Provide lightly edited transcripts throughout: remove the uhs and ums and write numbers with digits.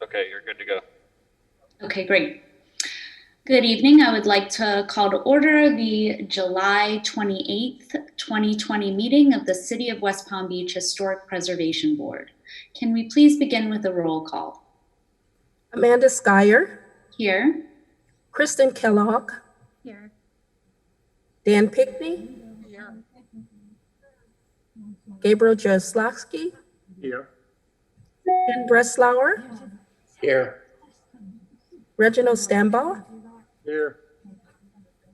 Okay, you're good to go. Okay, great. Good evening. I would like to call to order the July 28th, 2020 meeting of the City of West Palm Beach Historic Preservation Board. Can we please begin with a roll call? Amanda Schuyler. Here. Kristen Kellogg. Here. Dan Pickney. Here. Gabriel Jaslowski. Here. Jen Breslauer. Here. Reginald Stambaugh. Here.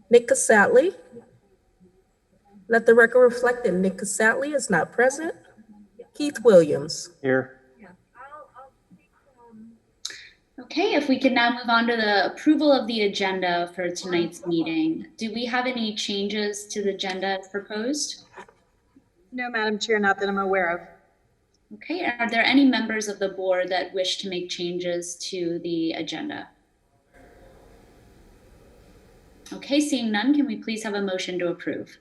Nick Casatley. Let the record reflect that Nick Casatley is not present. Keith Williams. Here. Okay, if we can now move on to the approval of the agenda for tonight's meeting. Do we have any changes to the agenda as proposed? No, Madam Chair, not that I'm aware of. Okay, are there any members of the board that wish to make changes to the agenda? Okay, seeing none, can we please have a motion to approve?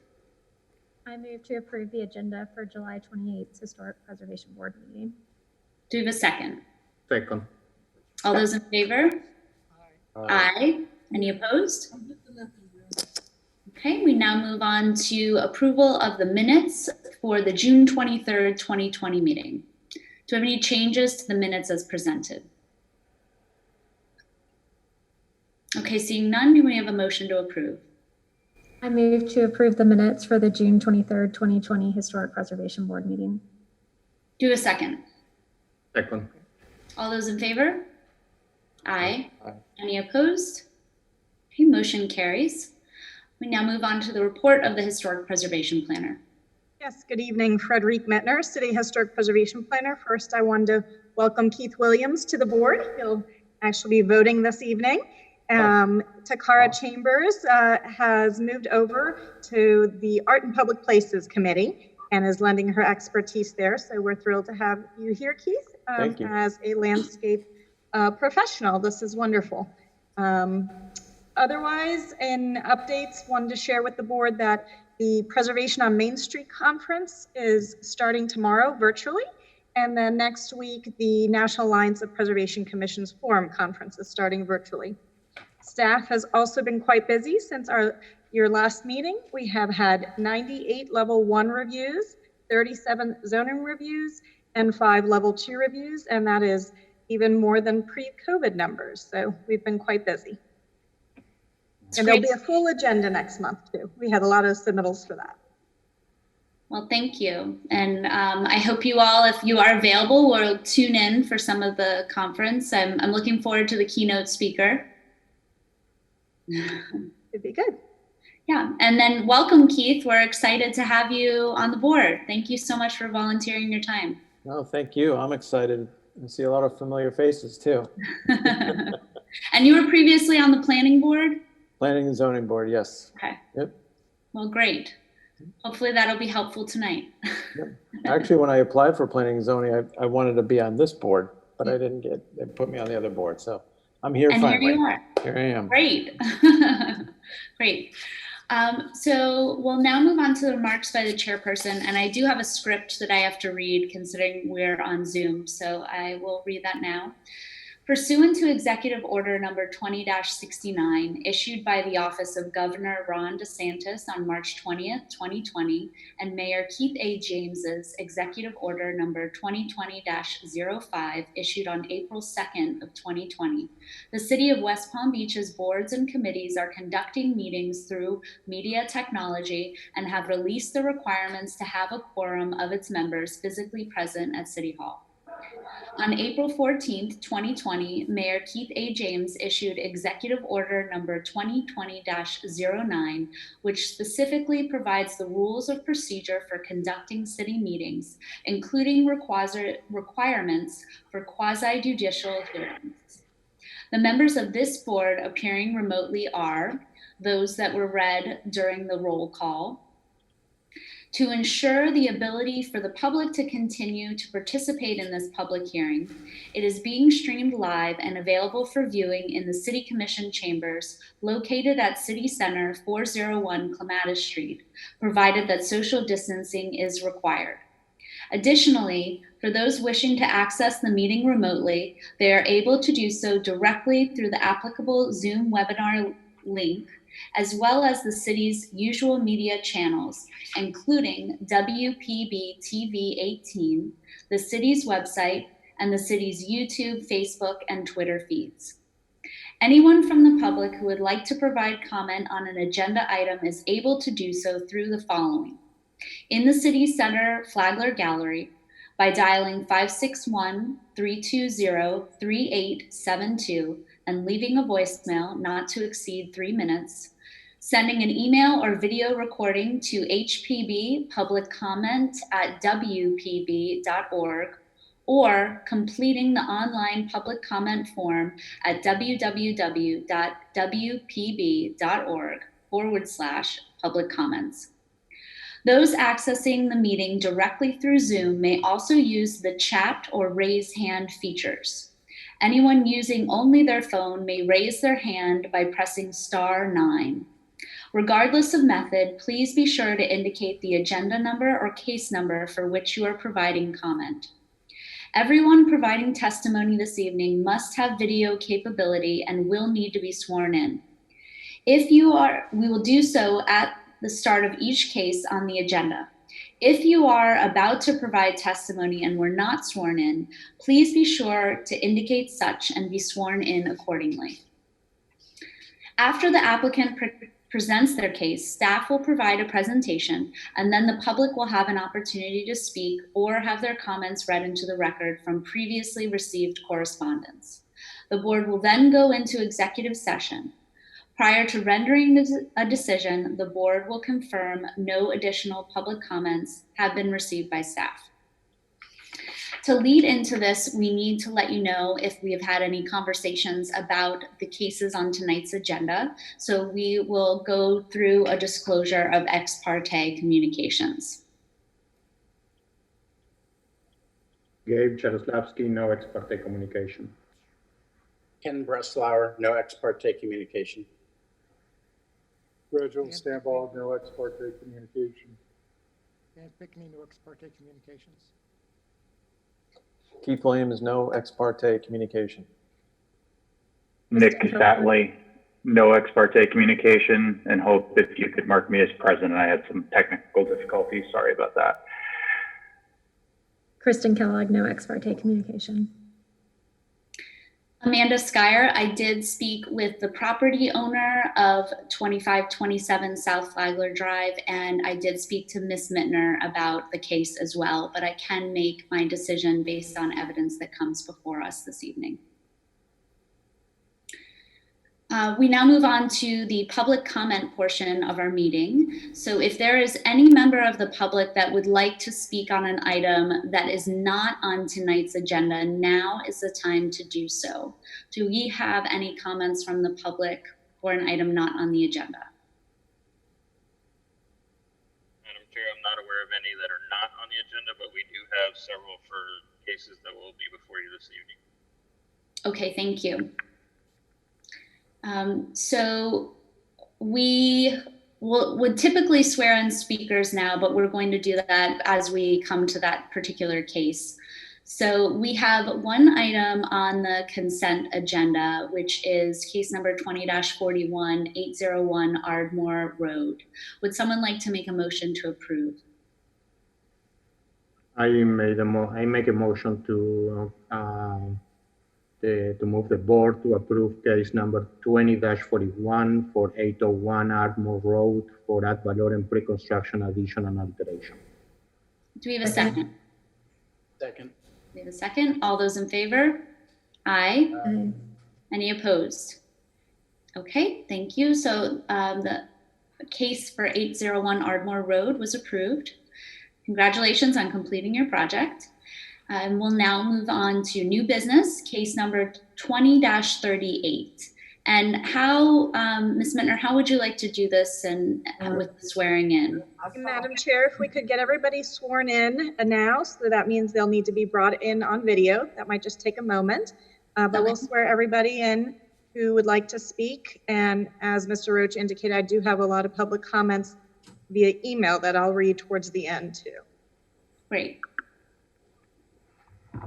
I move to approve the agenda for July 28th Historic Preservation Board meeting. Do we have a second? Second. All those in favor? Aye. Any opposed? Okay, we now move on to approval of the minutes for the June 23rd, 2020 meeting. Do we have any changes to the minutes as presented? Okay, seeing none, do we have a motion to approve? I move to approve the minutes for the June 23rd, 2020 Historic Preservation Board meeting. Do we have a second? Second. All those in favor? Aye. Aye. Any opposed? Okay, motion carries. We now move on to the report of the Historic Preservation Planner. Yes, good evening, Frederique Mettner, City Historic Preservation Planner. First, I wanted to welcome Keith Williams to the board. He'll actually be voting this evening. Takara Chambers has moved over to the Art and Public Places Committee and is lending her expertise there. So we're thrilled to have you here, Keith, Thank you. as a landscape professional. This is wonderful. Otherwise, in updates, wanted to share with the board that the Preservation on Main Street Conference is starting tomorrow virtually. And then next week, the National Alliance of Preservation Commissions Forum Conference is starting virtually. Staff has also been quite busy since your last meeting. We have had 98 level 1 reviews, 37 zoning reviews, and 5 level 2 reviews. And that is even more than pre-COVID numbers. So we've been quite busy. And there'll be a full agenda next month too. We had a lot of submittals for that. Well, thank you. And I hope you all, if you are available, will tune in for some of the conference. I'm looking forward to the keynote speaker. It'd be good. Yeah, and then welcome, Keith. We're excited to have you on the board. Thank you so much for volunteering your time. No, thank you. I'm excited to see a lot of familiar faces too. And you were previously on the planning board? Planning and zoning board, yes. Okay. Yep. Well, great. Hopefully that'll be helpful tonight. Yep. Actually, when I applied for planning and zoning, I wanted to be on this board, but I didn't get, they put me on the other board. So I'm here And finally. here you are. Here I am. Great. Great. So we'll now move on to the remarks by the chairperson. And I do have a script that I have to read considering we're on Zoom. So I will read that now. Pursuant to Executive Order Number 20-69, issued by the Office of Governor Ron DeSantis on March 20th, 2020, and Mayor Keith A. James's Executive Order Number 2020-05, issued on April 2nd of 2020, the City of West Palm Beach's boards and committees are conducting meetings through media technology and have released the requirements to have a quorum of its members physically present at City Hall. On April 14th, 2020, Mayor Keith A. James issued Executive Order Number 2020-09, which specifically provides the rules of procedure for conducting city meetings, including requirements for quasi-judicial hearings. The members of this board appearing remotely are those that were read during the roll call. To ensure the ability for the public to continue to participate in this public hearing, it is being streamed live and available for viewing in the City Commission chambers located at City Center, 401 Clematis Street, provided that social distancing is required. Additionally, For those wishing to access the meeting remotely, they are able to do so directly through the applicable Zoom webinar link, as well as the city's usual media channels, including WPB-TV 18, the city's website, and the city's YouTube, Facebook, and Twitter feeds. Anyone from the public who would like to provide comment on an agenda item is able to do so through the following: in the City Center Flagler Gallery by dialing 561-320-3872 and leaving a voicemail not to exceed 3 minutes, sending an email or video recording to hpbpubliccomment@wpb.org, or completing the online public comment form at www.wpb.org/public comments. Those accessing the meeting directly through Zoom may also use the chat or raise hand features. Anyone using only their phone may raise their hand by pressing *9. Regardless of method, please be sure to indicate the agenda number or case number for which you are providing comment. Everyone providing testimony this evening must have video capability and will need to be sworn in. We will do so at the start of each case on the agenda. If you are about to provide testimony and were not sworn in, please be sure to indicate such and be sworn in accordingly. After the applicant presents their case, staff will provide a presentation, and then the public will have an opportunity to speak or have their comments read into the record from previously received correspondence. The board will then go into executive session. Prior to rendering a decision, the board will confirm no additional public comments have been received by staff. To lead into this, we need to let you know if we have had any conversations about the cases on tonight's agenda. So we will go through a disclosure of ex parte communications. Gabe Jaroslavsky, no ex parte communication. Ken Breslauer, no ex parte communication. Reginald Stanball, no ex parte communication. Dan Pickney, no ex parte communications. Keith Williams, no ex parte communication. Nick Casatley, no ex parte communication, and hope if you could mark me as present. I had some technical difficulties. Sorry about that. Kristen Kellogg, no ex parte communication. Amanda Skyer, I did speak with the property owner of 2527 South Flagler Drive, and I did speak to Ms. Mittner about the case as well, but I can make my decision based on evidence that comes before us this evening. We now move on to the public comment portion of our meeting. So if there is any member of the public that would like to speak on an item that is not on tonight's agenda, now is the time to do so. Do we have any comments from the public for an item not on the agenda? Madam Chair, I'm not aware of any that are not on the agenda, but we do have several for cases that will be before you this evening. Okay, thank you. So we would typically swear in speakers now, but we're going to do that as we come to that particular case. So we have one item on the consent agenda, which is case number 20-41, 801 Ardmore Road. Would someone like to make a motion to approve? I make a motion to move the board to approve case number 20-41 for 801 Ardmore Road for ad valorem pre-construction addition and alteration. Do we have a second? Second. We have a second. All those in favor? Aye. Aye. Any opposed? Okay, thank you. So the case for 801 Ardmore Road was approved. Congratulations on completing your project. And we'll now move on to new business, case number 20-38. And how, Ms. Mittner, how would you like to do this and with the swearing in? Madam Chair, if we could get everybody sworn in now, so that means they'll need to be brought in on video. That might just take a moment, but we'll swear everybody in who would like to speak. And as Mr. Roach indicated, I do have a lot of public comments via email that I'll read towards the end too. Great. The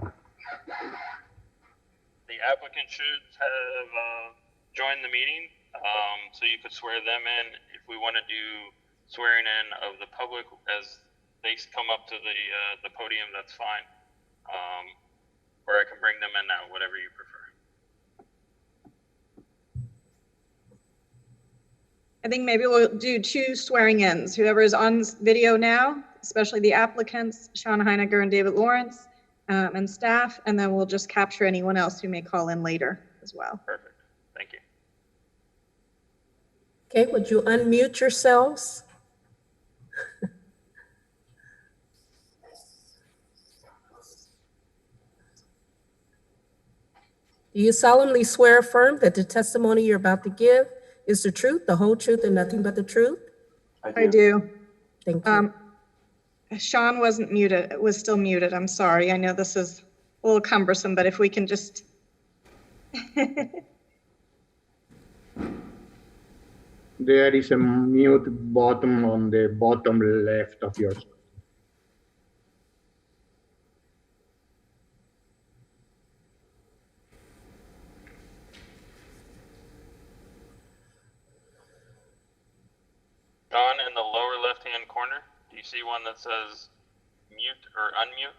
applicant should have joined the meeting, so you could swear them in. If we want to do swearing in of the public as they come up to the podium, that's fine. Or I can bring them in now, whatever you prefer. I think maybe we'll do 2 swearing-ins. Whoever is on video now, especially the applicants, Sean Heinegger and David Lawrence, and staff, and then we'll just capture anyone else who may call in later as well. Perfect. Thank you. Okay, would you unmute yourselves? Do you solemnly swear or affirm that the testimony you're about to give is the truth, the whole truth, and nothing but the truth? I do. Thank you. Sean wasn't muted, was still muted. I'm sorry. I know this is a little cumbersome, but if we can just. There is a mute button on the bottom left of your screen. John, in the lower left-hand corner, do you see one that says mute or unmute?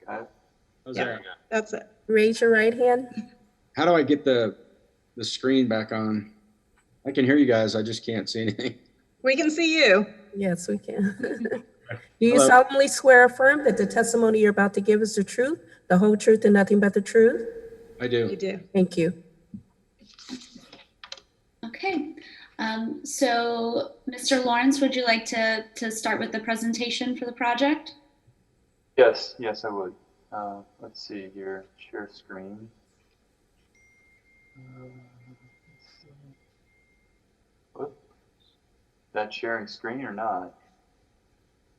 Got it. Yeah, There you go. that's it. Raise your right hand. How do I get the screen back on? I can hear you guys. I just can't see anything. We can see you. Yes, we can. Do you Hello. solemnly swear or affirm that the testimony you're about to give is the truth, the whole truth, and nothing but the truth? I do. You do. Thank you. Okay. So Mr. Lawrence, would you like to start with the presentation for the project? Yes, I would. Let's see here, share screen. Whoops. That sharing screen or not?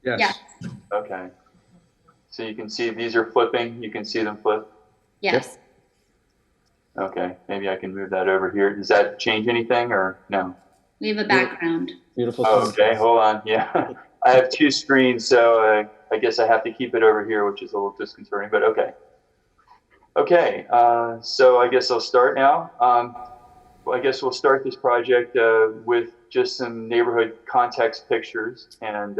Yes. Yes. Okay. So you can see these are flipping. You can see them flip. Yes. Okay, maybe I can move that over here. Does that change anything or no? We have a background. Beautiful. Oh, okay, hold on. Yeah, I have 2 screens, so I guess I have to keep it over here, which is a little disconcerting, but okay. Okay, so I guess I'll start now. Well, I guess we'll start this project with just some neighborhood context pictures. And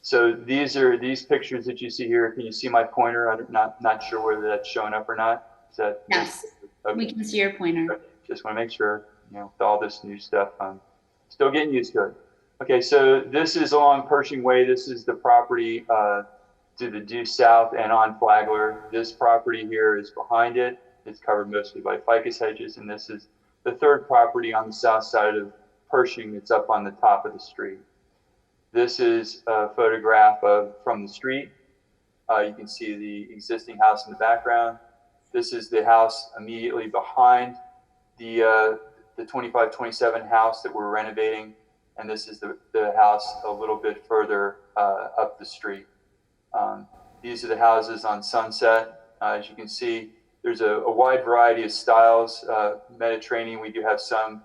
so these pictures that you see here. Can you see my pointer? I'm not sure whether that's showing up or not. Is that? Yes, okay. we can see your pointer. Okay. Just want to make sure, with all this new stuff, I'm still getting used to it. Okay, so this is along Pershing Way. This is the property to the due south and on Flagler. This property here is behind it. It's covered mostly by ficus hedges, and this is the third property on the south side of Pershing. It's up on the top of the street. This is a photograph from the street. You can see the existing house in the background. This is the house immediately behind the 2527 house that we're renovating, and this is the house a little bit further up the street. These are the houses on Sunset. As you can see, there's a wide variety of styles. Mediterranean, we do have some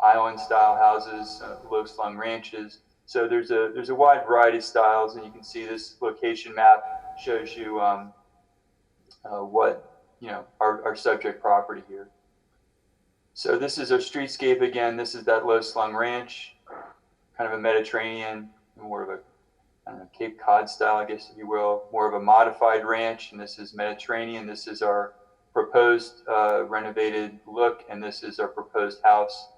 island-style houses, low-slung ranches. So there's a wide variety of styles, and you can see this location map shows you what our subject property here. So this is our streetscape again. This is that low-slung ranch, kind of a Mediterranean, more of a Cape Cod style, I guess, if you will, more of a modified ranch. And this is Mediterranean. This is our proposed renovated look, and this is our proposed house.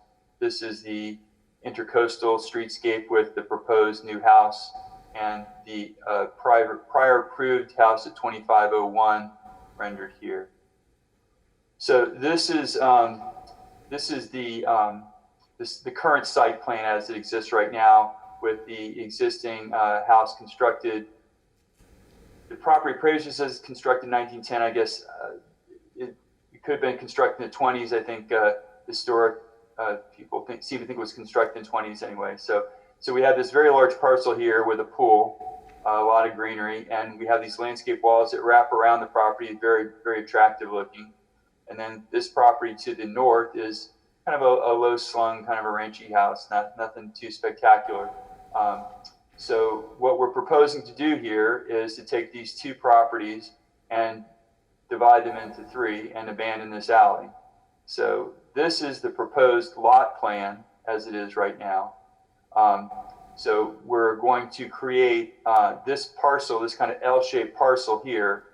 This is the intercoastal streetscape with the proposed new house and the prior approved house at 2501 rendered here. So this is the current site plan as it exists right now, with the existing house constructed. The property appraiser says constructed in 1910. I guess it could have been constructed in the 20s. I think historic people seem to think it was constructed in the 20s anyway. So we have this very large parcel here with a pool, a lot of greenery, and we have these landscape walls that wrap around the property, very, very attractive looking. And then this property to the north is kind of a low slung, kind of a ranchy house, nothing too spectacular. So what we're proposing to do here is to take these two properties and divide them into three and abandon this alley. So this is the proposed lot plan as it is right now. So we're going to create this parcel, this kind of L-shaped parcel here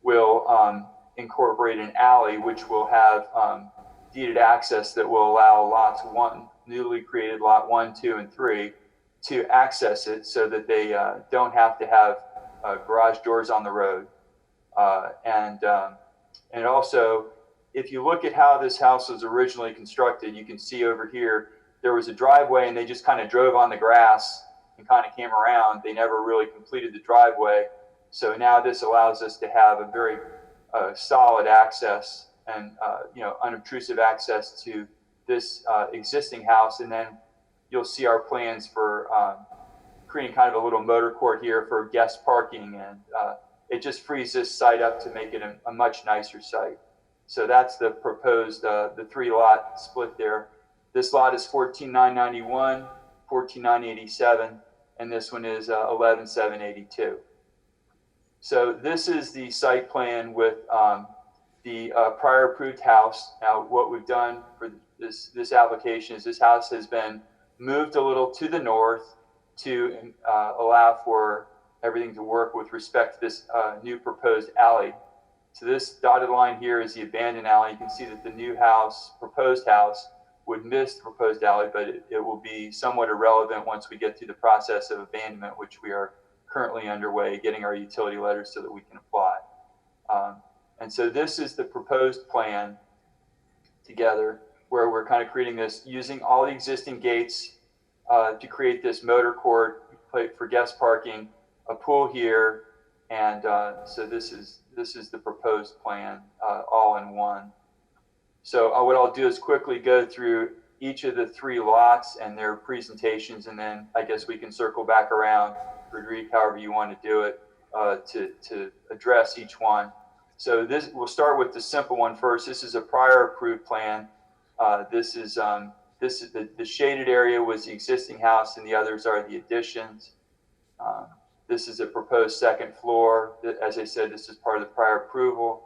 will incorporate an alley which will have deeded access that will allow lots newly created lot 1, 2, and 3 to access it so that they don't have to have garage doors on the road. And also, if you look at how this house was originally constructed, you can see over here, there was a driveway and they just kind of drove on the grass and kind of came around. They never really completed the driveway. So now this allows us to have a very solid access and unobtrusive access to this existing house. And then you'll see our plans for creating kind of a little motor court here for guest parking. And it just frees this site up to make it a much nicer site. So that's the proposed, the 3-lot split there. This lot is 14,991, 14,987, and this one is 11,782. So this is the site plan with the prior approved house. Now, what we've done for this application is this house has been moved a little to the north to allow for everything to work with respect to this new proposed alley. So this dotted line here is the abandoned alley. You can see that the new house, proposed house, would miss the proposed alley, but it will be somewhat irrelevant once we get through the process of abandonment, which we are currently underway, getting our utility letters so that we can apply. And so this is the proposed plan together, where we're kind of creating this using all the existing gates to create this motor court for guest parking, a pool here, and so this is the proposed plan all in one. So what I'll do is quickly go through each of the 3 lots and their presentations, and then I guess we can circle back around, Rodrigue, however you want to do it, to address each one. So we'll start with the simple one first. This is a prior approved plan. This is the shaded area was the existing house, and the others are the additions. This is a proposed second floor. As I said, this is part of the prior approval.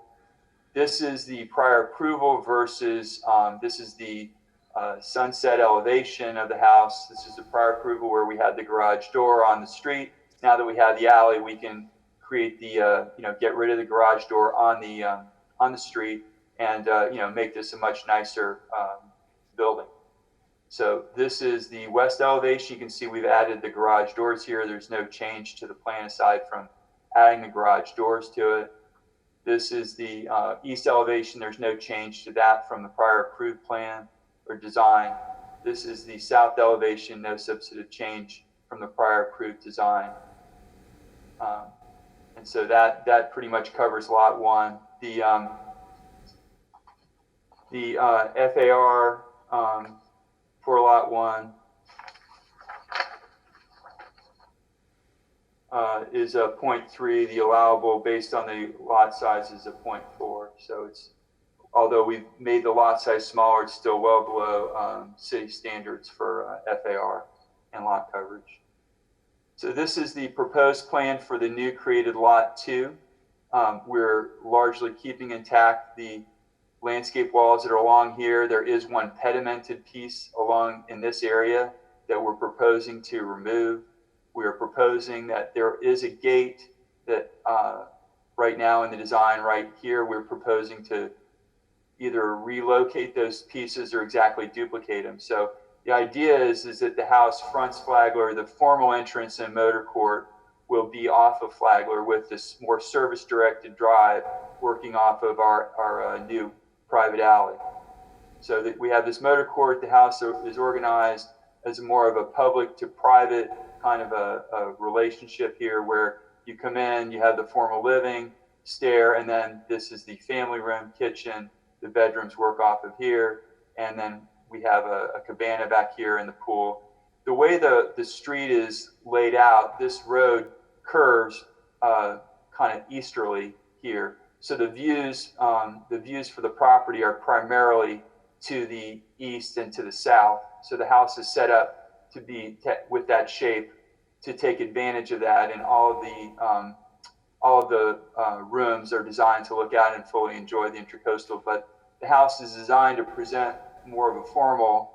This is the prior approval versus this is the sunset elevation of the house. This is the prior approval where we had the garage door on the street. Now that we have the alley, we can create the get rid of the garage door on the street and make this a much nicer building. So this is the west elevation. You can see we've added the garage doors here. There's no change to the plan aside from adding the garage doors to it. This is the east elevation. There's no change to that from the prior approved plan or design. This is the south elevation, no substantive change from the prior approved design. And so that pretty much covers lot 1. The FAR for lot 1 is a 0.3. The allowable based on the lot size is a 0.4. So it's, although we've made the lot size smaller, it's still well below city standards for FAR and lot coverage. So this is the proposed plan for the new created lot 2. We're largely keeping intact the landscape walls that are along here. There is one pedimented piece along in this area that we're proposing to remove. We are proposing that there is a gate that right now in the design right here, we're proposing to either relocate those pieces or exactly duplicate them. So the idea is that the house fronts Flagler, the formal entrance and motor court will be off of Flagler with this more service directed drive working off of our new private alley. So that we have this motor court, the house is organized as more of a public to private kind of a relationship here where you come in, you have the formal living, stair, and then this is the family room, kitchen, the bedrooms work off of here, and then we have a cabana back here in the pool. The way the street is laid out, this road curves kind of easterly here. So the views for the property are primarily to the east and to the south. So the house is set up to be with that shape to take advantage of that, and all of the rooms are designed to look out and fully enjoy the intracoastal. But the house is designed to present more of a formal.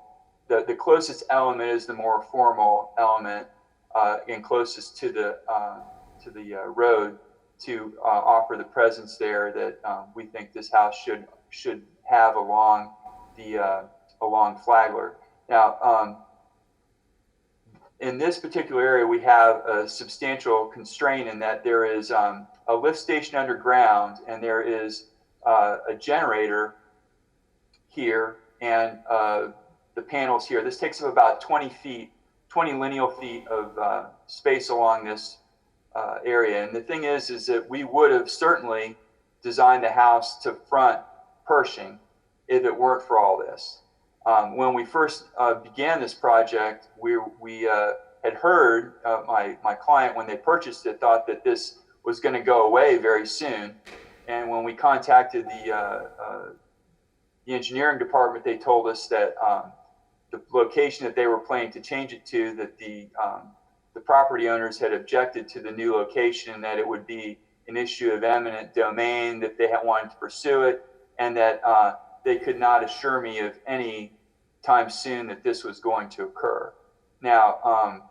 The closest element is the more formal element, and closest to the road to offer the presence there that we think this house should have along Flagler. Now, in this particular area, we have a substantial constraint in that there is a lift station underground, and there is a generator here, and the panels here. This takes up about 20 lineal feet of space along this area. And the thing is that we would have certainly designed the house to front Pershing if it weren't for all this. When we first began this project, we had heard my client, when they purchased it, thought that this was going to go away very soon. And when we contacted the engineering department, they told us that the location that they were planning to change it to, that the property owners had objected to the new location, and that it would be an issue of eminent domain, that they had wanted to pursue it, and that they could not assure me of any time soon that this was going to occur. Now,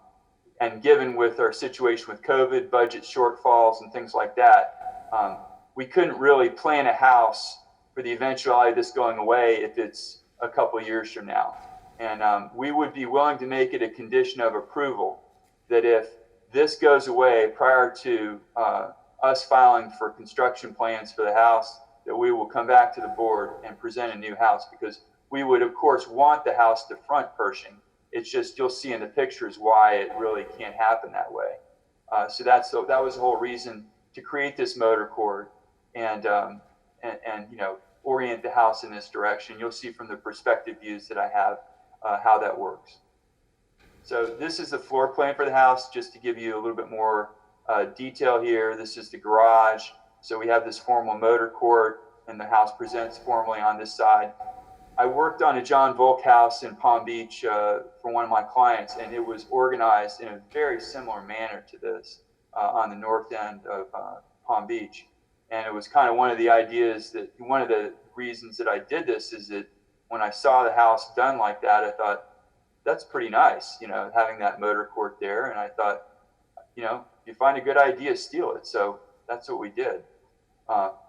and given with our situation with COVID, budget shortfalls and things like that, we couldn't really plan a house for the eventuality of this going away if it's a couple of years from now. And we would be willing to make it a condition of approval that if this goes away prior to us filing for construction plans for the house, that we will come back to the board and present a new house, because we would, of course, want the house to front Pershing. It's just, you'll see in the pictures why it really can't happen that way. So that was the whole reason to create this motor court and orient the house in this direction. You'll see from the perspective views that I have how that works. So this is the floor plan for the house, just to give you a little bit more detail here. This is the garage. So we have this formal motor court, and the house presents formally on this side. I worked on a John Volk house in Palm Beach for one of my clients, and it was organized in a very similar manner to this on the north end of Palm Beach. And it was kind of one of the ideas that, one of the reasons that I did this is that when I saw the house done like that, I thought, that's pretty nice, having that motor court there. And I thought, if you find a good idea, steal it. So that's what we did.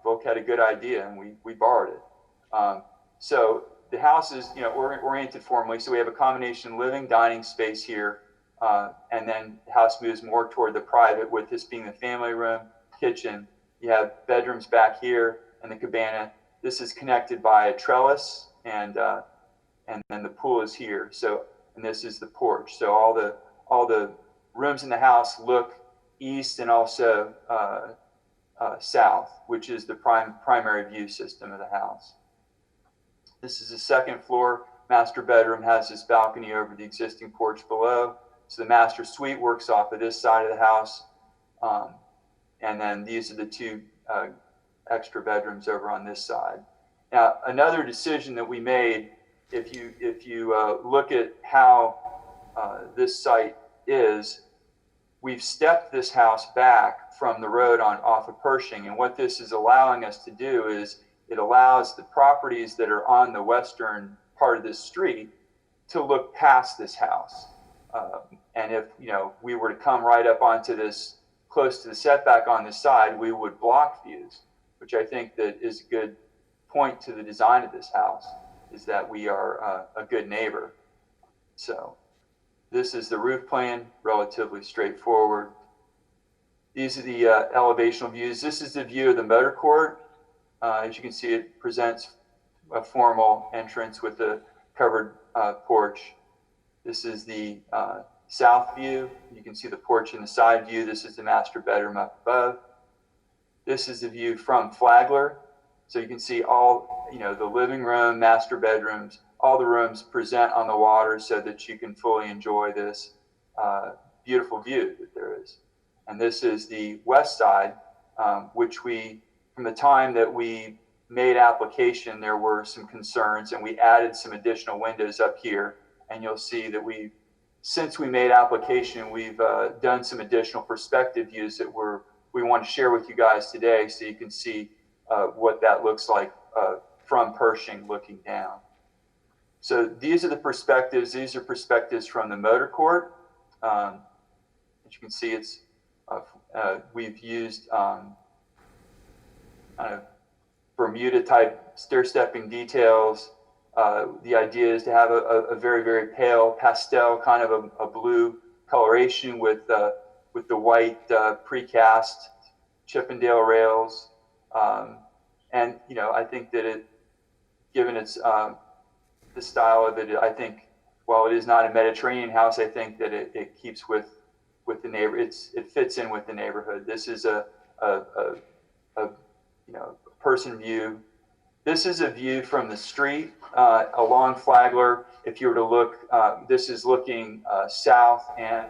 Volk had a good idea, and we borrowed it. So the house is, oriented formally. So we have a combination living, dining space here. And then the house moves more toward the private, with this being the family room, kitchen. You have bedrooms back here and the cabana. This is connected by a trellis, and then the pool is here. So, and this is the porch. So all the rooms in the house look east and also south, which is the primary view system of the house. This is the second floor. Master bedroom has this balcony over the existing porch below. So the master suite works off of this side of the house. And then these are the two extra bedrooms over on this side. Now, another decision that we made, if you look at how this site is, we've stepped this house back from the road off of Pershing. And what this is allowing us to do is it allows the properties that are on the western part of this street to look past this house. And if we were to come right up onto this, close to the setback on this side, we would block views, which I think that is a good point to the design of this house, is that we are a good neighbor. So this is the roof plan, relatively straightforward. These are the elevational views. This is the view of the motor court. As you can see, it presents a formal entrance with a covered porch. This is the south view. You can see the porch in the side view. This is the master bedroom up above. This is the view from Flagler. So you can see all, the living room, master bedrooms, all the rooms present on the water so that you can fully enjoy this beautiful view that there is. And this is the west side, which we, from the time that we made application, there were some concerns, and we added some additional windows up here. And you'll see that since we made application, we've done some additional perspective views that we want to share with you guys today, so you can see what that looks like from Pershing looking down. So these are the perspectives. These are perspectives from the motor court. As you can see, it's we've used kind of Bermuda type stair stepping details. The idea is to have a very, very pale pastel kind of a blue coloration with the white precast Chippendale rails. And, you know, I think that given its the style of it, I think while it is not a Mediterranean house, I think that it keeps with the neighbor. It fits in with the neighborhood. This is a you know, person view. This is a view from the street along Flagler. If you were to look, this is looking south and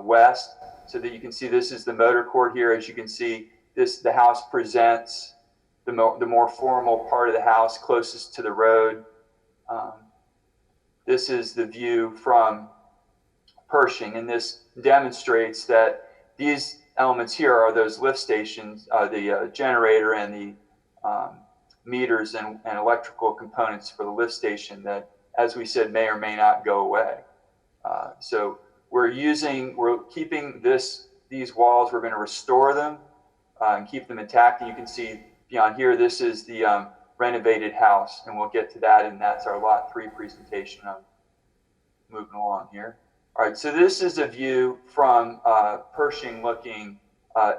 west, so that you can see this is the motor court here. As you can see, the house presents the more formal part of the house closest to the road. This is the view from Pershing, and this demonstrates that these elements here are those lift stations, the generator and the meters and electrical components for the lift station that, as we said, may or may not go away. So we're keeping these walls, we're going to restore them and keep them intact. And you can see beyond here, this is the renovated house, and we'll get to that, and that's our Lot 3 presentation. I'm moving along here. All right, so this is a view from Pershing looking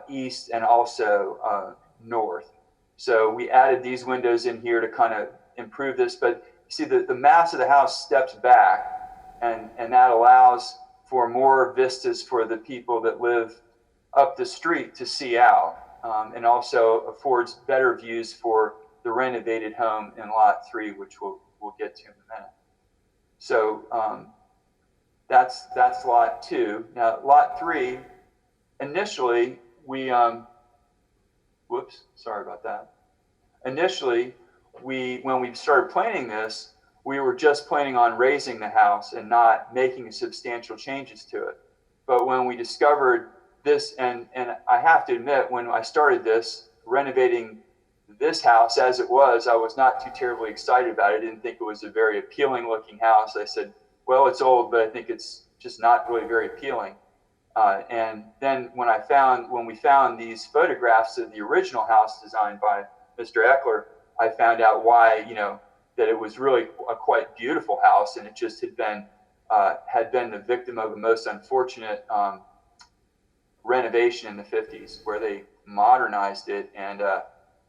east and also north. So we added these windows in here to kind of improve this, but you see the mass of the house steps back, and that allows for more vistas for the people that live up the street to see out, and also affords better views for the renovated home in Lot 3, which we'll get to in a minute. So that's Lot 2. Now Lot 3, initially we whoops, sorry about that. Initially, when we started planning this, we were just planning on raising the house and not making substantial changes to it. But when we discovered this, and I have to admit, when I started this, renovating this house as it was, I was not too terribly excited about it. I didn't think it was a very appealing looking house. I said, well, it's old, but I think it's just not really very appealing. And then when we found these photographs of the original house designed by Mr. Eckler, I found out why, you know, that it was really a quite beautiful house, and it just had been the victim of a most unfortunate renovation in the 50s, where they modernized it and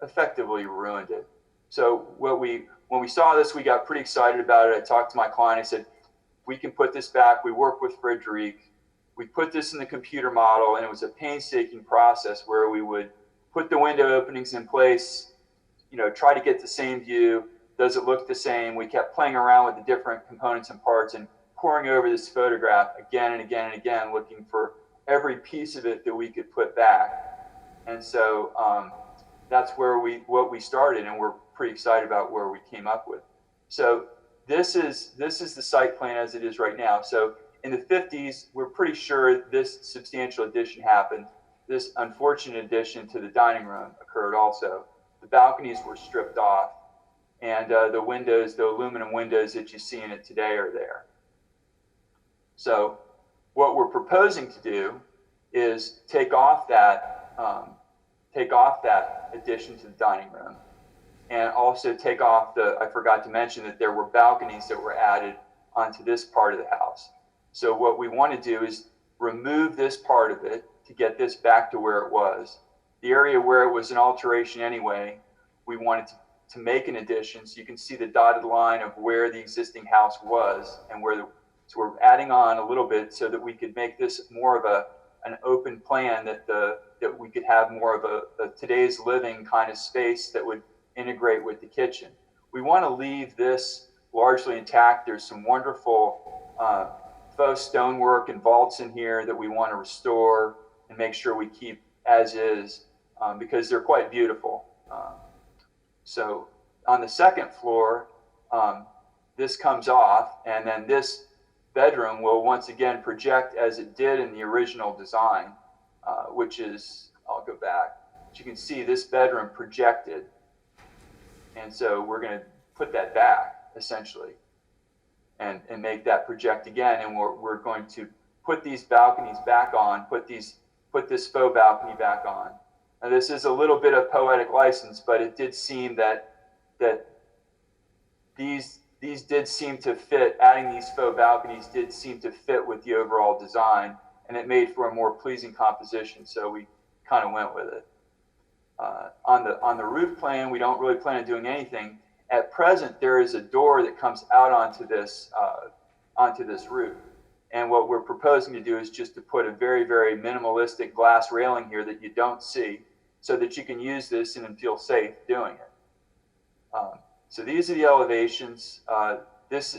effectively ruined it. So when we saw this, we got pretty excited about it. I talked to my client. I said, we can put this back. We worked with Frederic. We put this in the computer model, and it was a painstaking process where we would put the window openings in place, you know, try to get the same view. Does it look the same? We kept playing around with the different components and parts and poring over this photograph again and again and again, looking for every piece of it that we could put back. And so that's where what we started, and we're pretty excited about where we came up with. So this is the site plan as it is right now. So in the 50s, we're pretty sure this substantial addition happened. This unfortunate addition to the dining room occurred also. The balconies were stripped off, and the windows, the aluminum windows that you see in it today, are there. So what we're proposing to do is take off that addition to the dining room, and also take off I forgot to mention that there were balconies that were added onto this part of the house. So what we want to do is remove this part of it to get this back to where it was. The area where it was an alteration anyway, we wanted to make an addition, so you can see the dotted line of where the existing house was and so we're adding on a little bit so that we could make this more of an open plan, that we could have more of a today's living kind of space that would integrate with the kitchen. We want to leave this largely intact. There's some wonderful faux stonework and vaults in here that we want to restore and make sure we keep as is, because they're quite beautiful. So on the second floor, this comes off, and then this bedroom will once again project as it did in the original design, which is, I'll go back. As you can see, this bedroom projected. And so we're going to put that back, essentially, and make that project again. And we're going to put these balconies back on, put this faux balcony back on. Now, this is a little bit of poetic license, but it did seem that these did seem to fit, adding these faux balconies did seem to fit with the overall design, and it made for a more pleasing composition, so we kind of went with it. On the roof plan, we don't really plan on doing anything. At present, there is a door that comes out onto this roof. And what we're proposing to do is just to put a very, very minimalistic glass railing here that you don't see, so that you can use this and feel safe doing it. So these are the elevations. This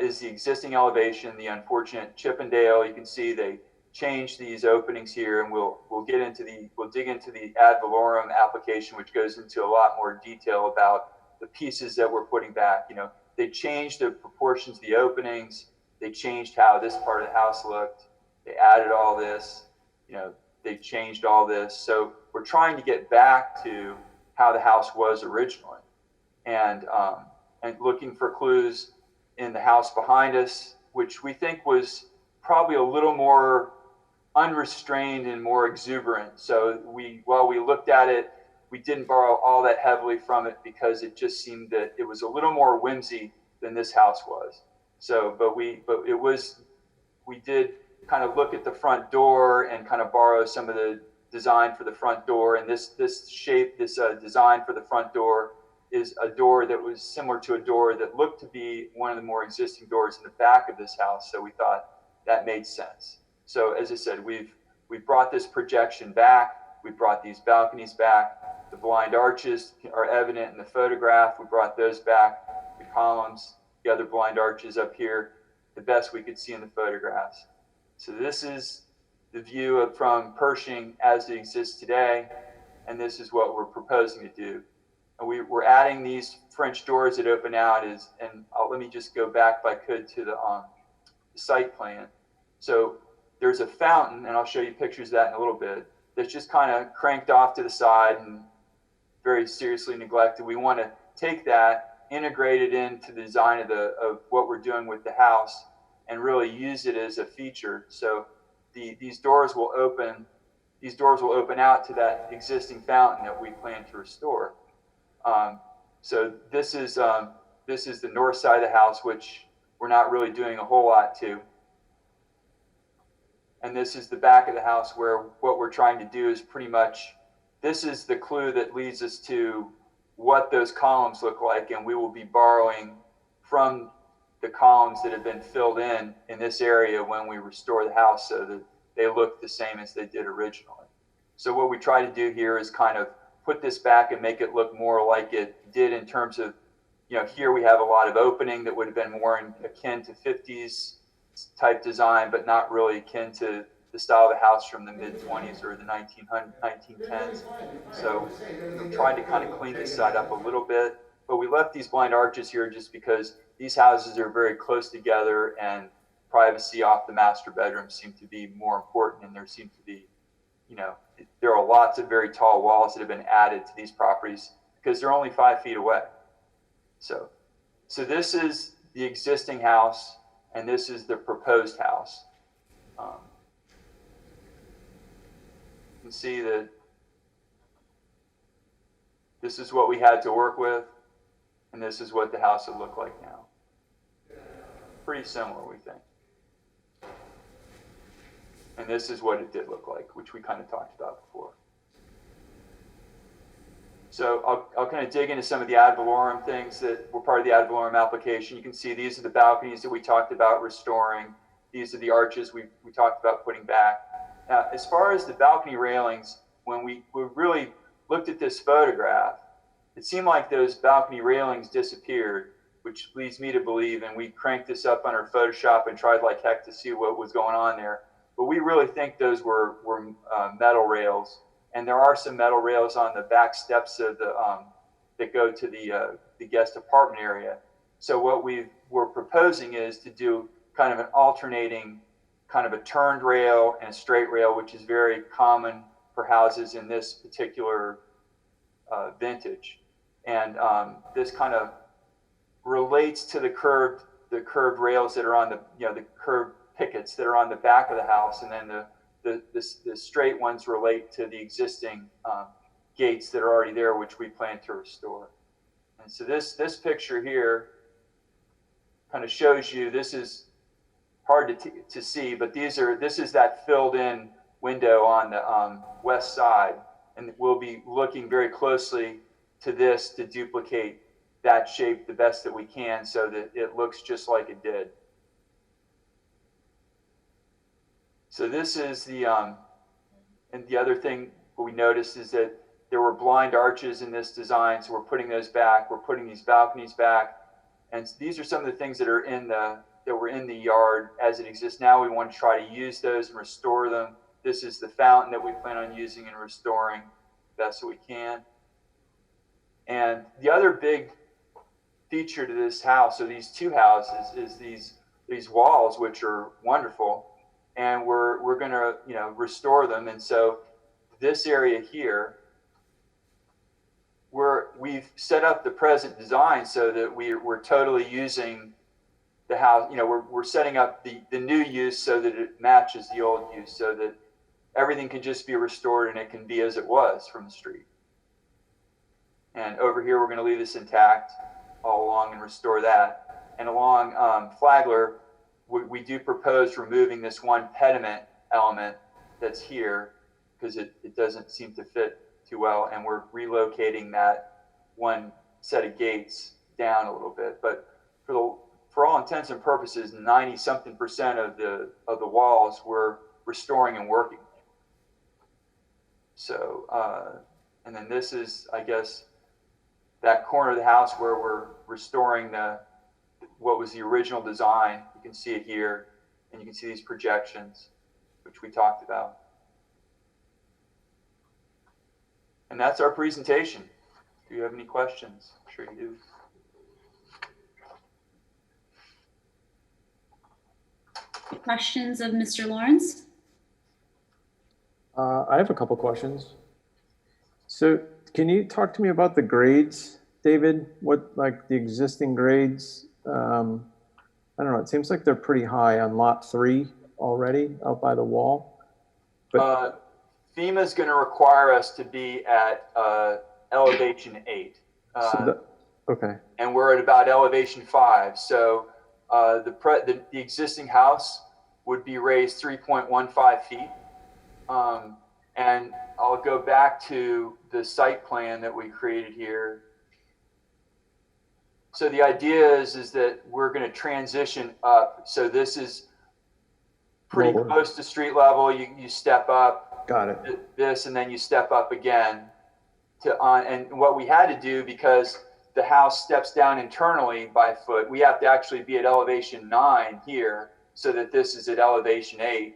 is the existing elevation, the unfortunate Chippendale. You can see they changed these openings here, and we'll dig into the ad valorem application, which goes into a lot more detail about the pieces that we're putting back. You know, they changed the proportions of the openings. They changed how this part of the house looked. They added all this. You know, they changed all this. So we're trying to get back to how the house was originally, and looking for clues in the house behind us, which we think was probably a little more unrestrained and more exuberant. So while we looked at it, we didn't borrow all that heavily from it because it just seemed that it was a little more whimsy than this house was. So, but we did kind of look at the front door and kind of borrow some of the design for the front door. And this design for the front door is a door that was similar to a door that looked to be one of the more existing doors in the back of this house. So we thought that made sense. So as I said, we've brought this projection back. We brought these balconies back. The blind arches are evident in the photograph. We brought those back. The columns, the other blind arches up here, the best we could see in the photographs. So this is the view from Pershing as it exists today, and this is what we're proposing to do. And we're adding these French doors that open out. Let me just go back, if I could, to the site plan. So there's a fountain, and I'll show you pictures of that in a little bit, that's just kind of cranked off to the side and very seriously neglected. We want to take that, integrate it into the design of what we're doing with the house, and really use it as a feature. So these doors will open out to that existing fountain that we plan to restore. So this is the north side of the house, which we're not really doing a whole lot to. And this is the back of the house, where what we're trying to do is pretty much, this is the clue that leads us to what those columns look like. And we will be borrowing from the columns that have been filled in this area when we restore the house, so that they look the same as they did originally. So what we try to do here is kind of put this back and make it look more like it did in terms of, you know, here we have a lot of opening that would have been more akin to 50s type design, but not really akin to the style of the house from the mid-20s or the 1910s. So I'm trying to kind of clean this side up a little bit, but we left these blind arches here just because these houses are very close together, and privacy off the master bedroom seemed to be more important. And there seemed to be, you know, there are lots of very tall walls that have been added to these properties because they're only 5 feet away. So this is the existing house, and this is the proposed house. You can see that this is what we had to work with, and this is what the house would look like now. Pretty similar, we think. And this is what it did look like, which we kind of talked about before. So I'll kind of dig into some of the ad valorem things that were part of the ad valorem application. You can see these are the balconies that we talked about restoring. These are the arches we talked about putting back. Now, as far as the balcony railings, when we really looked at this photograph, it seemed like those balcony railings disappeared, which leads me to believe, and we cranked this up on our Photoshop and tried like heck to see what was going on there. But we really think those were metal rails. And there are some metal rails on the back steps of that go to the guest apartment area. So what we're proposing is to do kind of an alternating, kind of a turned rail and a straight rail, which is very common for houses in this particular vintage. And this kind of relates to the curved rails that are on the curved pickets that are on the back of the house, and then the straight ones relate to the existing gates that are already there, which we plan to restore. And so this picture here kind of shows you, this is hard to see, but this is that filled in window on the west side, and we'll be looking very closely to this to duplicate that shape the best that we can so that it looks just like it did. So this is and the other thing we noticed is that there were blind arches in this design, so we're putting those back. We're putting these balconies back, and these are some of the things that are that were in the yard as it exists now. We want to try to use those and restore them. This is the fountain that we plan on using and restoring best that we can. And the other big feature to this house, or these two houses, is these walls, which are wonderful, and we're going to restore them. And so this area here, we've set up the present design so that we're totally using the house. We're setting up the new use so that it matches the old use, so that everything can just be restored and it can be as it was from the street. And over here, we're going to leave this intact all along and restore that. And along Flagler, we do propose removing this one pediment element that's here because it doesn't seem to fit too well. And we're relocating that one set of gates down a little bit. But for all intents and purposes, 90-something% of the walls we're restoring and working. So, and then this is, I guess, that corner of the house where we're restoring what was the original design. You can see it here, and you can see these projections, which we talked about. And that's our presentation. Do you have any questions? I'm sure you do. Questions of Mr. Lawrence? I have a couple questions. So can you talk to me about the grades, David? What, like the existing grades? I don't know, it seems like they're pretty high on lot 3 already out by the wall. But FEMA is going to require us to be at elevation 8. Okay. And we're at about elevation 5. So the existing house would be raised 3.15 feet. And I'll go back to the site plan that we created here. So the idea is that we're going to transition up. So this is pretty close to street level. You step up. Got it. This, and then you step up again and what we had to do, because the house steps down internally by a foot, we have to actually be at elevation 9 here, so that this is at elevation 8.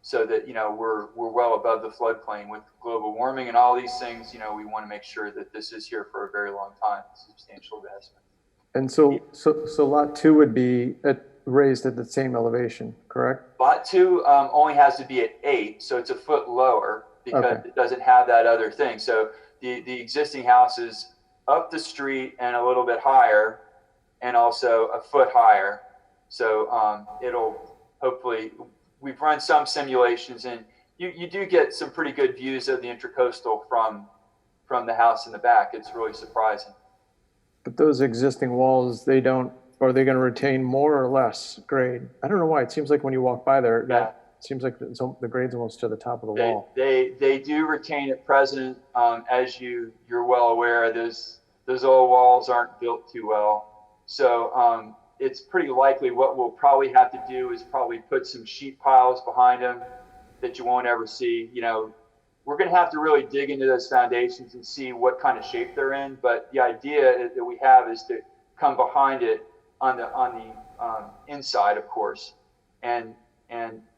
So that, we're well above the floodplain. With global warming and all these things, we want to make sure that this is here for a very long time, substantial investment. And so lot 2 would be raised at the same elevation, correct? Lot 2 only has to be at 8, so it's a foot lower because it doesn't have that other thing. So the existing house is up the street and a little bit higher, and also a foot higher. So it'll hopefully. We've run some simulations, and you do get some pretty good views of the Intracoastal from the house in the back. It's really surprising. But those existing walls, are they going to retain more or less grade? I don't know why. It seems like when you walk by there, that seems like the grade's almost to the top of the wall. They do retain at present. As you're well aware, those old walls aren't built too well. So it's pretty likely what we'll probably have to do is probably put some sheet piles behind them that you won't ever see. We're going to have to really dig into those foundations and see what kind of shape they're in. But the idea that we have is to come behind it on the inside, of course, and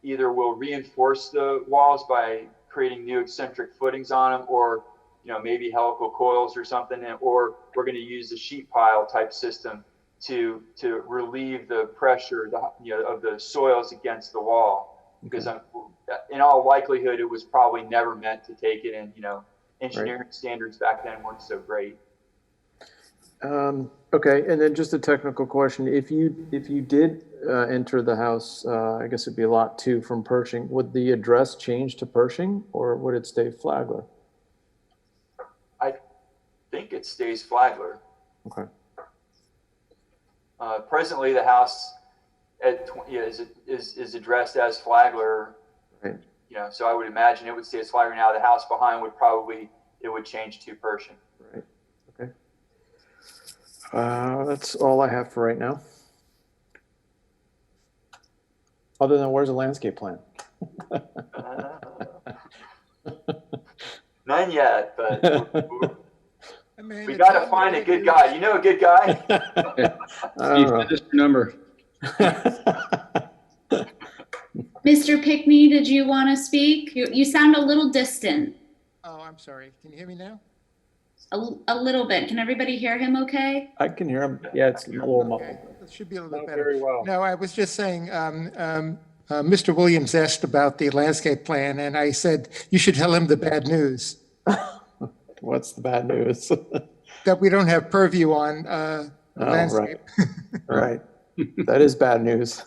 either we'll reinforce the walls by creating new eccentric footings on them, or maybe helical coils or something, or we're going to use a sheet pile type system to relieve the pressure, of the soils against the wall. Because in all likelihood, it was probably never meant to take it, and engineering standards back then weren't so great. Okay, and then just a technical question: if you did enter the house, I guess it'd be lot 2 from Pershing. Would the address change to Pershing, or would it stay Flagler? I think it stays Flagler. Okay. Presently, the house is addressed as Flagler. Right. So I would imagine it would stay as Flagler. Now the house behind would change to Pershing. Right. Okay. That's all I have for right now. Other than, where's the landscape plan? None yet, but we got to find a good guy. You know a good guy? Steve, just your number. Mr. Pickney, did you want to speak? You sound a little distant. Oh, I'm sorry. Can you hear me now? A little bit. Can everybody hear him okay? I can hear him. Yeah, it's a little muffled. It should be a little bit Not better. very well. No, I was just saying, Mr. Williams asked about the landscape plan, and I said, you should tell him the bad news. What's the bad news? That we don't have purview on the landscape. Right. That is bad news.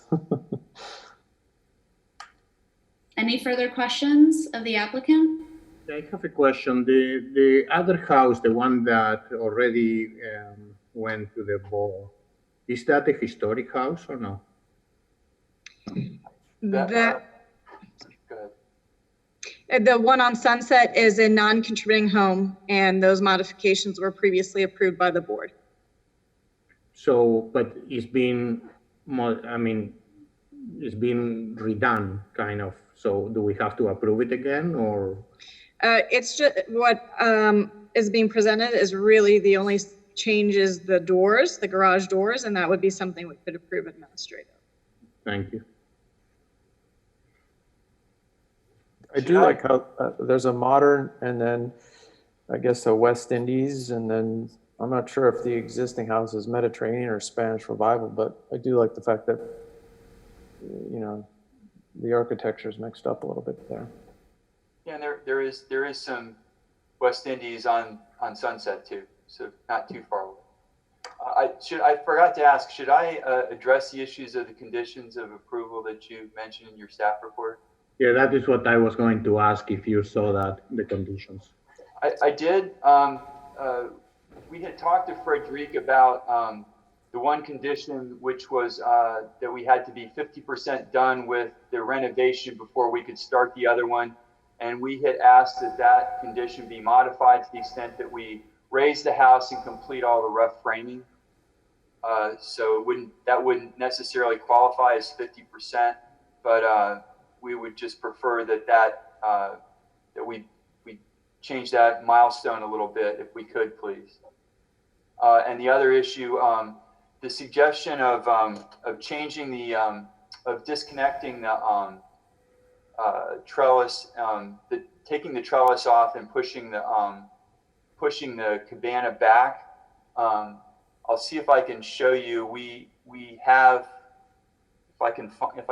Any further questions of the applicant? I have a question. The other house, the one that already went to the board, is that a historic house or no? Go ahead. The one on Sunset is a non-contributing home, and those modifications were previously approved by the board. So, but it's been, it's been redone, kind of. So do we have to approve it again, or? It's just what is being presented is really the only change is the doors, the garage doors, and that would be something we could approve administratively. Thank you. I do like how there's a modern, and then I guess a West Indies, and then I'm not sure if the existing house is Mediterranean or Spanish Revival, but I do like the fact that, the architecture is mixed up a little bit there. Yeah, and there is some West Indies on Sunset too, so not too far away. I forgot to ask, should I address the issues of the conditions of approval that you mentioned in your staff report? Yeah, that is what I was going to ask, if you saw that, the conditions. I did. We had talked to Frederic about the one condition, which was that we had to be 50% done with the renovation before we could start the other one. And we had asked that condition be modified to the extent that we raise the house and complete all the rough framing. So that wouldn't necessarily qualify as 50%, but we would just prefer that we change that milestone a little bit if we could, please. And the other issue, the suggestion of changing of disconnecting the trellis, taking the trellis off and pushing the cabana back. I'll see if I can show you. We have, if I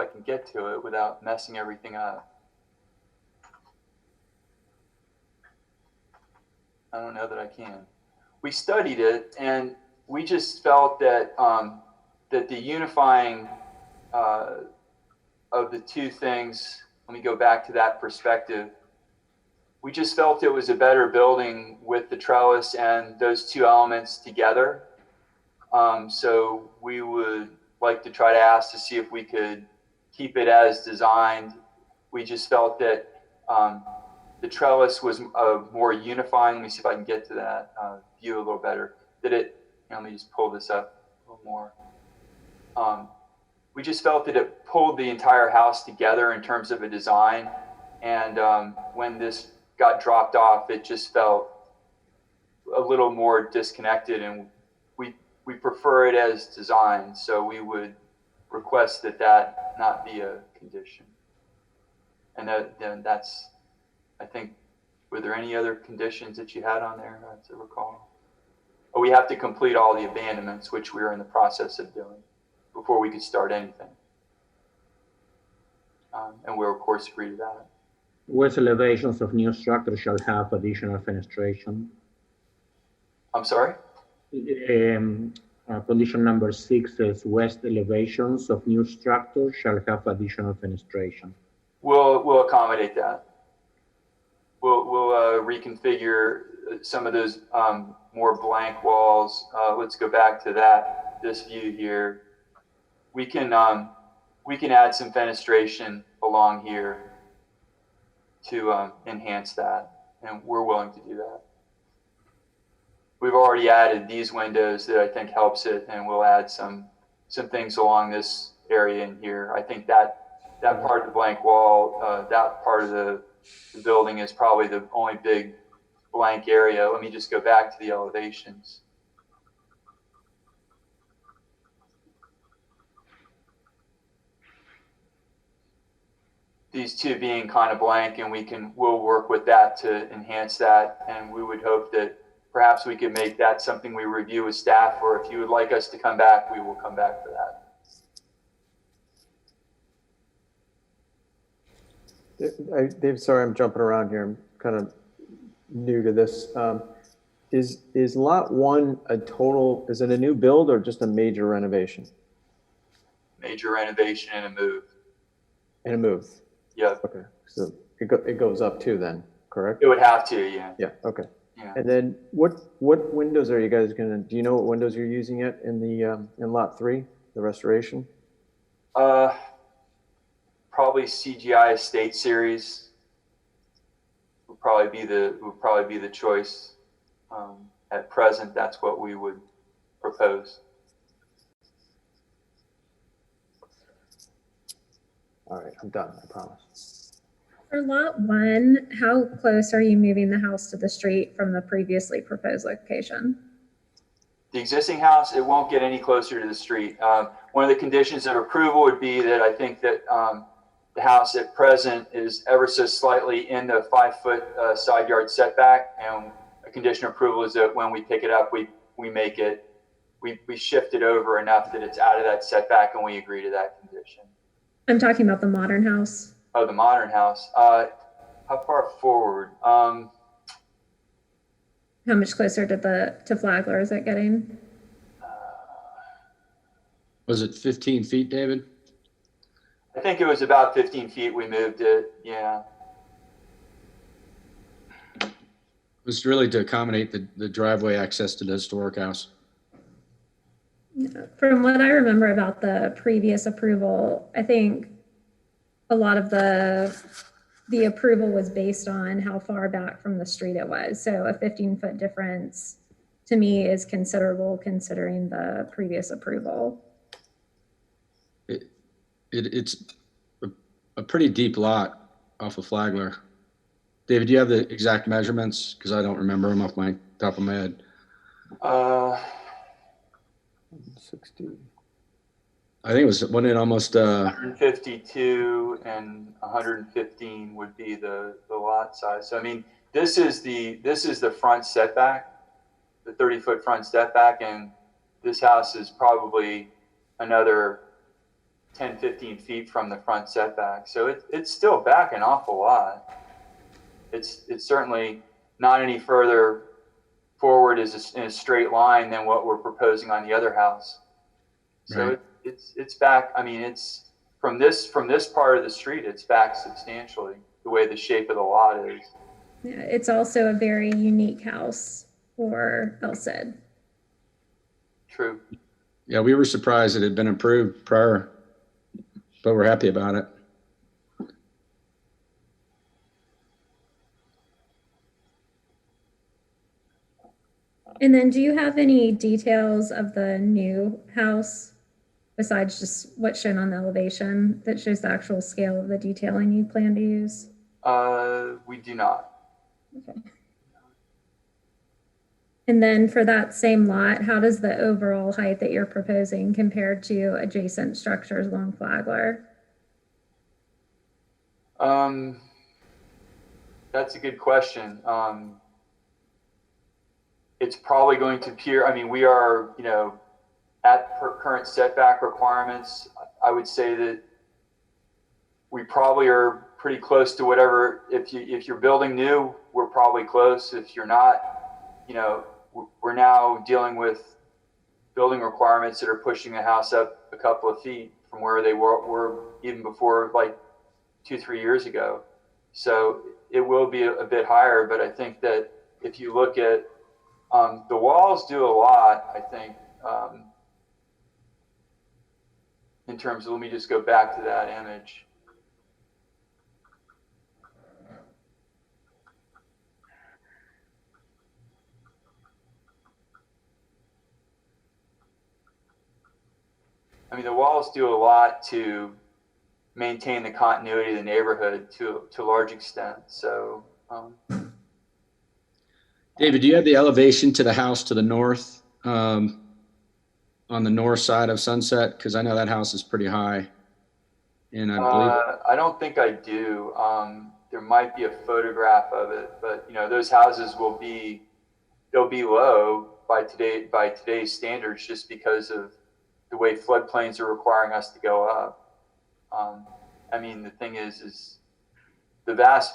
can get to it without messing everything up. I don't know that I can. We studied it, and we just felt that that the unifying of the two things. Let me go back to that perspective. We just felt it was a better building with the trellis and those two elements together. So we would like to try to ask to see if we could keep it as designed. We just felt that the trellis was more unifying. Let me see if I can get to that view a little better. Let me just pull this up a little more. We just felt that it pulled the entire house together in terms of a design. And when this got dropped off, it just felt a little more disconnected, and we prefer it as designed. So we would request that not be a condition. And then that's, I think, Were there any other conditions that you had on there, to recall? Oh, we have to complete all the abandonments, which we are in the process of doing before we could start anything. And we'll, of course, agree to that. West elevations of new structures shall have additional fenestration. I'm sorry? Condition number 6 says west elevations of new structures shall have additional fenestration. We'll accommodate that. We'll reconfigure some of those more blank walls. Let's go back to this view here. We can add some fenestration along here to enhance that, and we're willing to do that. We've already added these windows that I think helps it, and we'll add some things along this area in here. I think that part of the blank wall, that part of the building is probably the only big blank area. Let me just go back to the elevations. These two being kind of blank, and we'll work with that to enhance that, and we would hope that perhaps we could make that something we review with staff, or if you would like us to come back, we will come back for that. Dave, sorry, I'm jumping around here. I'm kind of new to this. Is lot 1 a total, is it a new build or just a major renovation? Major renovation and a move. And a move? Yeah. Okay, so it goes up too then, correct? It would have to, yeah. Yeah, okay. Yeah. And then what windows are you guys gonna, do you know what windows you're using yet in the in lot 3, the restoration? Probably CGI Estate Series would probably be the choice. At present, that's what we would propose. All right, I'm done, I promise. For lot 1, how close are you moving the house to the street from the previously proposed location? The existing house, it won't get any closer to the street. One of the conditions of approval would be that I think that the house at present is ever so slightly in the 5-foot side yard setback, and a condition of approval is that when we pick it up, we make it, we shift it over enough that it's out of that setback, and we agree to that condition. I'm talking about the modern house. Oh, the modern house. How far forward? How much closer to Flagler is it getting? Was it 15 feet, David? I think it was about 15 feet we moved it, yeah. It was really to accommodate the driveway access to the historic house. From what I remember about the previous approval, I think a lot of the approval was based on how far back from the street it was. So a 15-foot difference to me is considerable considering the previous approval. It's a pretty deep lot off of Flagler. David, do you have the exact measurements? Because I don't remember them off my top of my head. 60. I think it was when it almost 152 and 115 would be the lot size. So I mean, this is the front setback, the 30-foot front setback, and this house is probably another 10, 15 feet from the front setback. So it's still back an awful lot. It's certainly not any further forward in a straight line than what we're proposing on the other house. So right. It's back. I mean, it's from this part of the street, it's back substantially the way the shape of the lot is. Yeah, it's also a very unique house for LCID. True. Yeah, we were surprised it had been approved prior, but we're happy about it. And then do you have any details of the new house besides just what's shown on the elevation that shows the actual scale of the detailing you plan to use? We do not. Okay. And then for that same lot, how does the overall height that you're proposing compare to adjacent structures along Flagler? That's a good question. It's probably going to appear, I mean, we are, you know, at current setback requirements. I would say that we probably are pretty close to whatever, if you're building new, we're probably close. If you're not, you know, we're now dealing with building requirements that are pushing the house up a couple of feet from where they were even before, like 2-3 years ago. So it will be a bit higher, but I think that if you look at the walls do a lot, I think, in terms of, let me just go back to that image. I mean, the walls do a lot to maintain the continuity of the neighborhood to a large extent. So, David, do you have the elevation to the house to the north, on the north side of Sunset? Because I know that house is pretty high. And I believe I don't think I do. There might be a photograph of it, but you know, those houses they'll be low by today's standards, just because of the way floodplains are requiring us to go up. I mean, the thing is the vast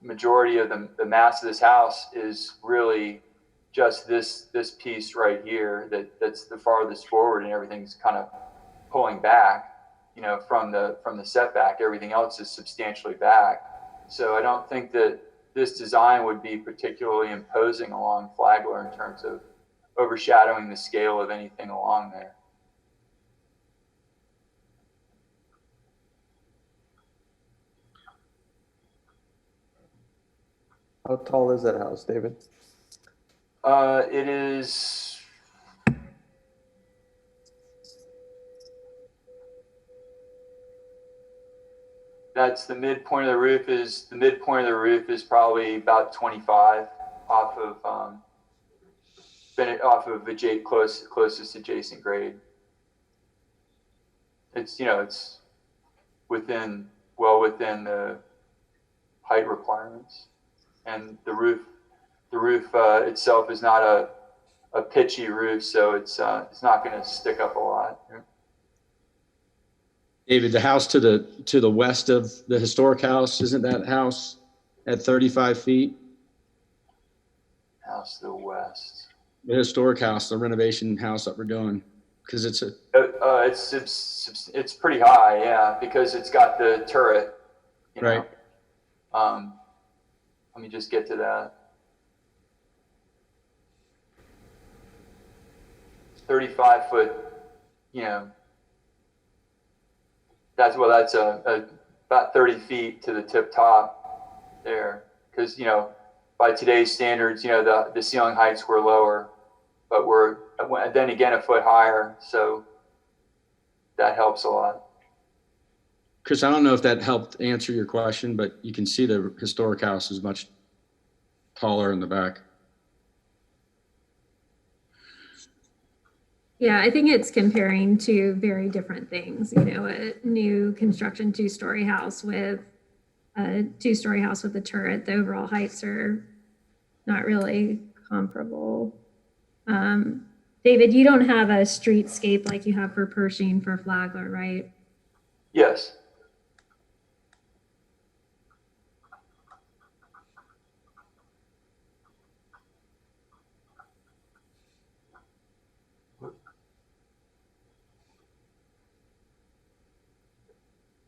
majority of the mass of this house is really just this piece right here that's the farthest forward, and everything's kind of pulling back, you know, from the setback. Everything else is substantially back. So I don't think that this design would be particularly imposing along Flagler in terms of overshadowing the scale of anything along there. How tall is that house, David? It is, that's the midpoint of the roof is probably about 25 off of closest adjacent grade. It's, you know, it's well within the height requirements. And the roof itself is not a pitchy roof, so it's not going to stick up a lot. David, the house to the west of the historic house, isn't that house at 35 feet? House to the west. The historic house, the renovation house that we're doing, because it's pretty high, yeah, because it's got the turret. You know? Right. Let me just get to that. 35 foot, you know, that's about 30 feet to the tip top there. Because, you know, by today's standards, you know, the ceiling heights were lower, but we're then again a foot higher. So that helps a lot. Chris, I don't know if that helped answer your question, but you can see the historic house is much taller in the back. Yeah, I think it's comparing two very different things. You know, a new construction two-story house with a two-story house with a turret. The overall heights are not really comparable. David, you don't have a streetscape like you have for Pershing for Flagler, right? Yes.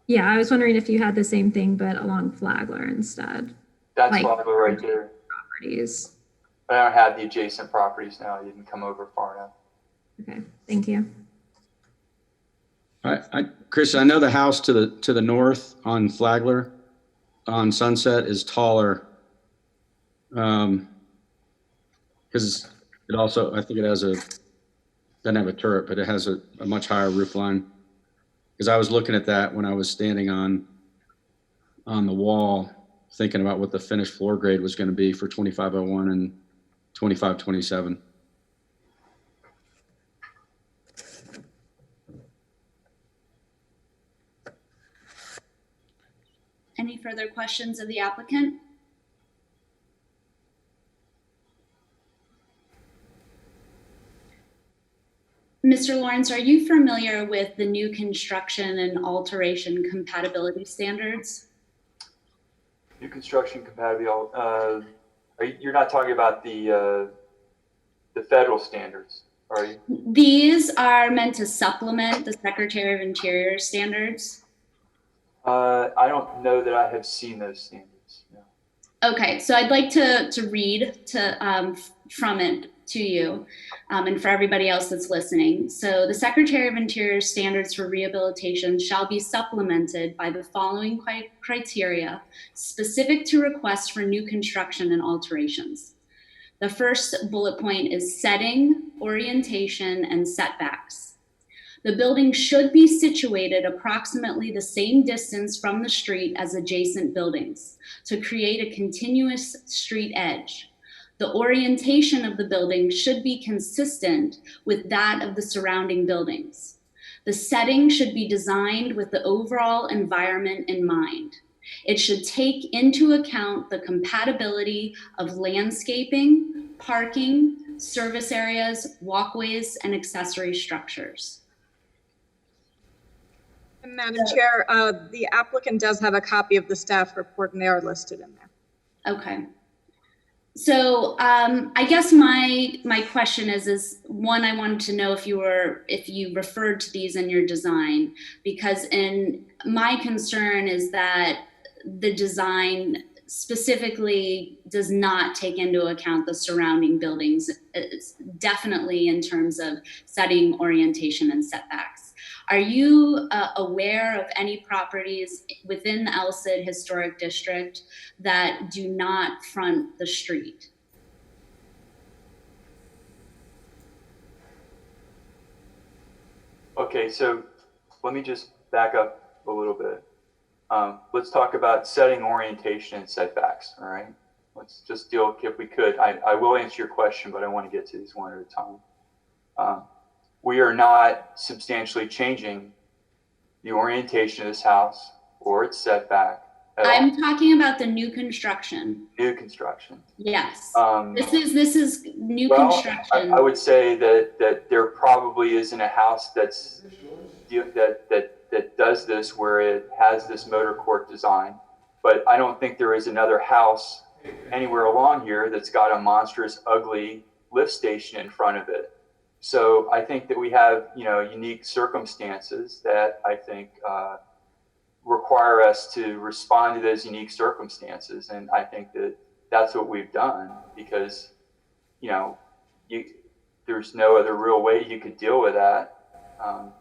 Yeah, I was wondering if you had the same thing, but along Flagler instead. That's like Flagler right there. Properties. I don't have the adjacent properties now. I didn't come over far enough. Okay, thank you. Chris, I know the house to the north on Flagler on Sunset is taller. Because it also, I think it has doesn't have a turret, but it has a much higher roof line. Because I was looking at that when I was standing on the wall, thinking about what the finished floor grade was going to be for 2501 and 2527. Any further questions of the applicant? Mr. Lawrence, are you familiar with the new construction and alteration compatibility standards? New construction compatibility. You're not talking about the federal standards, are you? These are meant to supplement the Secretary of Interior standards. I don't know that I have seen those standards. No. Okay, so I'd like to read from it to you and for everybody else that's listening. So the Secretary of Interior standards for rehabilitation shall be supplemented by the following criteria specific to requests for new construction and alterations. The first bullet point is setting, orientation, and setbacks. The building should be situated approximately the same distance from the street as adjacent buildings to create a continuous street edge. The orientation of the building should be consistent with that of the surrounding buildings. The setting should be designed with the overall environment in mind. It should take into account the compatibility of landscaping, parking, service areas, walkways, and accessory structures. And Madam Chair, the applicant does have a copy of the staff report and they are listed in there. Okay. So I guess my question is one, I wanted to know if you referred to these in your design, because my concern is that the design specifically does not take into account the surrounding buildings, it's definitely in terms of setting, orientation, and setbacks. Are you aware of any properties within the El Cid Historic District that do not front the street? Okay, so let me just back up a little bit. Let's talk about setting, orientation, and setbacks, all right? Let's just deal, if we could. I will answer your question, but I want to get to these one at a time. We are not substantially changing the orientation of this house or its setback at all. I'm talking about the new construction. New construction. Yes. This is new construction. I would say that there probably isn't a house that does this where it has this motor court design, but I don't think there is another house anywhere along here that's got a monstrous, ugly lift station in front of it. So I think that we have, unique circumstances that I think require us to respond to those unique circumstances. And I think that that's what we've done because, there's no other real way you could deal with that.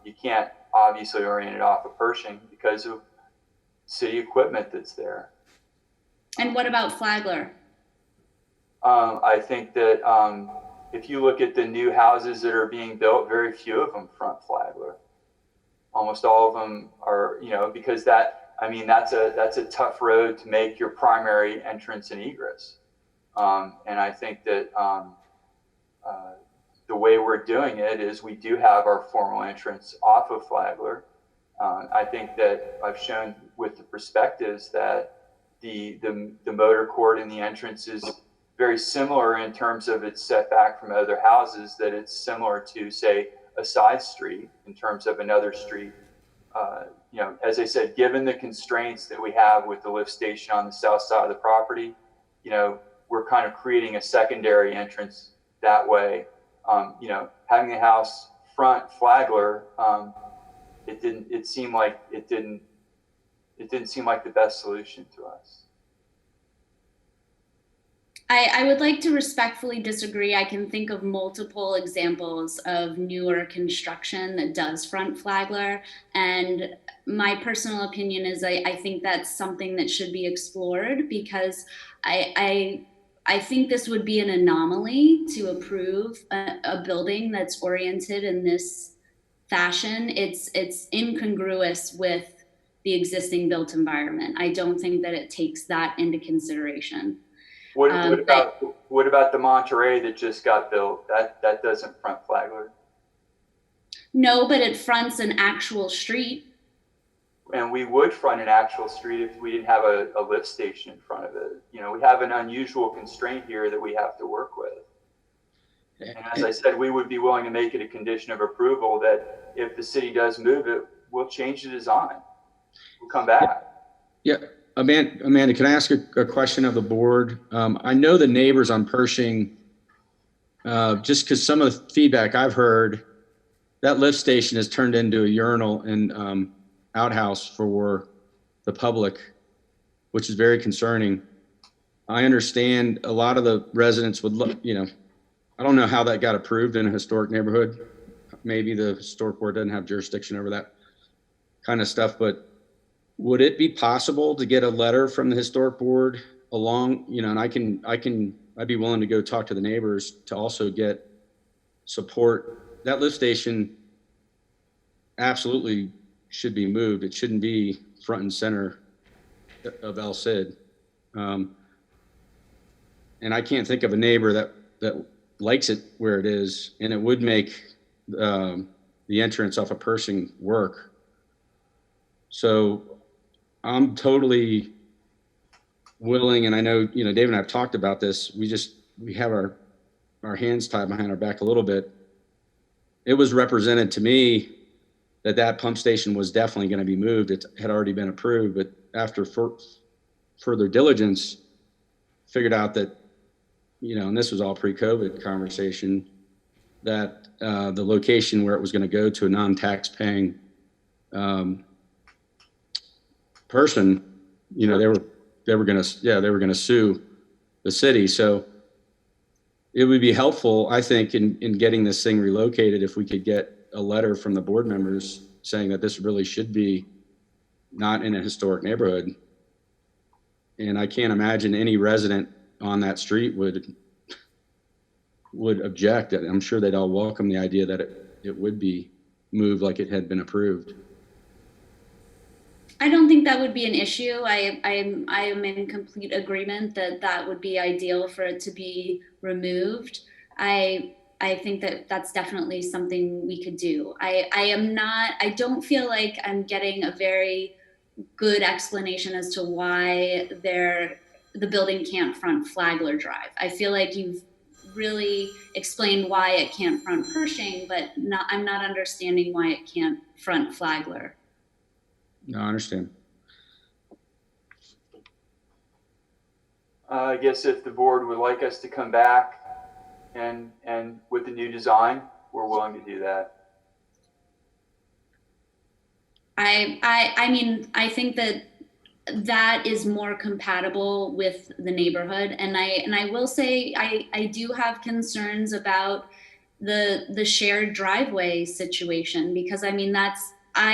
You can't obviously orient it off of Pershing because of city equipment that's there. And what about Flagler? I think that if you look at the new houses that are being built, very few of them front Flagler. Almost all of them are, because that's a tough road to make your primary entrance and egress. And I think that the way we're doing it is we do have our formal entrance off of Flagler. I think that I've shown with the perspectives that the motor court and the entrance is very similar in terms of its setback from other houses, that it's similar to, say, a side street in terms of another street. As I said, given the constraints that we have with the lift station on the south side of the property, we're kind of creating a secondary entrance that way. Having the house front Flagler, it didn't seem like the best solution to us. I would like to respectfully disagree. I can think of multiple examples of newer construction that does front Flagler. And my personal opinion is I think that's something that should be explored because I think this would be an anomaly to approve a building that's oriented in this fashion. It's incongruous with the existing built environment. I don't think that it takes that into consideration. What about the Monterey that just got built? That doesn't front Flagler. No, but it fronts an actual street. And we would front an actual street if we didn't have a lift station in front of it. We have an unusual constraint here that we have to work with. And as I said, we would be willing to make it a condition of approval that if the city does move it, we'll change the design. We'll come back. Yeah, Amanda, can I ask a question of the board? I know the neighbors on Pershing, just because some of the feedback I've heard, that lift station has turned into a urinal and outhouse for the public, which is very concerning. I understand a lot of the residents would look, I don't know how that got approved in a historic neighborhood. Maybe the historic board doesn't have jurisdiction over that kind of stuff, but would it be possible to get a letter from the historic board along, and I'd be willing to go talk to the neighbors to also get support. That lift station absolutely should be moved. It shouldn't be front and center of El Cid. And I can't think of a neighbor that likes it where it is, and it would make the entrance off of Pershing work. So I'm totally willing, and I know, Dave and I have talked about this. We have our hands tied behind our back a little bit. It was represented to me that pump station was definitely going to be moved. It had already been approved, but after further diligence, figured out that, and this was all pre-COVID conversation, that the location where it was going to go to a non-tax paying person, they were going to sue the city. So it would be helpful, I think, in getting this thing relocated if we could get a letter from the board members saying that this really should be not in a historic neighborhood. And I can't imagine any resident on that street would object. I'm sure they'd all welcome the idea that it would be moved like it had been approved. I don't think that would be an issue. I am in complete agreement that would be ideal for it to be removed. I think that's definitely something we could do. I don't feel like I'm getting a very good explanation as to why the building can't front Flagler Drive. I feel like you've really explained why it can't front Pershing, but I'm not understanding why it can't front Flagler. No, I understand. I guess if the board would like us to come back and with the new design, we're willing to do that. I think that is more compatible with the neighborhood. And I will say, I do have concerns about the shared driveway situation, because I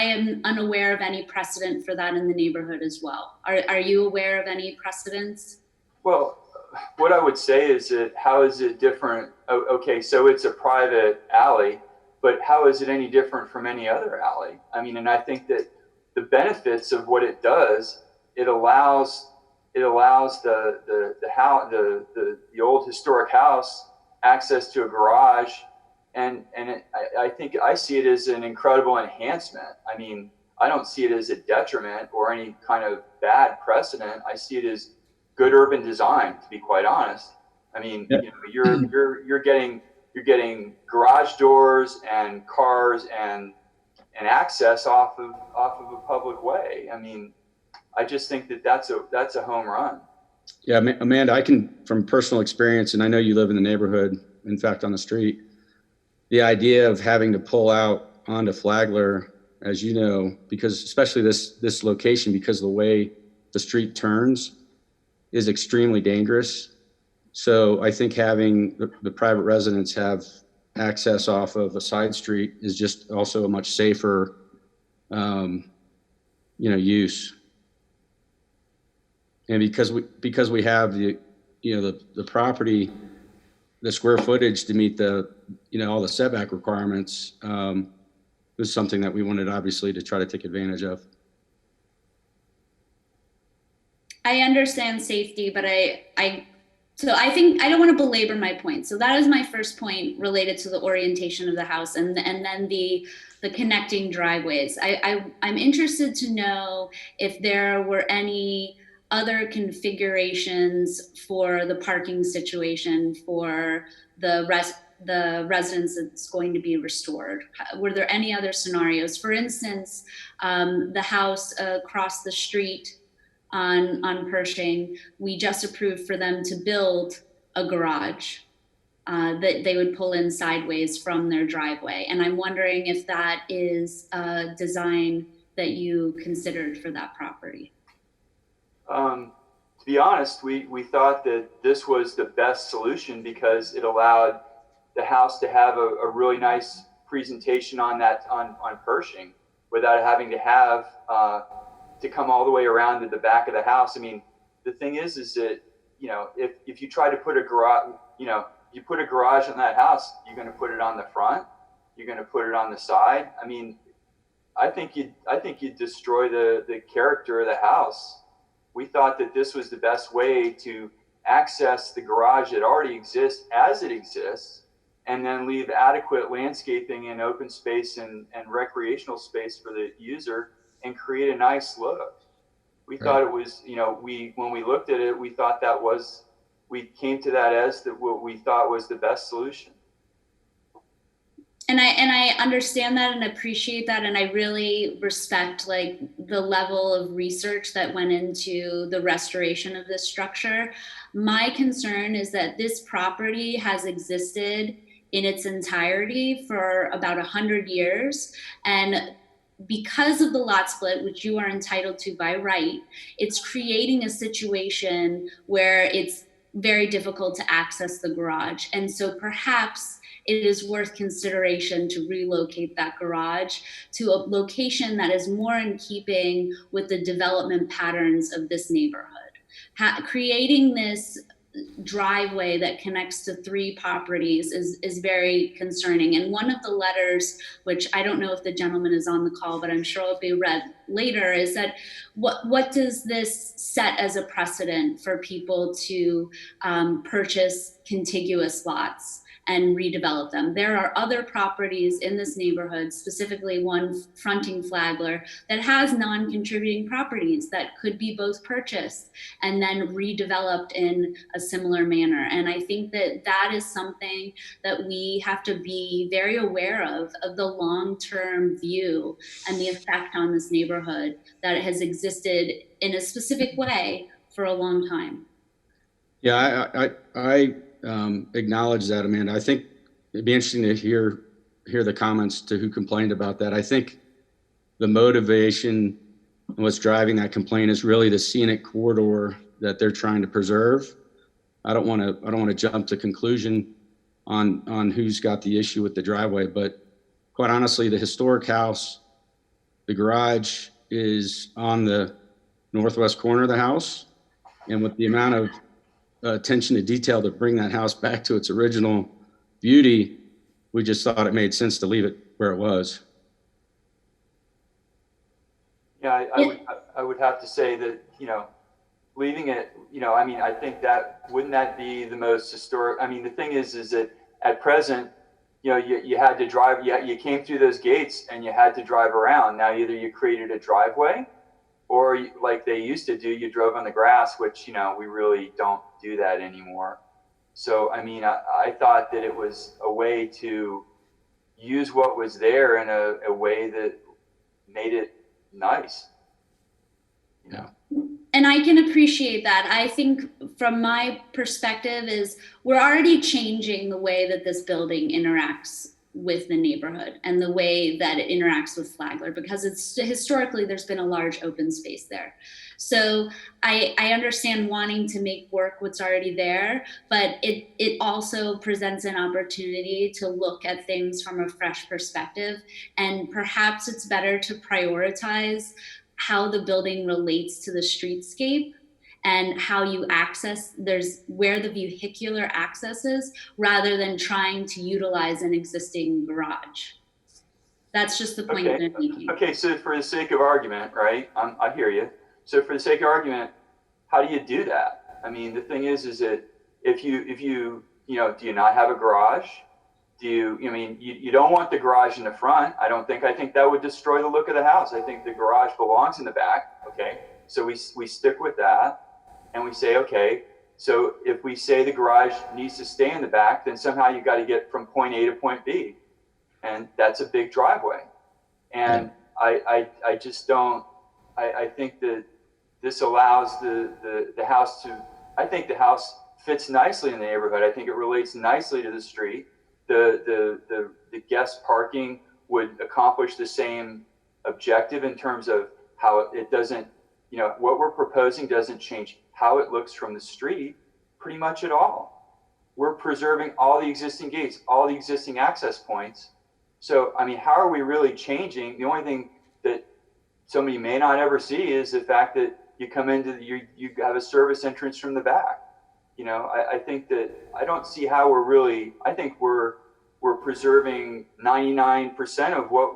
am unaware of any precedent for that in the neighborhood as well. Are you aware of any precedents? Well, what I would say is that how is it different? Okay, so it's a private alley, but how is it any different from any other alley? And I think that the benefits of what it does, it allows the old historic house access to a garage, and I think I see it as an incredible enhancement. I don't see it as a detriment or any kind of bad precedent. I see it as good urban design, to be quite honest. You're getting garage doors and cars and access off of a public way. I just think that's a home run. Yeah, Amanda, I can, from personal experience, and I know you live in the neighborhood, in fact, on the street, the idea of having to pull out onto Flagler, as you know, because especially this location, because of the way the street turns, is extremely dangerous. So I think having the private residents have access off of a side street is just also a much safer, use. And because we have the property, the square footage to meet all the setback requirements, was something that we wanted obviously to try to take advantage of. I understand safety, but so I think I don't want to belabor my point. So that is my first point related to the orientation of the house, and then the connecting driveways. I'm interested to know if there were any other configurations for the parking situation for the the residence that's going to be restored? Were there any other scenarios? For instance, the house across the street on Pershing, we just approved for them to build a garage that they would pull in sideways from their driveway. And I'm wondering if that is a design that you considered for that property. To be honest, we thought that this was the best solution because it allowed the house to have a really nice presentation on Pershing without having to have to come all the way around to the back of the house. I mean, the thing is that, you know, if you try to put a garage, you know, you put a garage in that house, you're going to put it on the front, you're going to put it on the side. I mean, I think you'd destroy the character of the house. We thought that this was the best way to access the garage that already exists as it exists, and then leave adequate landscaping and open space and recreational space for the user and create a nice look. We thought it was, you know, when we looked at it, we thought we came to that as what we thought was the best solution. And I understand that and appreciate that, and I really respect like the level of research that went into the restoration of this structure. My concern is that this property has existed in its entirety for about 100 years, and because of the lot split, which you are entitled to by right, it's creating a situation where it's very difficult to access the garage. And so perhaps it is worth consideration to relocate that garage to a location that is more in keeping with the development patterns of this neighborhood. Creating this driveway that connects to 3 properties is very concerning. And one of the letters, which I don't know if the gentleman is on the call, but I'm sure it'll be read later, is that what does this set as a precedent for people to purchase contiguous lots and redevelop them? There are other properties in this neighborhood, specifically one fronting Flagler, that has non-contributing properties that could be both purchased and then redeveloped in a similar manner. And I think that that is something that we have to be very aware of the long-term view and the effect on this neighborhood that has existed in a specific way for a long time. Yeah, I acknowledge that, Amanda. I think it'd be interesting to hear the comments to who complained about that. I think the motivation and what's driving that complaint is really the scenic corridor that they're trying to preserve. I don't want to jump to conclusion on who's got the issue with the driveway, but quite honestly, the historic house, the garage is on the northwest corner of the house, and with the amount of attention to detail to bring that house back to its original beauty, we just thought it made sense to leave it where it was. Yeah, I would have to say that, you know, leaving it, you know, I mean, I think wouldn't that be the most historic? I mean, the thing is that at present, you know, you had to drive, you came through those gates and you had to drive around. Now, either you created a driveway, or like they used to do, you drove on the grass, which, you know, we really don't do that anymore. So, I mean, I thought that it was a way to use what was there in a way that made it nice. You know? And I can appreciate that. I think from my perspective is we're already changing the way that this building interacts with the neighborhood and the way that it interacts with Flagler, because it's historically there's been a large open space there. So I understand wanting to make work what's already there, but it also presents an opportunity to look at things from a fresh perspective. And perhaps it's better to prioritize how the building relates to the streetscape and how you access, where the vehicular access is, rather than trying to utilize an existing garage. That's just the point that I'm making. Okay, so for the sake of argument, right, I hear you. So for the sake of argument, how do you do that? I mean, the thing is that if you know, do you not have a garage? You don't want the garage in the front. I think that would destroy the look of the house. I think the garage belongs in the back. Okay, so we stick with that. And we say, okay, So if we say the garage needs to stay in the back, then somehow you got to get from point A to point B. And that's a big driveway. And I just don't, I think that this allows the house to, I think the house fits nicely in the neighborhood. I think it relates nicely to the street. The guest parking would accomplish the same objective in terms of how it doesn't, you know, what we're proposing doesn't change how it looks from the street pretty much at all. We're preserving all the existing gates, all the existing access points. So, I mean, how are we really changing? The only thing that somebody may not ever see is the fact that you come into you have a service entrance from the back. You know, I think that I don't see how we're really, I think we're preserving 99% of what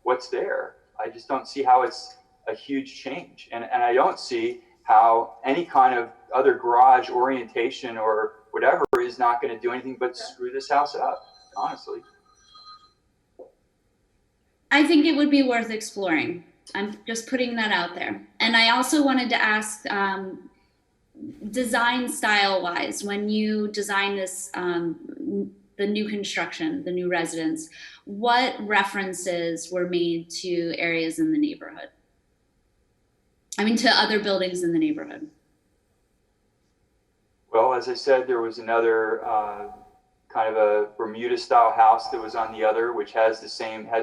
what's there. I just don't see how it's a huge change. And I don't see how any kind of other garage orientation or whatever is not going to do anything but screw this house up, honestly. I think it would be worth exploring. I'm just putting that out there. And I also wanted to ask, design style wise, when you design this, the new construction, the new residence, what references were made to areas in the neighborhood? I mean, to other buildings in the neighborhood. Well, as I said, there was another kind of a Bermuda style house that was on the other, which has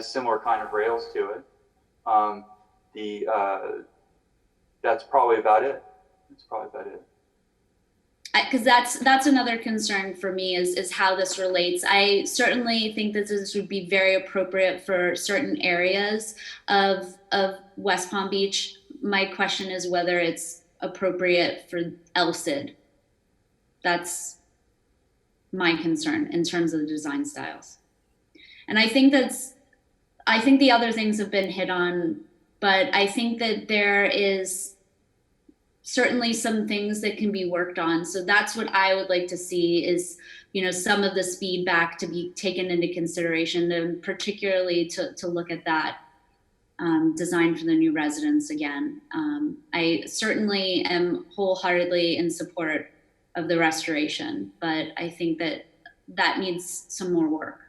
similar kind of rails to it. That's probably about it. Because that's another concern for me is how this relates. I certainly think that this would be very appropriate for certain areas of West Palm Beach. My question is whether it's appropriate for El Cid. That's my concern in terms of the design styles. And I think the other things have been hit on, but I think that there is certainly some things that can be worked on. So that's what I would like to see is, you know, some of this feedback to be taken into consideration, and particularly to look at that design for the new residence again. I certainly am wholeheartedly in support of the restoration, but I think that needs some more work.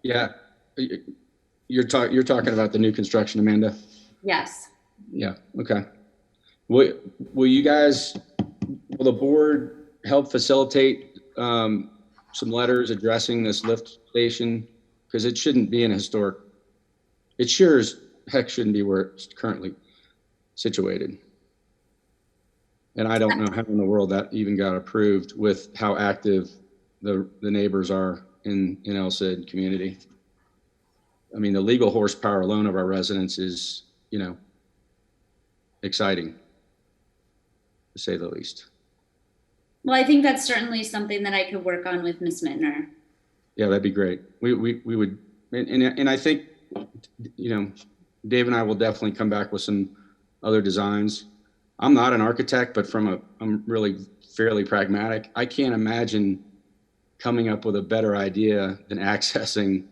Yeah, you're talking about the new construction, Amanda? Yes. Yeah, okay. Will the board help facilitate some letters addressing this lift station? Because it shouldn't be in a historic, it sure as heck shouldn't be where it's currently situated. And I don't know how in the world that even got approved with how active the neighbors are in El Cid community. I mean, the legal horsepower alone of our residents is, you know, exciting, to say the least. Well, I think that's certainly something that I could work on with Ms. Mittner. Yeah, that'd be great. We would, and I think, you know, Dave and I will definitely come back with some other designs. I'm not an architect, but I'm really fairly pragmatic. I can't imagine coming up with a better idea than accessing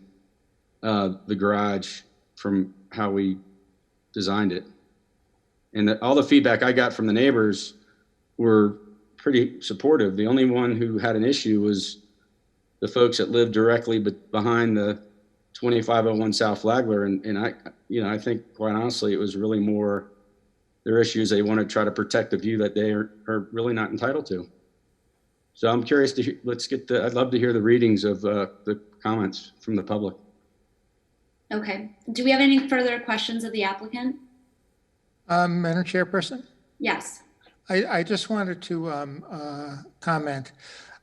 the garage from how we designed it. And all the feedback I got from the neighbors were pretty supportive. The only one who had an issue was the folks that lived directly behind the 2501 South Flagler. And I think quite honestly, it was really more their issues. They want to try to protect the view that they are really not entitled to. So I'm curious to I'd love to hear the readings of the comments from the public. Okay. Do we have any further questions of the applicant? Madam Chairperson? Yes. I just wanted to comment.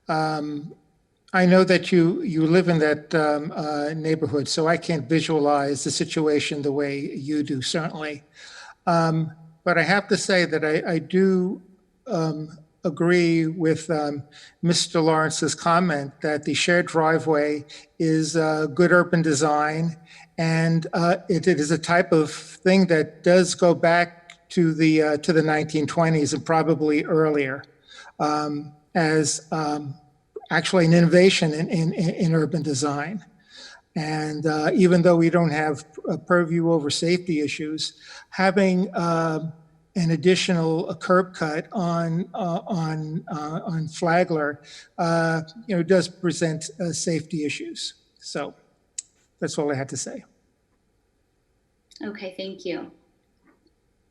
I know that you live in that neighborhood, so I can't visualize the situation the way you do, certainly. But I have to say that I do agree with Mr. Lawrence's comment that the shared driveway is good urban design, and it is a type of thing that does go back to the 1920s and probably earlier, as actually an innovation in urban design. And even though we don't have a purview over safety issues, having an additional curb cut on Flagler, does present safety issues. So that's all I had to say. Okay, thank you.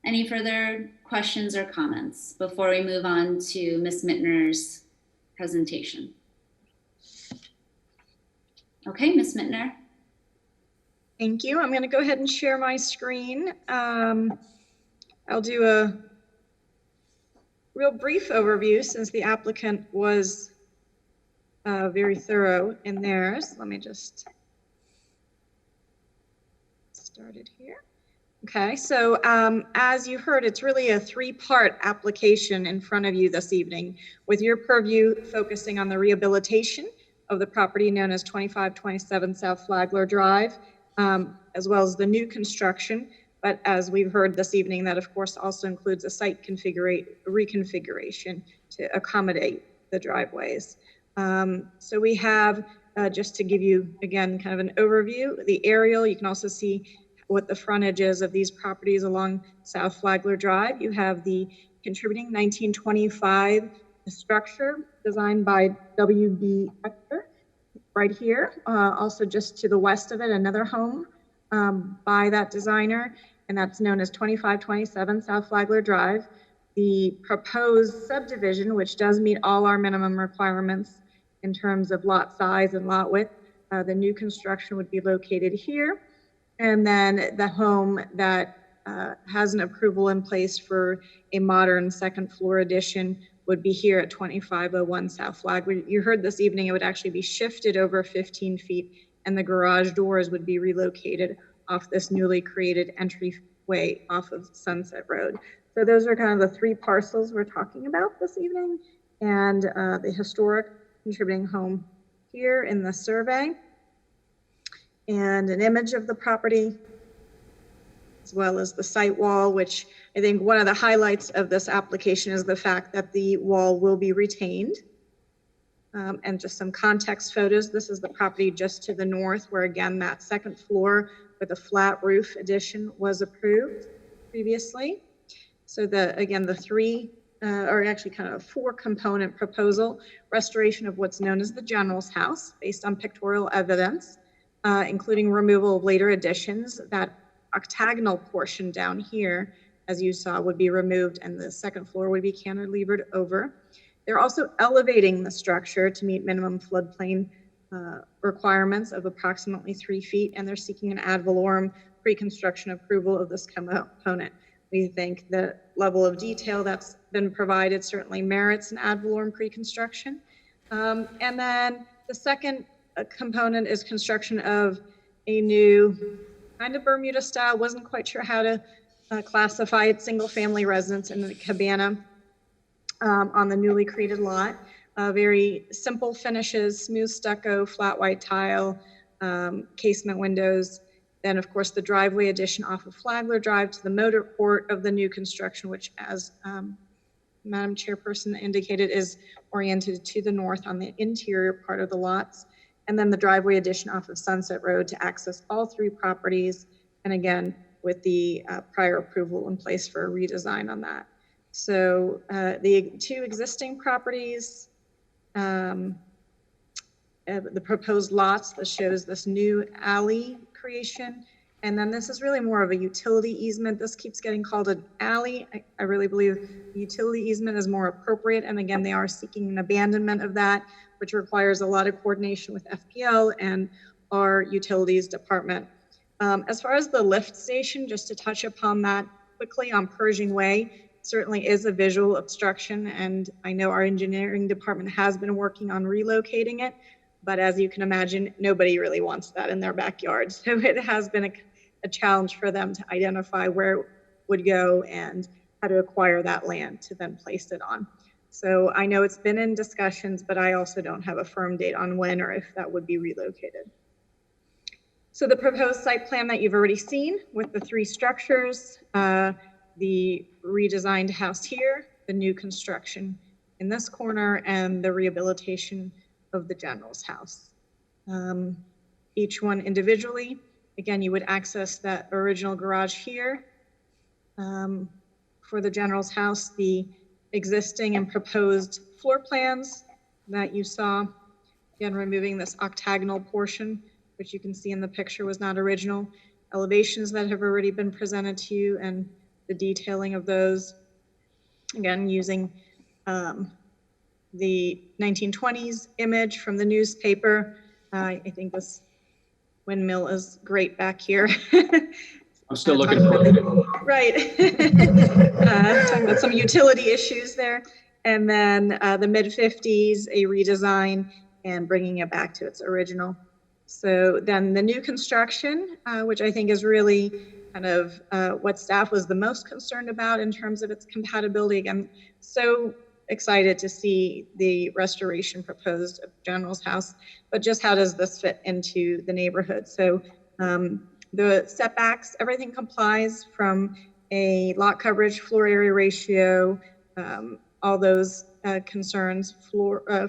Any further questions or comments before we move on to Ms. Mittner's presentation? Okay, Ms. Mittner. Thank you. I'm going to go ahead and share my screen. I'll do a real brief overview since the applicant was very thorough in theirs. Let me just start it here. Okay, so as you heard, it's really a three-part application in front of you this evening, with your purview focusing on the rehabilitation of the property known as 2527 South Flagler Drive, as well as the new construction. But as we've heard this evening, that of course also includes a site reconfiguration to accommodate the driveways. So we have, just to give you again kind of an overview, the aerial. You can also see what the frontage is of these properties along South Flagler Drive. You have the contributing 1925 structure designed by W.B. right here. Also just to the west of it, another home by that designer, and that's known as 2527 South Flagler Drive. The proposed subdivision, which does meet all our minimum requirements in terms of lot size and lot width, the new construction would be located here. And then the home that has an approval in place for a modern second floor addition would be here at 2501 South Flagler. You heard this evening it would actually be shifted over 15 feet and the garage doors would be relocated off this newly created entryway off of Sunset Road. So those are kind of the three parcels we're talking about this evening, and the historic contributing home here in the survey, and an image of the property, as well as the site wall, which I think one of the highlights of this application is the fact that the wall will be retained. And just some context photos. This is the property just to the north, where again, that second floor with a flat roof addition was approved previously. So again, the three, or actually kind of a four component proposal: restoration of what's known as the General's House based on pictorial evidence, including removal of later additions. That octagonal portion down here, as you saw, would be removed and the second floor would be cantilevered over. They're also elevating the structure to meet minimum floodplain requirements of approximately 3 feet, and they're seeking an ad valorem pre-construction approval of this component. We think the level of detail that's been provided certainly merits an ad valorem pre-construction. And then the second component is construction of a new kind of Bermuda style, wasn't quite sure how to classify it, single family residence in the cabana on the newly created lot. Very simple finishes, smooth stucco, flat white tile, casement windows. Then of course the driveway addition off of Flagler Drive to the motor port of the new construction, which as Madam Chairperson indicated is oriented to the north on the interior part of the lots. And then the driveway addition off of Sunset Road to access all three properties. And again, with the prior approval in place for a redesign on that. So the two existing properties, the proposed lots that shows this new alley creation. And then this is really more of a utility easement. This keeps getting called an alley. I really believe utility easement is more appropriate. And again, they are seeking an abandonment of that, which requires a lot of coordination with FPL and our utilities department. As far as the lift station, just to touch upon that quickly on Pershing Way, certainly is a visual obstruction, and I know our engineering department has been working on relocating it, but as you can imagine, nobody really wants that in their backyard. So it has been a challenge for them to identify where it would go and how to acquire that land to then place it on. So I know it's been in discussions, but I also don't have a firm date on when or if that would be relocated. So the proposed site plan that you've already seen with the three structures, the redesigned house here, the new construction in this corner, and the rehabilitation of the General's House. Each one individually. Again, you would access that original garage here for the General's house, the existing and proposed floor plans that you saw. Again, removing this octagonal portion, which you can see in the picture was not original. Elevations that have already been presented to you and the detailing of those. Again, using the 1920s image from the newspaper. I think this windmill is great back here. I'm still looking for it. Right. Talking about some utility issues there. And then the mid-50s, a redesign and bringing it back to its original. So then the new construction, which I think is really kind of what staff was the most concerned about in terms of its compatibility. Again, so excited to see the restoration proposed of General's house, but just how does this fit into the neighborhood? So the setbacks, everything complies from a lot coverage, floor area ratio, all those concerns,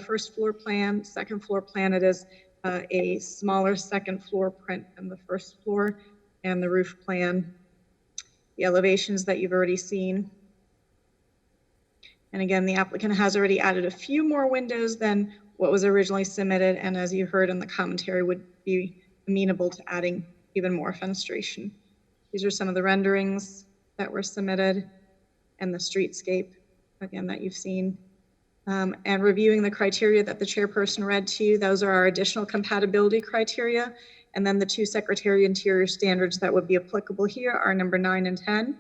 first floor plan, second floor plan, it is a smaller second floor print than the first floor, and the roof plan, the elevations that you've already seen. And again, the applicant has already added a few more windows than what was originally submitted, and as you heard in the commentary, would be amenable to adding even more fenestration. These are some of the renderings that were submitted and the streetscape, again, that you've seen. And reviewing the criteria that the chairperson read to you, those are our additional compatibility criteria. And then the two Secretary of Interior standards that would be applicable here are number 9 and 10.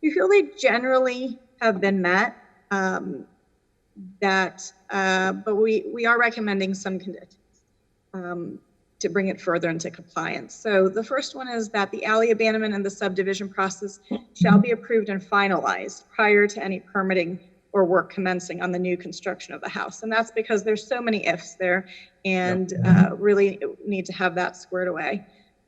We feel they generally have been met, but we are recommending some conditions to bring it further into compliance. So the first one is that the alley abandonment and the subdivision process shall be approved and finalized prior to any permitting or work commencing on the new construction of the house. And that's because there's so many ifs there and really need to have that squared away.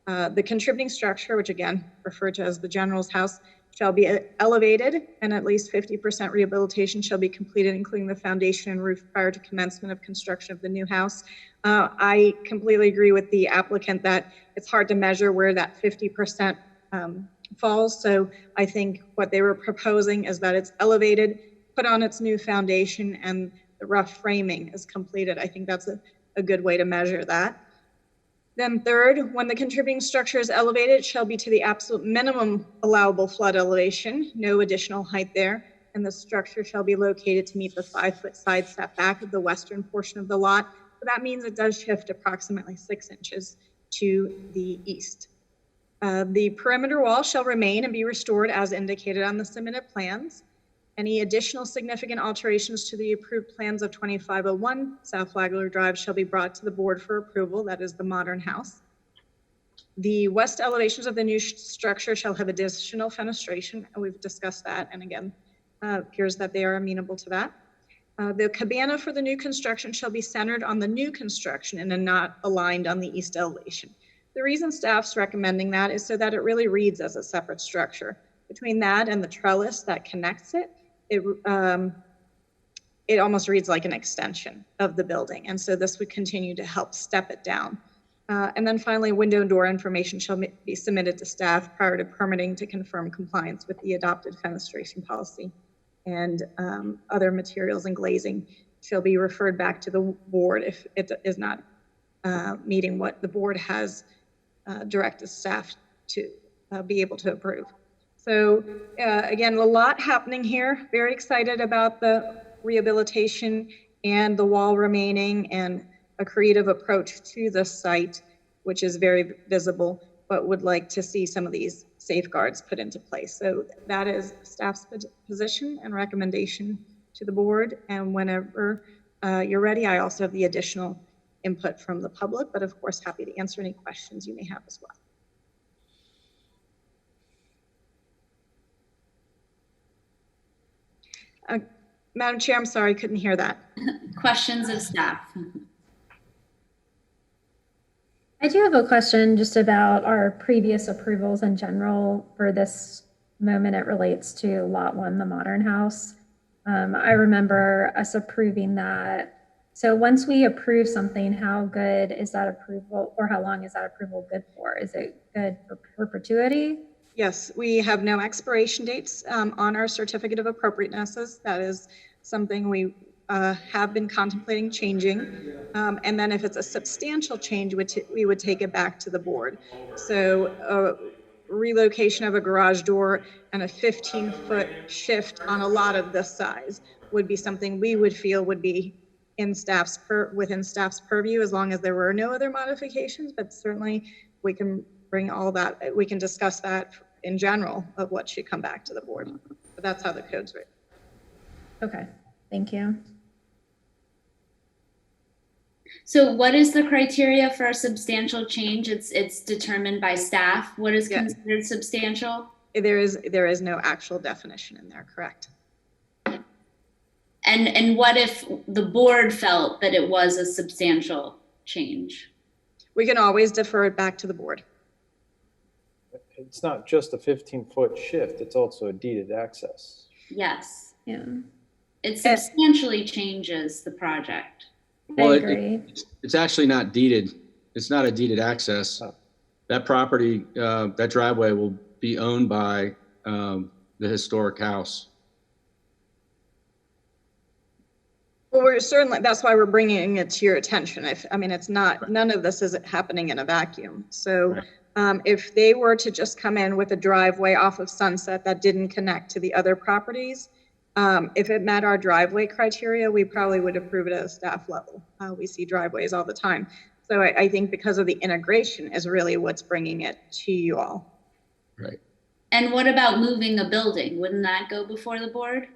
The contributing structure, which again, referred to as the General's house, shall be elevated and at least 50% rehabilitation shall be completed, including the foundation and roof prior to commencement of construction of the new house. I completely agree with the applicant that it's hard to measure where that 50% falls. So I think what they were proposing is that it's elevated, put on its new foundation, and the rough framing is completed. I think that's a good way to measure that. Then third, when the contributing structure is elevated, it shall be to the absolute minimum allowable flood elevation, no additional height there, and the structure shall be located to meet the 5-foot side setback of the western portion of the lot. So that means it does shift approximately 6 inches to the east. The perimeter wall shall remain and be restored as indicated on the submitted plans. Any additional significant alterations to the approved plans of 2501 South Flagler Drive shall be brought to the board for approval. That is the modern house. The west elevations of the new structure shall have additional fenestration, and we've discussed that. And again, appears that they are amenable to that. The cabana for the new construction shall be centered on the new construction and not aligned on the east elevation. The reason staff's recommending that is so that it really reads as a separate structure. Between that and the trellis that connects it, it almost reads like an extension of the building. And so this would continue to help step it down. And then finally, window and door information shall be submitted to staff prior to permitting to confirm compliance with the adopted fenestration policy. And other materials and glazing shall be referred back to the board if it is not meeting what the board has directed staff to be able to approve. So again, a lot happening here. Very excited about the rehabilitation and the wall remaining and a creative approach to the site, which is very visible, but would like to see some of these safeguards put into place. So that is staff's position and recommendation to the board. And whenever you're ready, I also have the additional input from the public, but of course, happy to answer any questions you may have as well. Madam Chair, I'm sorry, I couldn't hear that. Questions of staff? I do have a question just about our previous approvals in general. For this moment, it relates to Lot 1, the modern house. I remember us approving that. So once we approve something, how good is that approval, or how long is that approval good for? Is it good for perpetuity? Yes, we have no expiration dates on our certificate of appropriatenesses. That is something we have been contemplating changing. And then if it's a substantial change, we would take it back to the board. So relocation of a garage door and a 15-foot shift on a lot of this size would be something we would feel would be within staff's purview, as long as there were no other modifications. But certainly we can bring all that, we can discuss that in general of what should come back to the board. But that's how the code's written. Okay, thank you. So what is the criteria for a substantial change? It's determined by staff. What is considered substantial? There is no actual definition in there, correct? And what if the board felt that it was a substantial change? We can always defer it back to the board. It's not just a 15-foot shift, it's also a deeded access. Yes. Yeah. It substantially changes the project. Well, I agree. it's actually not deeded. It's not a deeded access. That property, that driveway will be owned by the historic house. Well, we're certainly, that's why we're bringing it to your attention. I mean, it's not, none of this is happening in a vacuum. So if they were to just come in with a driveway off of Sunset that didn't connect to the other properties, if it met our driveway criteria, we probably would approve it at a staff level. We see driveways all the time. So I think because of the integration is really what's bringing it to you all. Right. And what about moving a building? Wouldn't that go before the board?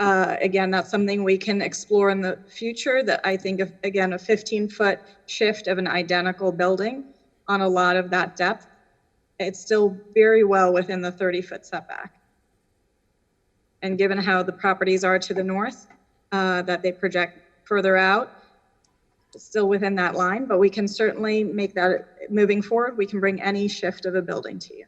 Again, that's something we can explore in the future. That I think, again, a 15-foot shift of an identical building on a lot of that depth, it's still very well within the 30-foot setback. And given how the properties are to the north, that they project further out, it's still within that line, but we can certainly make that, moving forward, we can bring any shift of a building to you.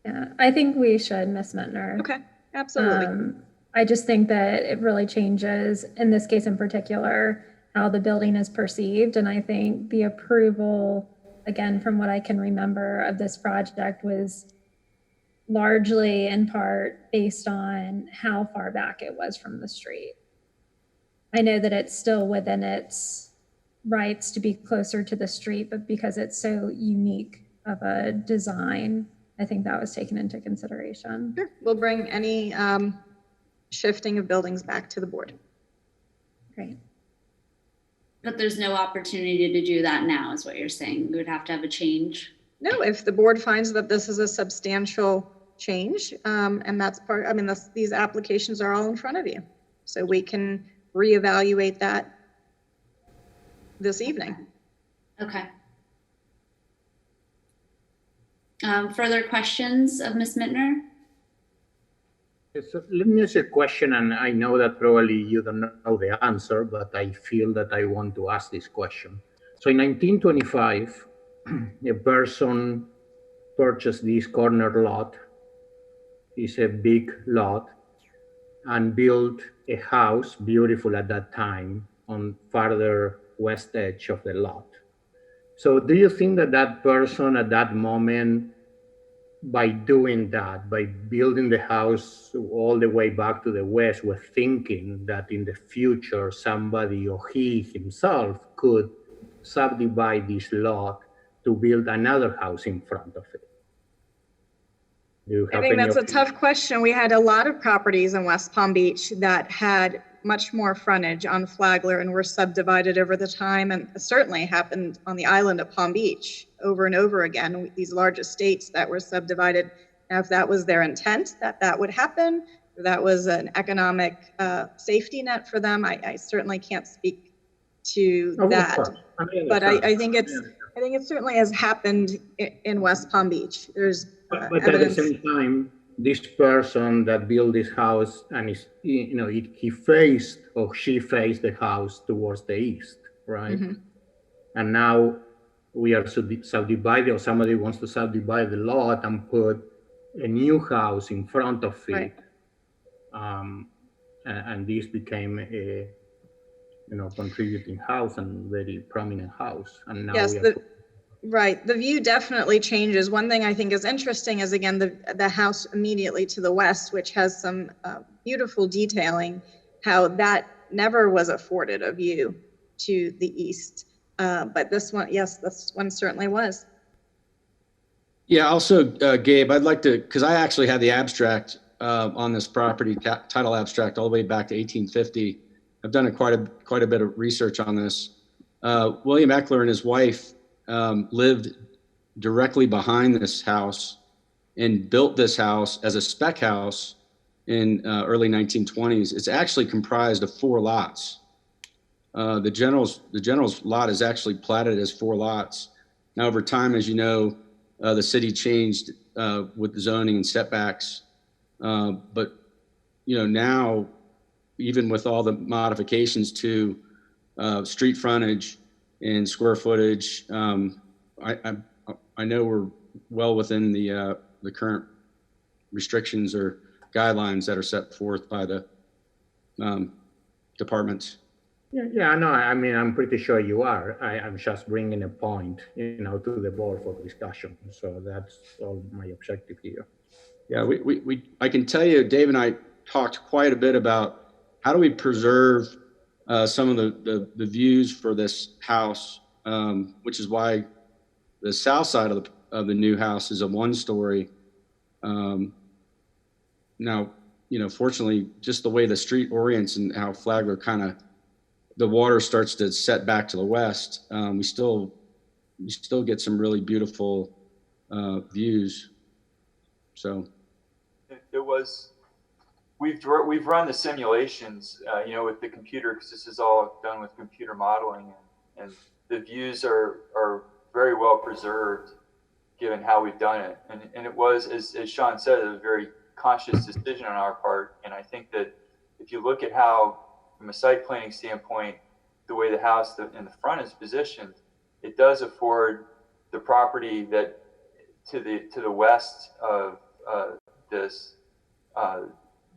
Yeah, I think we should, Ms. Mittner. Okay, absolutely. I just think that it really changes, in this case in particular, how the building is perceived. And I think the approval, again, from what I can remember of this project, was largely in part based on how far back it was from the street. I know that it's still within its rights to be closer to the street, but because it's so unique of a design, I think that was taken into consideration. Sure. We'll bring any shifting of buildings back to the board. Great. But there's no opportunity to do that now, is what you're saying. We would have to have a change. No, if the board finds that this is a substantial change, and that's part, I mean, these applications are all in front of you. So we can reevaluate that this evening. Okay. Further questions of Ms. Mittner? So let me ask you a question, and I know that probably you don't know the answer, but I feel that I want to ask this question. So in 1925, a person purchased this corner lot. It's a big lot, and built a house, beautiful at that time, on farther west edge of the lot. So do you think that that person at that moment, by doing that, by building the house all the way back to the west, was thinking that in the future somebody or he himself could subdivide this lot to build another house in front of it? I think that's a tough question. We had a lot of properties in West Palm Beach that had much more frontage on Flagler and were subdivided over the time, and it certainly happened on the island of Palm Beach over and over again, these large estates that were subdivided. Now, if that was their intent, that would happen, or that was an economic safety net for them, I certainly can't speak to that. But I think it certainly has happened in West Palm Beach. There's but at the same time, this person that built this house, and he faced, or she faced, the house towards the east, right? Mm-hmm. And now we are subdividing, or somebody wants to subdivide the lot and put a new house in front of it. Right. And this became a contributing house and very prominent house. And now Right, the view definitely changes. One thing I think is interesting is, again, the house immediately to the west, which has some beautiful detailing, how that never was afforded a view to the east. But this one, yes, this one certainly was. Yeah, also, Gabe, I'd like to, because I actually had the abstract on this property, title abstract, all the way back to 1850. I've done quite a bit of research on this. William Eckler and his wife lived directly behind this house and built this house as a spec house in early 1920s. It's actually comprised of 4 lots. The general's lot is actually platted as 4 lots. Now, over time, as you know, the city changed with the zoning and setbacks. But, now, even with all the modifications to street frontage and square footage, I know we're well within the current restrictions or guidelines that are set forth by the departments. Yeah, no, I mean, I'm pretty sure you are. I'm just bringing a point, to the board for discussion. So that's all my objective here. Yeah, I can tell you, Dave and I talked quite a bit about how do we preserve some of the views for this house, which is why the south side of the new house is a 1-story. Now, fortunately, just the way the street orients and how Flagler the water starts to set back to the west, we still get some really beautiful views. So it was, we've run the simulations, with the computer, because this is all done with computer modeling, and the views are very well preserved given how we've done it. And it was, as Sean said, a very conscious decision on our part. And I think that if you look at how, from a site planning standpoint, the way the house in the front is positioned, it does afford the property that to the west of this,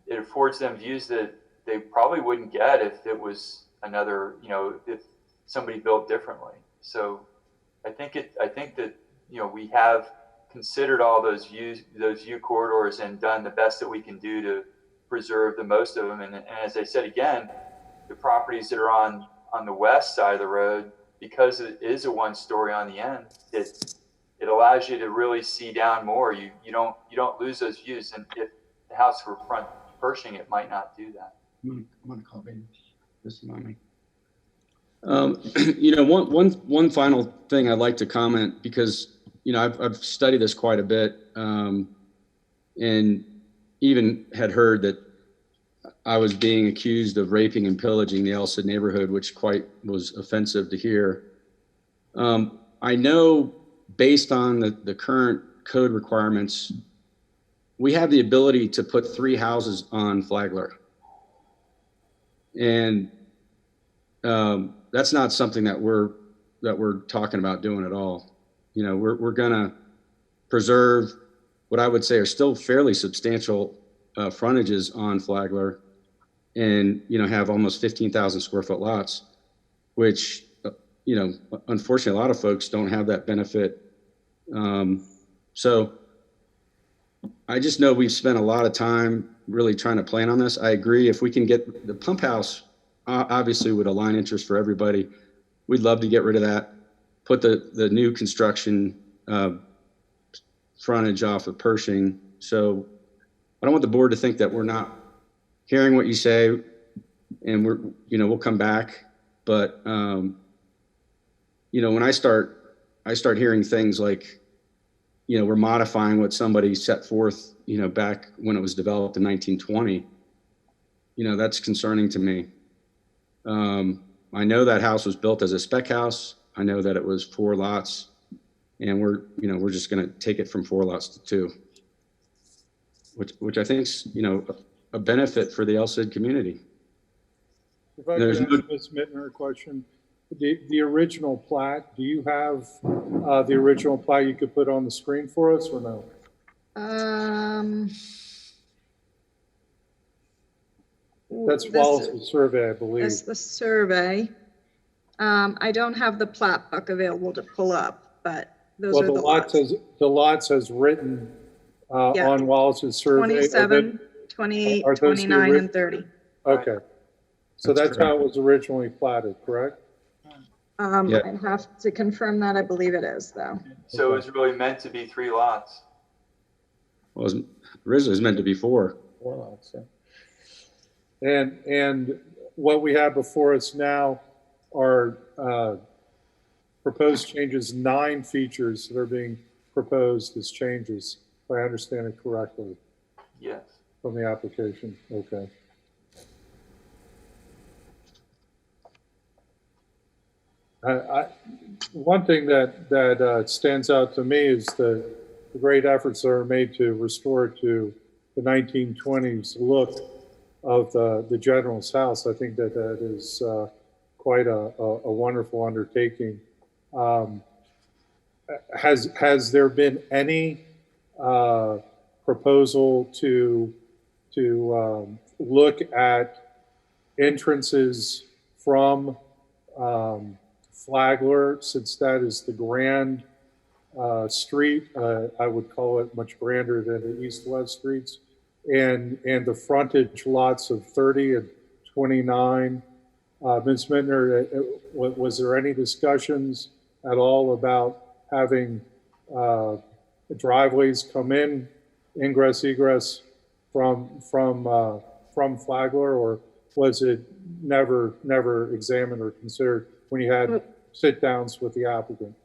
it affords them views that they probably wouldn't get if it was another, if somebody built differently. So I think that we have considered all those view corridors and done the best that we can do to preserve the most of them. And as I said again, the properties that are on the west side of the road, because it is a 1-story on the end, it allows you to really see down more. You don't lose those views. And if the house were front Pershing, it might not do that. I'm gonna call baby. This is mommy. One final thing I'd like to comment, because I've studied this quite a bit, and even had heard that I was being accused of raping and pillaging the Elsid neighborhood, which quite was offensive to hear. I know, based on the current code requirements, we have the ability to put 3 houses on Flagler. And that's not something that we're talking about doing at all. We're gonna preserve what I would say are still fairly substantial frontages on Flagler, and have almost 15,000 square foot lots, which unfortunately a lot of folks don't have that benefit. So I just know we've spent a lot of time really trying to plan on this. I agree, if we can get the pump house, obviously would align interest for everybody. We'd love to get rid of that, put the new construction frontage off of Pershing. So I don't want the board to think that we're not hearing what you say, and we'll come back. But when I start hearing things like, we're modifying what somebody set forth, back when it was developed in 1920, that's concerning to me. I know that house was built as a spec house. I know that it was 4 lots, and we're just going to take it from 4 lots to 2, which I think is, a benefit for the Elsid community. If I could ask Ms. Mittner a question, the original plat, do you have the original plat you could put on the screen for us, or no? That's Wallace's survey, I believe. That's the survey. I don't have the plat book available to pull up. but those Well, are the the lot lots. says, the lot says written Yeah. on Wallace's survey. 27, 28, Are those the 29, ori- and 30. Okay. So That's that's how it was originally platted, correct? Yeah. I'd have to confirm that. I believe it is, though. So it was really meant to be 3 lots. Well, originally it was meant to be 4. 4 lots, yeah. And what we have before us now are proposed changes, 9 features that are being proposed as changes, if I understand it correctly, Yes. from the application. Okay. One thing that stands out to me is the great efforts that are made to restore to the 1920s look of the general's house. I think that is quite a wonderful undertaking. Has there been any proposal to look at entrances from Flagler, since that is the grand street? I would call it much grander than the east-west streets, and the frontage lots of 30 and 29. Ms. Mittner, was there any discussions at all about having driveways come in, ingress, egress from Flagler, or was it never examined or considered when you had sit downs with the applicant?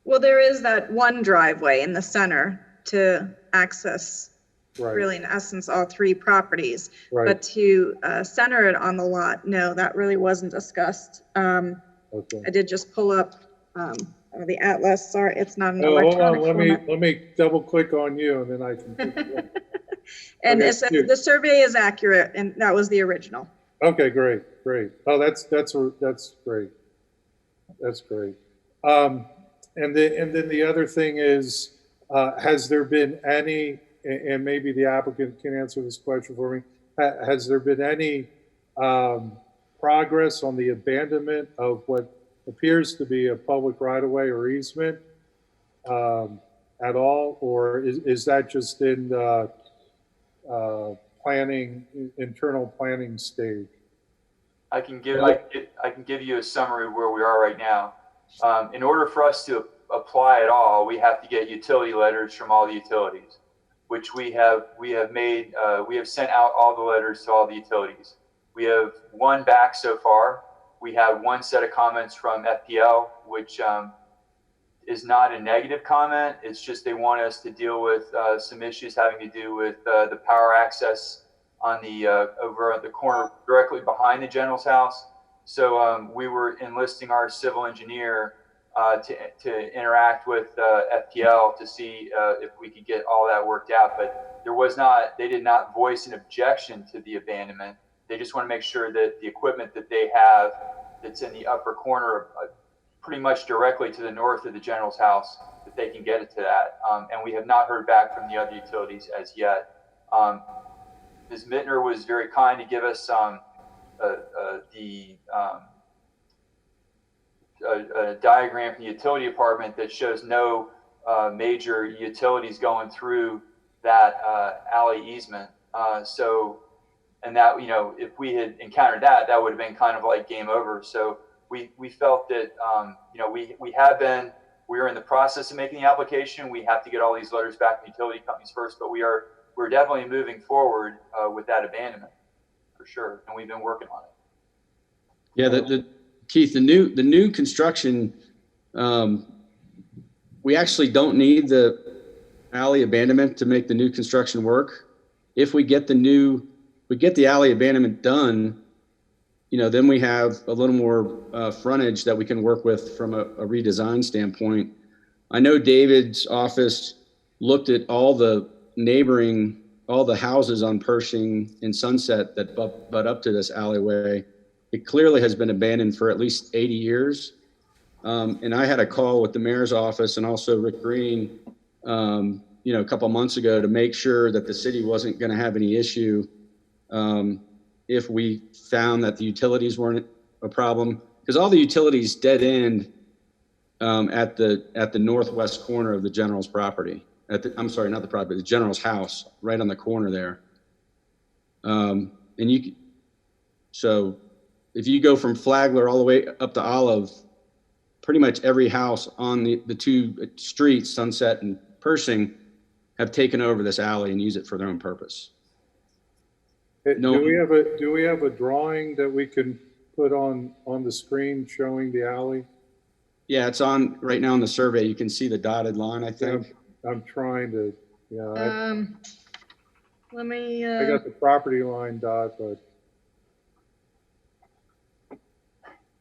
Well, there is that one driveway in the center to access, Right. really, in essence, all 3 properties. Right. But to center it on the lot, no, that really wasn't discussed. Okay. I did just pull up the atlas. Sorry, it's not an Oh, hold on. electronic format. Let me double click on you, and then I can. And Okay, it's, cute. the survey is accurate, and that was the original. Okay, great. Oh, that's great. That's great. And then the other thing is, has there been any, and maybe the applicant can answer this question for me, has there been any progress on the abandonment of what appears to be a public right-of-way or easement at all, or is that just in internal planning stage? I can give you a summary of where we are right now. In order for us to apply at all, we have to get utility letters from all the utilities, which we have sent out all the letters to all the utilities. We have 1 back so far. We have 1 set of comments from FPL, which is not a negative comment. It's just they want us to deal with some issues having to do with the power access on the over at the corner directly behind the general's house. So we were enlisting our civil engineer to interact with FPL to see if we could get all that worked out. But they did not voice an objection to the abandonment. They just want to make sure that the equipment that they have that's in the upper corner, pretty much directly to the north of the general's house, that they can get it to that. And we have not heard back from the other utilities as yet. Ms. Mittner was very kind to give us a diagram from the utility department that shows no major utilities going through that alley easement. And that, if we had encountered that, that would have been kind of like game over. So we felt that, we're in the process of making the application. We have to get all these letters back from utility companies first, but we're definitely moving forward with that abandonment for sure. And we've been working on it. Yeah, Keith, the new construction, we actually don't need the alley abandonment to make the new construction work. If we get the alley abandonment done, then we have a little more frontage that we can work with from a redesign standpoint. I know David's office looked at all the houses on Pershing and Sunset that butt up to this alleyway. It clearly has been abandoned for at least 80 years. And I had a call with the mayor's office and also Rick Green, a couple months ago to make sure that the city wasn't going to have any issue if we found that the utilities weren't a problem, because all the utilities dead end at the northwest corner of the general's property. I'm sorry, not the property, the general's house, right on the corner there. So if you go from Flagler all the way up to Olive, pretty much every house on the two streets, Sunset and Pershing, have taken over this alley and use it for their own purpose. Do we have a drawing that we can put on the screen showing the alley? Yeah, it's on right now in the survey. You can see the dotted line, I think. I'm trying to, Let me, I got the property line dot, but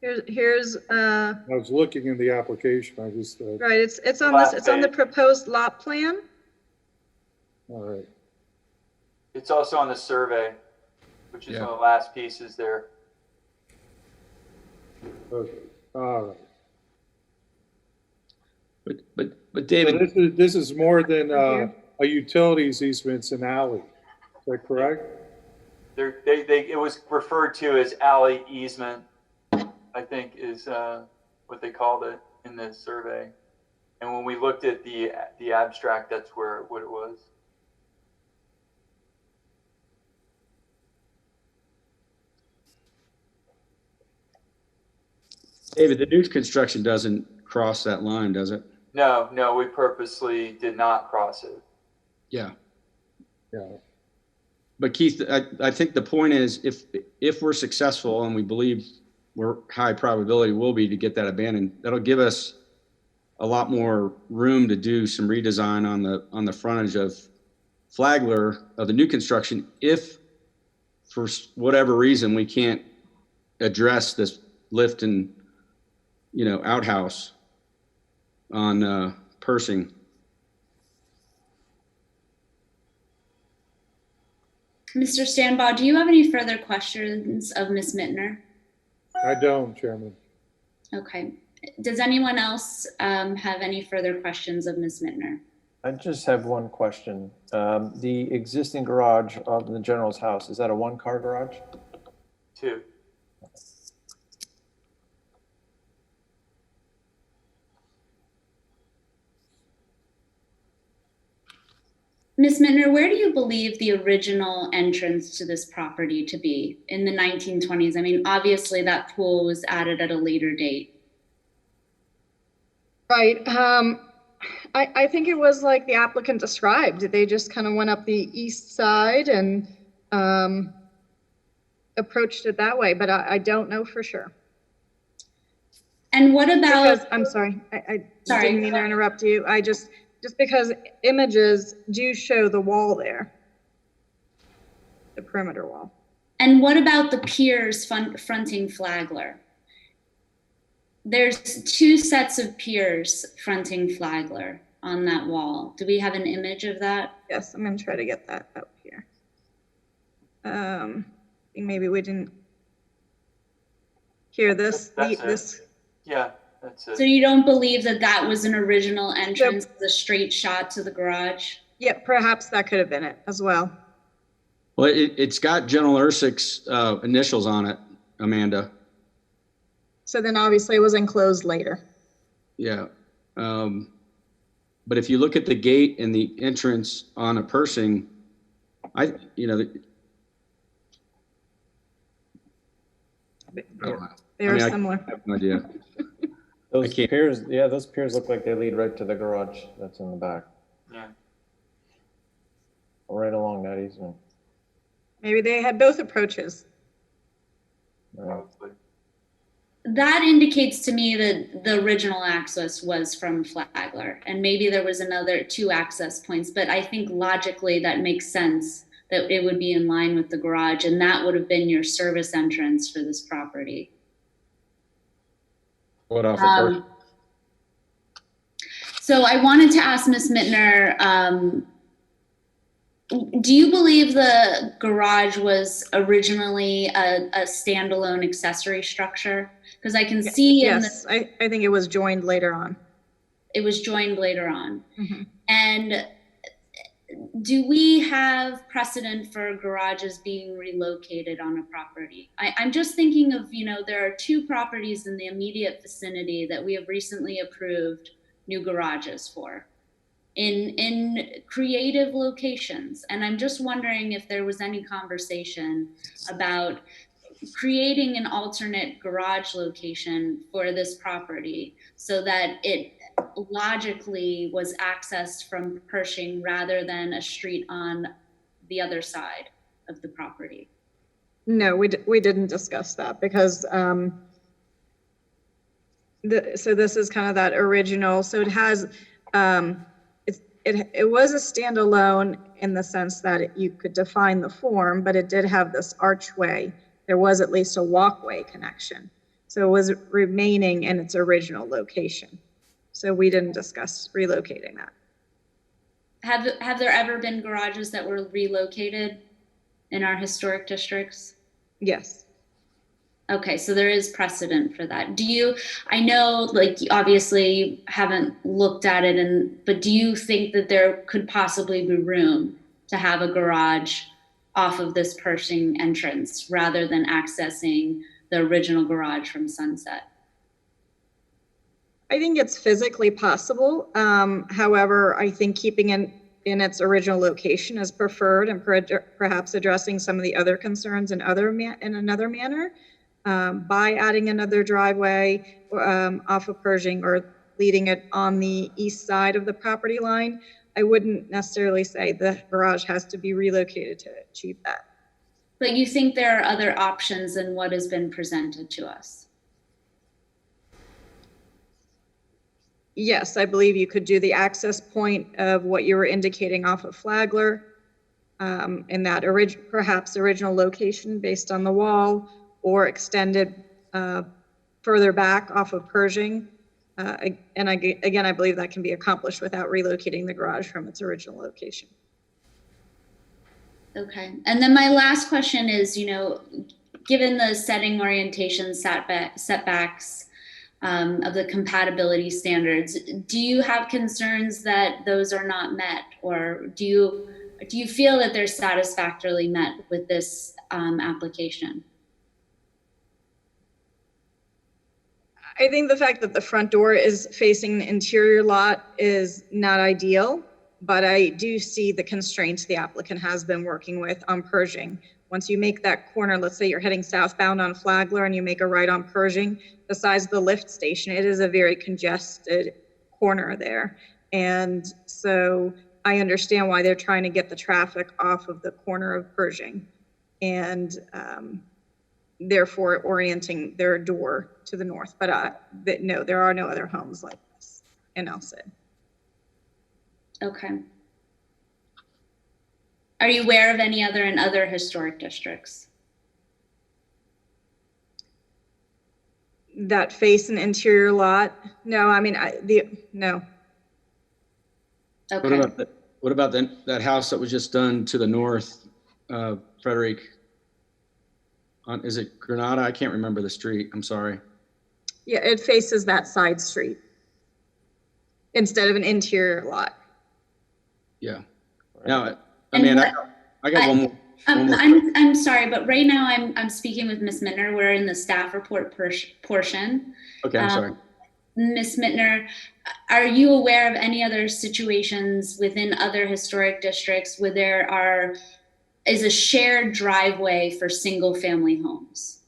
here's, I was looking in the application. I just, right, it's on this, it's on the proposed lot plan. all right. It's also on the survey, which is one of the last pieces there. Okay, all right. But David, So this is more than a utilities easement, it's an alley. Is that correct? It was referred to as alley easement, I think is what they called it in the survey. And when we looked at the abstract, that's what it was. David, the new construction doesn't cross that line, does it? No, we purposely did not cross it. Yeah. Yeah. But Keith, I think the point is if we're successful, and we believe we're high probability will be to get that abandoned, that'll give us a lot more room to do some redesign on the frontage of Flagler of the new construction. If for whatever reason we can't address this lift and outhouse on Pershing. Mr. Stanbaugh, do you have any further questions of Ms. Mittner? I don't, Chairman. Okay. Does anyone else have any further questions of Ms. Mittner? I just have one question. The existing garage of the general's house, is that a one-car garage? 2. Ms. Mittner, where do you believe the original entrance to this property to be in the 1920s? I mean, obviously that pool was added at a later date. Right. I think it was like the applicant described. They just kind of went up the east side and approached it that way, but I don't know for sure. And what about? I'm sorry, I Sorry. didn't mean to interrupt you. Just because images do show the wall there, the perimeter wall. And what about the piers fronting Flagler? There's 2 sets of piers fronting Flagler on that wall. Do we have an image of that? Yes, I'm gonna try to get that up here. I think maybe we didn't hear this. Yeah, that's it. So you don't believe that was an original entrance, the straight shot to the garage? Yeah, perhaps that could have been it as well. Well, it's got General Ersich's initials on it, Amanda. So then obviously it was enclosed later. Yeah. But if you look at the gate and the entrance on a Pershing, I don't know. They are similar. I have no idea. Those piers look like they lead right to the garage that's in the back. Yeah. Right along that easement. Maybe they had both approaches. Probably. That indicates to me that the original access was from Flagler, and maybe there was another 2 access points, but I think logically that makes sense that it would be in line with the garage, and that would have been your service entrance for this property. What off of Pershing? So I wanted to ask Ms. Mittner, do you believe the garage was originally a standalone accessory structure? Because I can see Yes, I think it was joined later on. it was joined later on. Mm-hmm. And do we have precedent for garages being relocated on a property? I'm just thinking of, there are 2 properties in the immediate vicinity that we have recently approved new garages for in creative locations. And I'm just wondering if there was any conversation about creating an alternate garage location for this property so that it logically was accessed from Pershing rather than a street on the other side of the property. No, we didn't discuss that because so this is kind of that original. So it has it was a standalone in the sense that you could define the form, but it did have this archway. There was at least a walkway connection. So it was remaining in its original location. So we didn't discuss relocating that. Have there ever been garages that were relocated in our historic districts? Yes. Okay, so there is precedent for that. I know, like, obviously you haven't looked at it, but do you think that there could possibly be room to have a garage off of this Pershing entrance rather than accessing the original garage from Sunset? I think it's physically possible. However, I think keeping it in its original location is preferred, and perhaps addressing some of the other concerns in another manner by adding another driveway off of Pershing or leading it on the east side of the property line. I wouldn't necessarily say the garage has to be relocated to achieve that. But you think there are other options than what has been presented to us? Yes, I believe you could do the access point of what you were indicating off of Flagler in that perhaps original location based on the wall, or extended further back off of Pershing. And again, I believe that can be accomplished without relocating the garage from its original location. Okay, and then my last question is, given the setting orientation setbacks of the compatibility standards, do you have concerns that those are not met, or do you feel that they're satisfactorily met with this application? I think the fact that the front door is facing the interior lot is not ideal, but I do see the constraints the applicant has been working with on Pershing. Once you make that corner, let's say you're heading southbound on Flagler and you make a right on Pershing, besides the lift station, it is a very congested corner there. And so I understand why they're trying to get the traffic off of the corner of Pershing and therefore orienting their door to the north. But no, there are no other homes like this in Elsid. Okay. Are you aware of any other in other historic districts? That face an interior lot? No, I mean, no. Okay. What about that house that was just done to the north, Frederick? Is it Granada? I can't remember the street. I'm sorry. Yeah, it faces that side street instead of an interior lot. Yeah. Now, I mean, I got one more. I'm sorry, but right now I'm speaking with Ms. Mittner. We're in the staff report portion. Okay, I'm sorry. Ms. Mittner, are you aware of any other situations within other historic districts where there is a shared driveway for single family homes?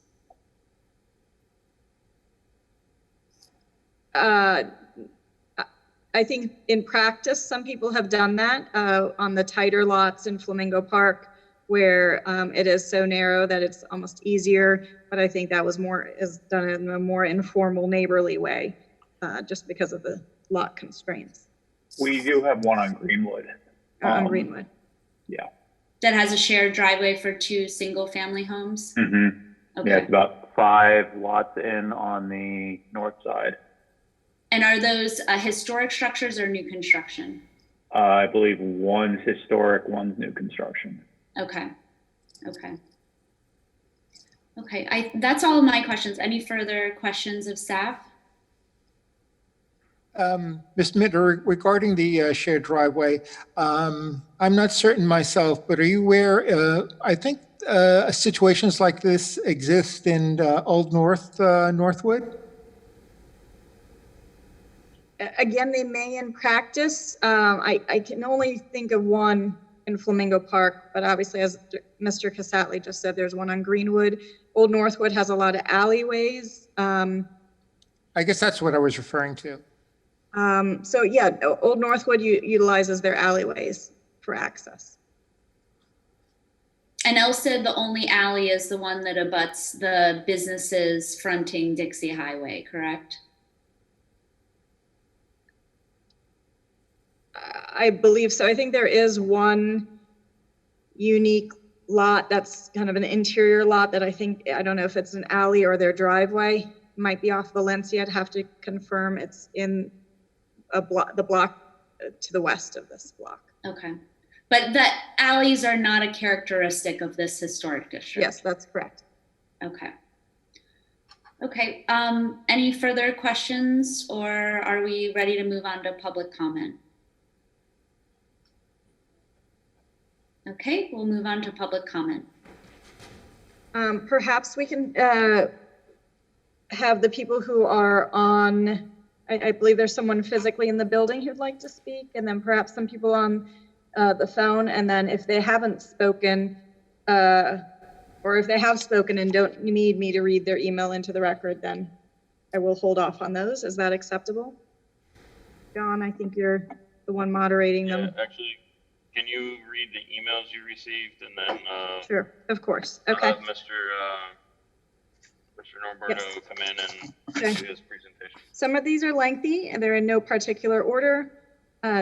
I think in practice, some people have done that on the tighter lots in Flamingo Park, where it is so narrow that it's almost easier. But I think that is done in a more informal, neighborly way, just because of the lot constraints. We do have one on Greenwood. On Greenwood. Yeah. That has a shared driveway for 2 single family homes? Mm-hmm. Okay. Yeah, it's about 5 lots in on the north side. And are those historic structures or new construction? I believe one's historic, one's new construction. Okay. That's all of my questions. Any further questions of staff? Ms. Mitter, regarding the shared driveway, I'm not certain myself, but are you aware, I think situations like this exist in Old Northwood? Again, they may in practice. I can only think of one in Flamingo Park, but obviously, as Mr. Casatli just said, there's one on Greenwood. Old Northwood has a lot of alleyways. I guess that's what I was referring to. So yeah, Old Northwood utilizes their alleyways for access. And also the only alley is the one that abuts the businesses fronting Dixie Highway, correct? I believe so. I think there is one unique lot that's kind of an interior lot that I don't know if it's an alley or their driveway. It might be off Valencia. I'd have to confirm. It's in the block to the west of this block. Okay. But the alleys are not a characteristic of this historic district? Yes, that's correct. Okay. Okay. Any further questions, or are we ready to move on to public comment? Okay, we'll move on to public comment. Perhaps we can have the people who are on, I believe there's someone physically in the building who'd like to speak, and then perhaps some people on the phone, and then if they haven't spoken, or if they have spoken and don't need me to read their email into the record, then I will hold off on those. Is that acceptable? John, I think you're the one moderating them. Yeah, actually, can you read the emails you received and then Sure, of course. Okay. have Mr. Norberto come in and do his presentation? Some of these are lengthy and they're in no particular order.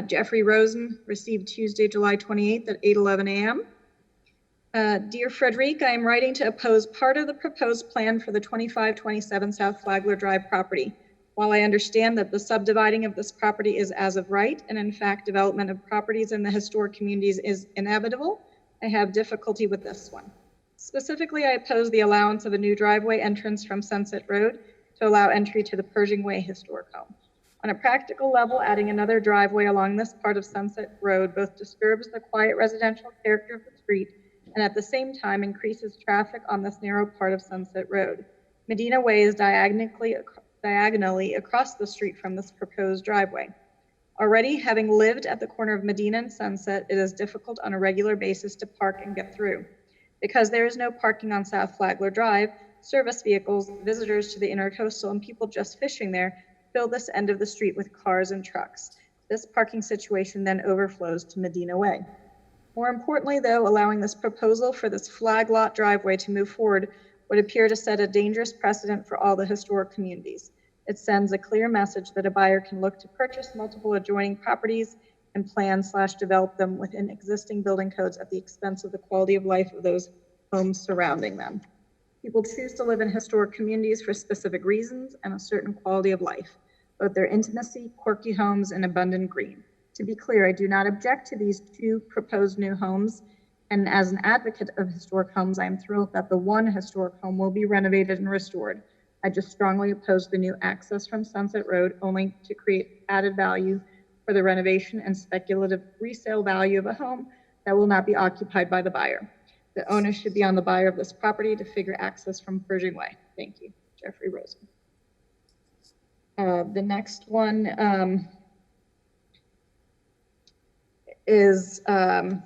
Jeffrey Rosen received Tuesday, July 28th at 8:11 a.m. Dear Frederic, I am writing to oppose part of the proposed plan for the 2527 South Flagler Drive property. While I understand that the subdividing of this property is as of right, and in fact, development of properties in the historic communities is inevitable, I have difficulty with this one. Specifically, I oppose the allowance of a new driveway entrance from Sunset Road to allow entry to the Pershing Way Historic Home. On a practical level, adding another driveway along this part of Sunset Road both disturbs the quiet residential character of the street and at the same time increases traffic on this narrow part of Sunset Road. Medina Way is diagonally across the street from this proposed driveway. Already, having lived at the corner of Medina and Sunset, it is difficult on a regular basis to park and get through. Because there is no parking on South Flagler Drive, service vehicles, visitors to the intercoastal, and people just fishing there fill this end of the street with cars and trucks. This parking situation then overflows to Medina Way. More importantly, though, allowing this proposal for this flag lot driveway to move forward would appear to set a dangerous precedent for all the historic communities. It sends a clear message that a buyer can look to purchase multiple adjoining properties and plan/develop them within existing building codes at the expense of the quality of life of those homes surrounding them. People choose to live in historic communities for specific reasons and a certain quality of life, both their intimacy, quirky homes, and abundant green. To be clear, I do not object to these two proposed new homes, and as an advocate of historic homes, I am thrilled that the one historic home will be renovated and restored. I just strongly oppose the new access from Sunset Road only to create added value for the renovation and speculative resale value of a home that will not be occupied by the buyer. The onus should be on the buyer of this property to figure access from Pershing Way. Thank you, Jeffrey Rosen. The next one is a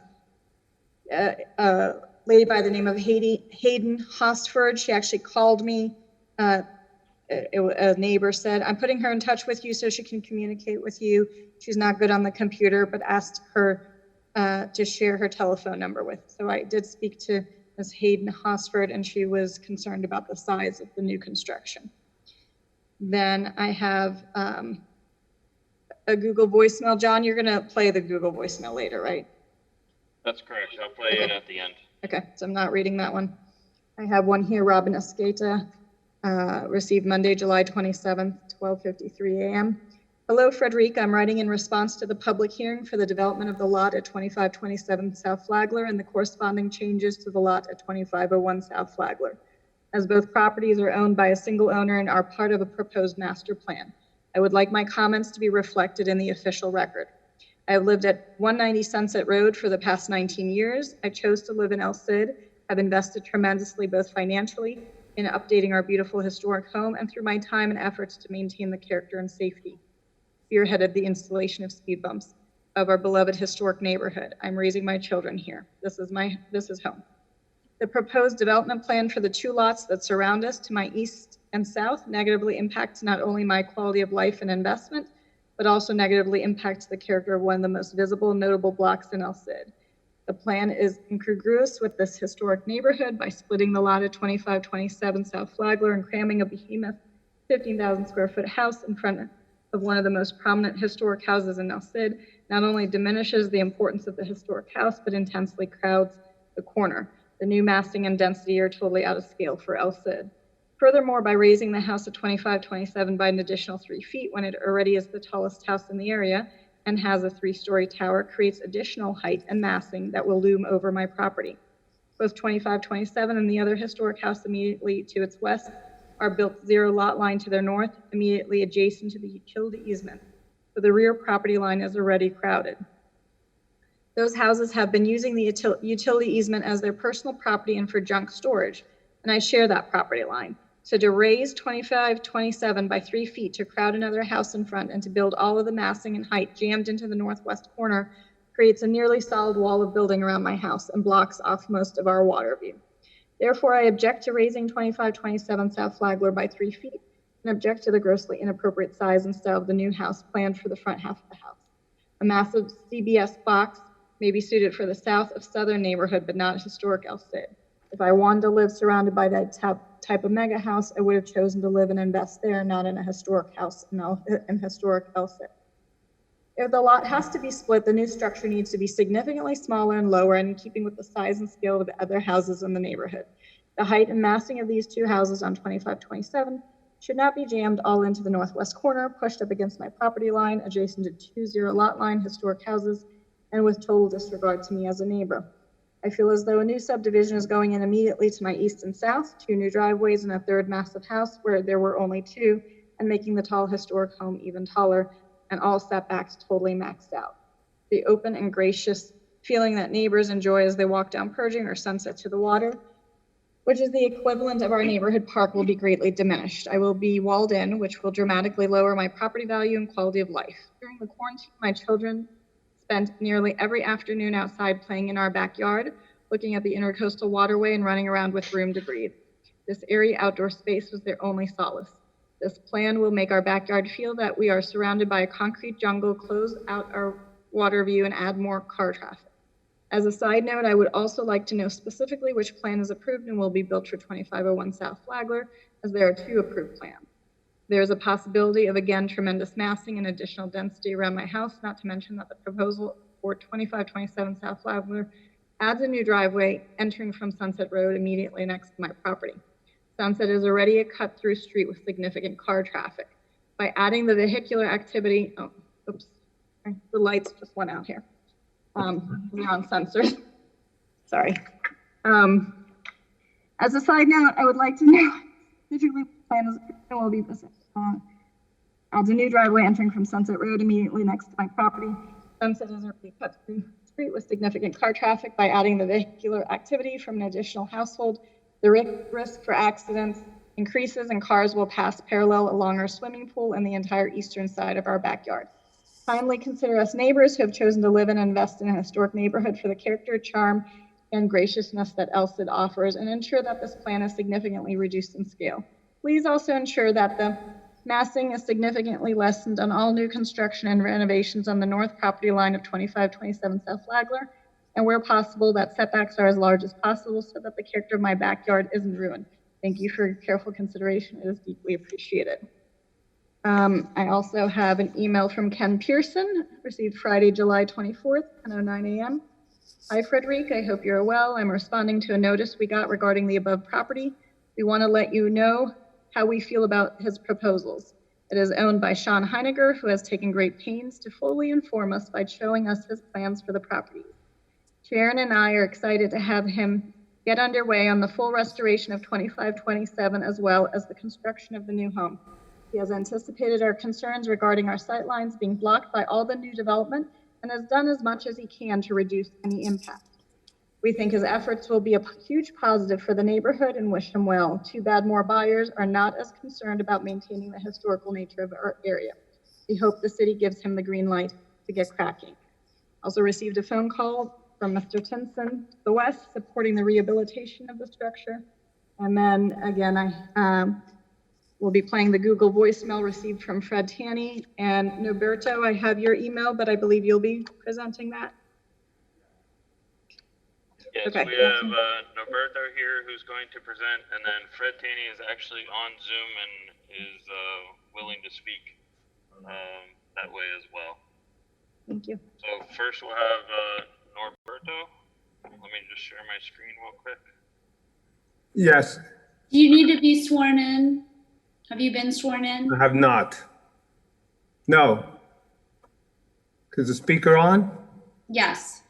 lady by the name of Hayden Hosford. She actually called me. A neighbor said, I'm putting her in touch with you so she can communicate with you. She's not good on the computer, but asked her to share her telephone number with. So I did speak to Ms. Hayden Hosford, and she was concerned about the size of the new construction. Then I have a Google voicemail. John, you're gonna play the Google voicemail later, right? That's correct. I'll play it at the end. Okay, so I'm not reading that one. I have one here, Robin Esqueta, received Monday, July 27th, 12:53 a.m. Hello, Frederic. I'm writing in response to the public hearing for the development of the lot at 2527 South Flagler and the corresponding changes to the lot at 2501 South Flagler. As both properties are owned by a single owner and are part of a proposed master plan, I would like my comments to be reflected in the official record. I have lived at 190 Sunset Road for the past 19 years. I chose to live in El Cid, have invested tremendously both financially in updating our beautiful historic home and through my time and efforts to maintain the character and safety. Spearheaded the installation of speed bumps of our beloved historic neighborhood. I'm raising my children here. This is home. The proposed development plan for the 2 lots that surround us to my east and south negatively impacts not only my quality of life and investment, but also negatively impacts the character of one of the most visible and notable blocks in El Cid. The plan is incongruous with this historic neighborhood by splitting the lot at 2527 South Flagler and cramming a behemoth 15,000 square foot house in front of one of the most prominent historic houses in El Cid. Not only diminishes the importance of the historic house, but intensely crowds the corner. The new massing and density are totally out of scale for El Cid. Furthermore, by raising the house at 2527 by an additional 3 feet when it already is the tallest house in the area and has a 3-story tower, creates additional height and massing that will loom over my property. Both 2527 and the other historic house immediately to its west are built 0 lot line to their north, immediately adjacent to the utility easement. So the rear property line is already crowded. Those houses have been using the utility easement as their personal property and for junk storage, and I share that property line. So to raise 2527 by 3 feet to crowd another house in front and to build all of the massing and height jammed into the northwest corner creates a nearly solid wall of building around my house and blocks off most of our water view. Therefore, I object to raising 2527 South Flagler by 3 feet and object to the grossly inappropriate size and style of the new house planned for the front half of the house. A massive CBS box may be suited for the south of southern neighborhood, but not historic El Cid. If I wanted to live surrounded by that type of mega house, I would have chosen to live and invest there, not in a historic house in historic El Cid. If the lot has to be split, the new structure needs to be significantly smaller and lower in keeping with the size and scale of the other houses in the neighborhood. The height and massing of these 2 houses on 2527 should not be jammed all into the northwest corner, pushed up against my property line, adjacent to 2 0 lot line historic houses, and with total disregard to me as a neighbor. I feel as though a new subdivision is going in immediately to my east and south, 2 new driveways and a 3rd massive house where there were only 2, and making the tall historic home even taller, and all setbacks totally maxed out. The open and gracious feeling that neighbors enjoy as they walk down Pershing or Sunset to the water, which is the equivalent of our neighborhood park, will be greatly diminished. I will be walled in, which will dramatically lower my property value and quality of life. During the quarantine, my children spent nearly every afternoon outside playing in our backyard, looking at the intercoastal waterway and running around with room to breathe. This airy outdoor space was their only solace. This plan will make our backyard feel that we are surrounded by a concrete jungle, close out our water view, and add more car traffic. As a side note, I would also like to know specifically which plan is approved and will be built for 2501 South Flagler, as there are 2 approved plans. There is a possibility of, again, tremendous massing and additional density around my house, not to mention that the proposal for 2527 South Flagler adds a new driveway entering from Sunset Road immediately next to my property. Sunset is already a cut-through street with significant car traffic. By adding the vehicular activity, the lights just went out here. They're on sensors. Sorry. As a side note, I would like to know specifically what plan is and will be adds a new driveway entering from Sunset Road immediately next to my property. Sunset is already cut through street with significant car traffic. By adding the vehicular activity from an additional household, the risk for accidents increases and cars will pass parallel along our swimming pool and the entire eastern side of our backyard. Kindly consider us neighbors who have chosen to live and invest in a historic neighborhood for the character, charm, and graciousness that El Cid offers, and ensure that this plan is significantly reduced in scale. Please also ensure that the massing is significantly lessened on all new construction and renovations on the north property line of 2527 South Flagler, and where possible, that setbacks are as large as possible so that the character of my backyard isn't ruined. Thank you for your careful consideration. It is deeply appreciated. I also have an email from Ken Pearson, received Friday, July 24th, 10:09 a.m. Hi, Frederic. I hope you're well. I'm responding to a notice we got regarding the above property. We want to let you know how we feel about his proposals. It is owned by Sean Heiniger, who has taken great pains to fully inform us by showing us his plans for the properties. Sharon and I are excited to have him get underway on the full restoration of 2527 as well as the construction of the new home. He has anticipated our concerns regarding our sightlines being blocked by all the new development and has done as much as he can to reduce any impact. We think his efforts will be a huge positive for the neighborhood and wish him well. Too bad more buyers are not as concerned about maintaining the historical nature of our area. We hope the city gives him the green light to get cracking. Also received a phone call from Mr. Tinson to the west, supporting the rehabilitation of the structure. And then again, I will be playing the Google voicemail received from Fred Tanny. And Noberto, I have your email, but I believe you'll be presenting that. Yes, Okay. we have Norberto here who's going to present, and then Fred Taney is actually on Zoom and is willing to speak that way as well. Thank you. So first we'll have Norberto. Let me just share my screen real quick. Yes, Do you need to be sworn in? Have you been sworn in? I have not. No. Is the speaker on? Yes.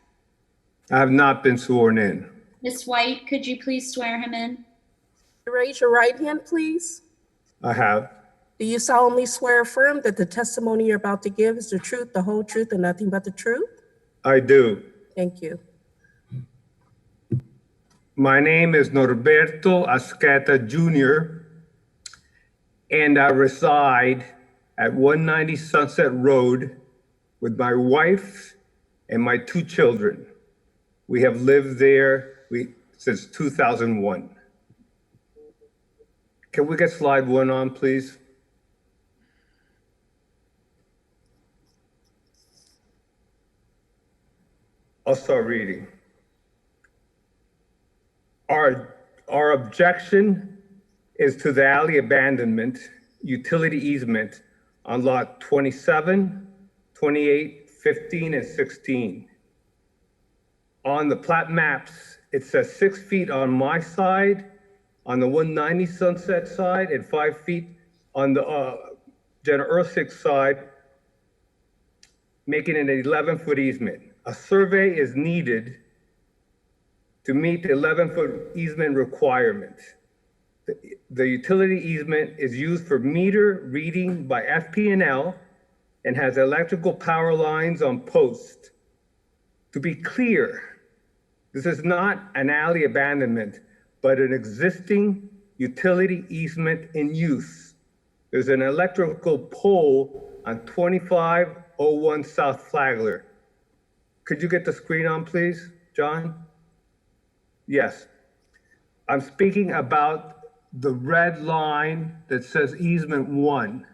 I have not been sworn in. Ms. White, could you please swear him in? Raise your right hand, please. I have. Do you solemnly swear or affirm that the testimony you're about to give is the truth, the whole truth, and nothing but the truth? I do. Thank you. My name is Norberto Asqueta Jr., and I reside at 190 Sunset Road with my wife and my 2 children. We have lived there since 2001. Can we get slide 1 on, please? I'll start reading. Our objection is to the alley abandonment utility easement on lot 27, 28, 15, and 16. On the plat maps, it says 6 feet on my side, on the 190 Sunset side, and 5 feet on the Jenna Ersick side, making it an 11-foot easement. A survey is needed to meet the 11-foot easement requirement. The utility easement is used for meter reading by FP&L and has electrical power lines on posts. To be clear, this is not an alley abandonment, but an existing utility easement in use. There's an electrical pole on 2501 South Flagler. Could you get the screen on, please, John? Yes. I'm speaking about the red line that says easement 1.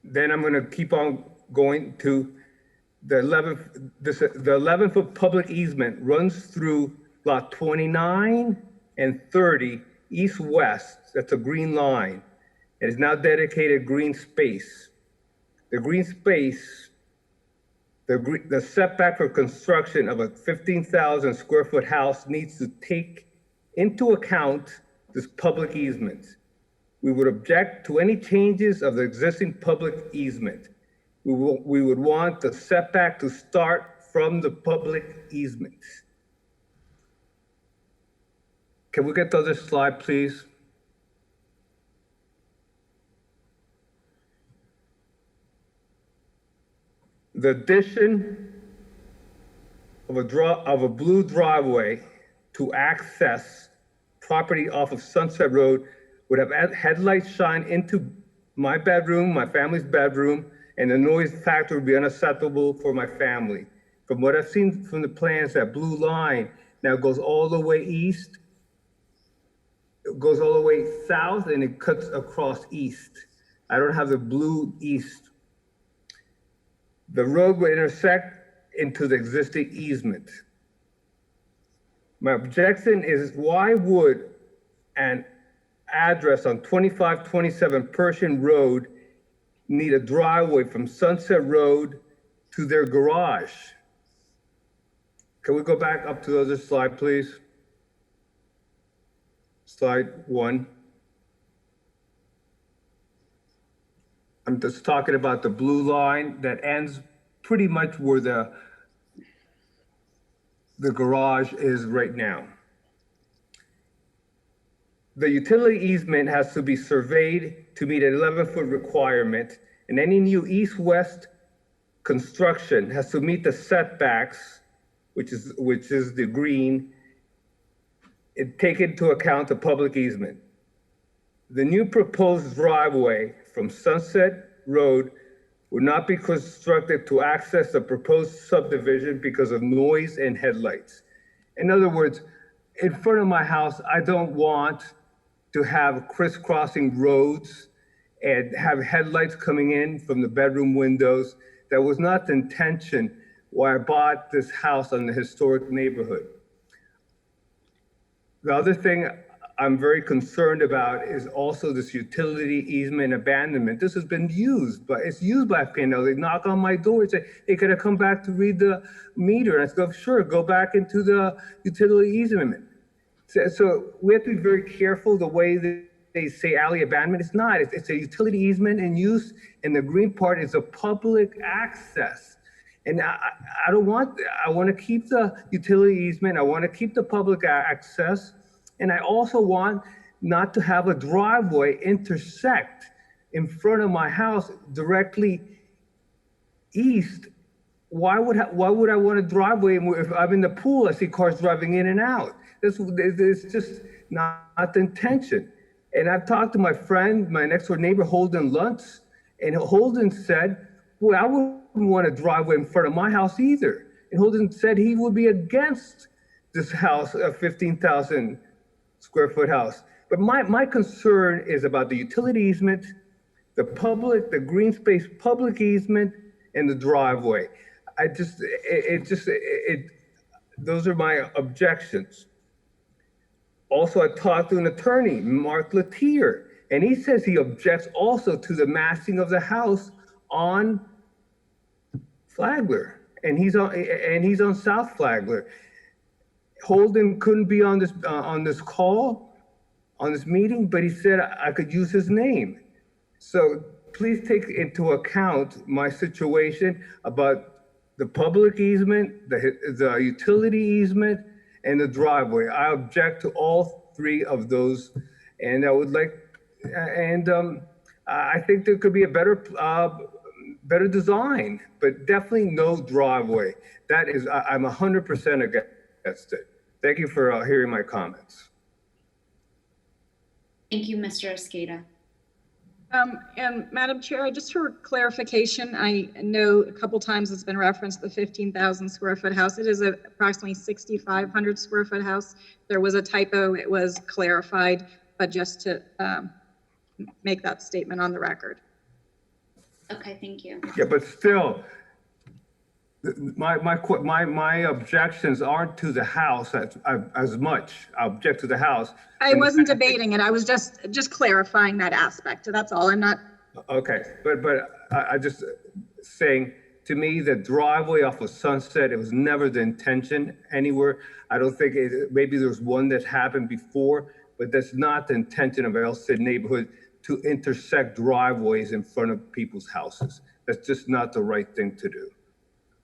Then I'm going to keep on going to the 11-foot public easement runs through lot 29 and 30 east-west. That's a green line. It is now dedicated green space. The green space, the setback for construction of a 15,000 square foot house needs to take into account this public easement. We would object to any changes of the existing public easement. We would want the setback to start from the public easement. Can we get the other slide, please? The addition of a blue driveway to access property off of Sunset Road would have headlights shine into my bedroom, my family's bedroom, and the noise factor would be unacceptable for my family. From what I've seen from the plans, that blue line now goes all the way east, it goes all the way south, and it cuts across east. I don't have the blue east. The road would intersect into the existing easement. My objection is, why would an address on 2527 Pershing Road need a driveway from Sunset Road to their garage? Can we go back up to the other slide, please? Slide 1. I'm just talking about the blue line that ends pretty much where the garage is right now. the utility easement has to be surveyed to meet an 11-foot requirement, and any new east-west construction has to meet the setbacks, which is the green, and take into account the public easement. The new proposed driveway from Sunset Road would not be constructed to access the proposed subdivision because of noise and headlights. In other words, in front of my house, I don't want to have crisscrossing roads and have headlights coming in from the bedroom windows. That was not the intention why I bought this house in the historic neighborhood. The other thing I'm very concerned about is also this utility easement abandonment. This has been used, but it's used by PNL. They knock on my door and say, hey, could I come back to read the meter? And I go, sure, go back into the utility easement. So we have to be very careful the way that they say alley abandonment. It's not, it's a utility easement in use, and the green part is a public access. And I don't want, I want to keep the utility easement. I want to keep the public access. And I also want not to have a driveway intersect in front of my house directly east. Why would I want a driveway if I'm in the pool? I see cars driving in and out. It's just not the intention. And I've talked to my friend, my next door neighbor, Holden Luntz, and Holden said, well, I wouldn't want a driveway in front of my house either. And Holden said he would be against this house, a 15,000 square foot house. But my concern is about the utility easement, the green space public easement, and the driveway. Those are my objections. Also, I talked to an attorney, Mark Latier, and he says he objects also to the massing of the house on Flagler, and he's on South Flagler. Holden couldn't be on this call, on this meeting, but he said I could use his name. So please take into account my situation about the public easement, the utility easement, and the driveway. I object to all three of those, and I would like, and I think there could be a better design, but definitely no driveway. That is, I'm 100% against it. Thank you for hearing my comments. Thank you, Mr. Escada. And Madam Chair, just for clarification, I know a couple times it's been referenced the 15,000 square foot house. It is approximately 6,500 square foot house. There was a typo, it was clarified, but just to make that statement on the record. Okay, thank you. Yeah, but still, my objections aren't to the house as much. I object to the house. I wasn't debating it. I was just clarifying that aspect. That's all. I'm not. Okay, but I just saying, to me, the driveway off of Sunset, it was never the intention anywhere. I don't think maybe there's one that happened before, but that's not the intention of El Cid neighborhood to intersect driveways in front of people's houses. That's just not the right thing to do.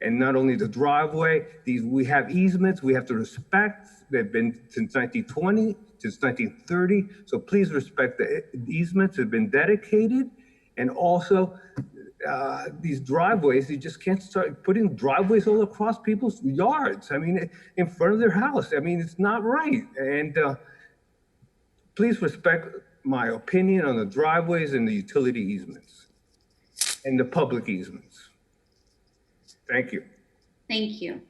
And not only the driveway, we have easements we have to respect. They've been since 1920, since 1930. So please respect the easements that have been dedicated. And also these driveways, you just can't start putting driveways all across people's yards. I mean, in front of their house. I mean, it's not right. And please respect my opinion on the driveways and the utility easements and the public easements. Thank you. Thank you.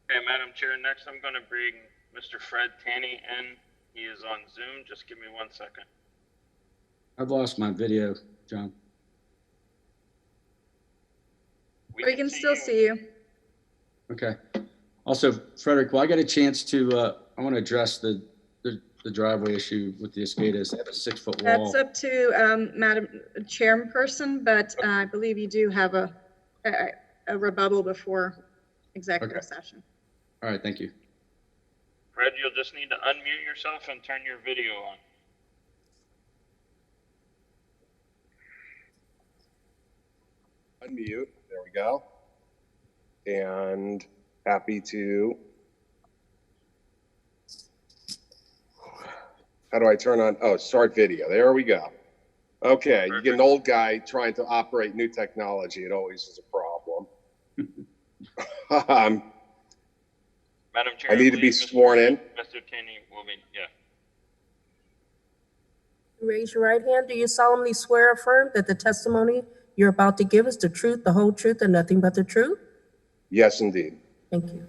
Okay, Madam Chair, next I'm going to bring Mr. Fred Tanny in. He is on Zoom. Just give me 1 second. I've lost my video, John. We can still see you. Okay. Also, Frederick, well, I got a chance to, I want to address the driveway issue with the Escadas. They have a 6-foot wall. That's up to Madam Chairperson, but I believe you do have a rebuttal before executive session. All right, thank you. Fred, you'll just need to unmute yourself and turn your video on. Unmute. There we go. and happy to, how do I turn on? Oh, start video. There we go. Okay, you get an old guy trying to operate new technology. It always is a problem. Madam Chair, I need to be believe sworn in. Mr. Tenney will be, yeah. Raise your right hand. Do you solemnly swear or affirm that the testimony you're about to give is the truth, the whole truth, and nothing but the truth? Yes, indeed. Thank you.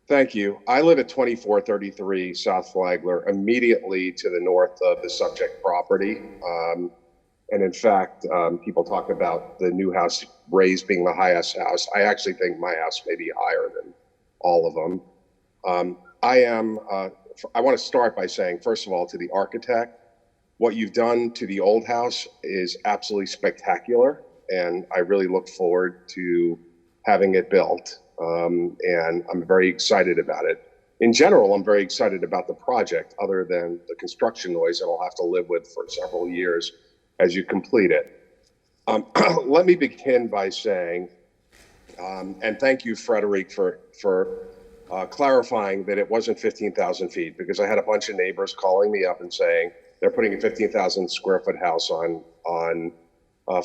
Thank you. I live at 2433 South Flagler, immediately to the north of the subject property. And in fact, people talk about the new house raised being the highest house. I actually think my house may be higher than all of them. I want to start by saying, first of all, to the architect, what you've done to the old house is absolutely spectacular. And I really look forward to having it built. And I'm very excited about it. In general, I'm very excited about the project, other than the construction noise that I'll have to live with for several years as you complete it. Let me begin by saying, and thank you, Frederic, for clarifying that it wasn't 15,000 feet, because I had a bunch of neighbors calling me up and saying they're putting a 15,000 square foot house on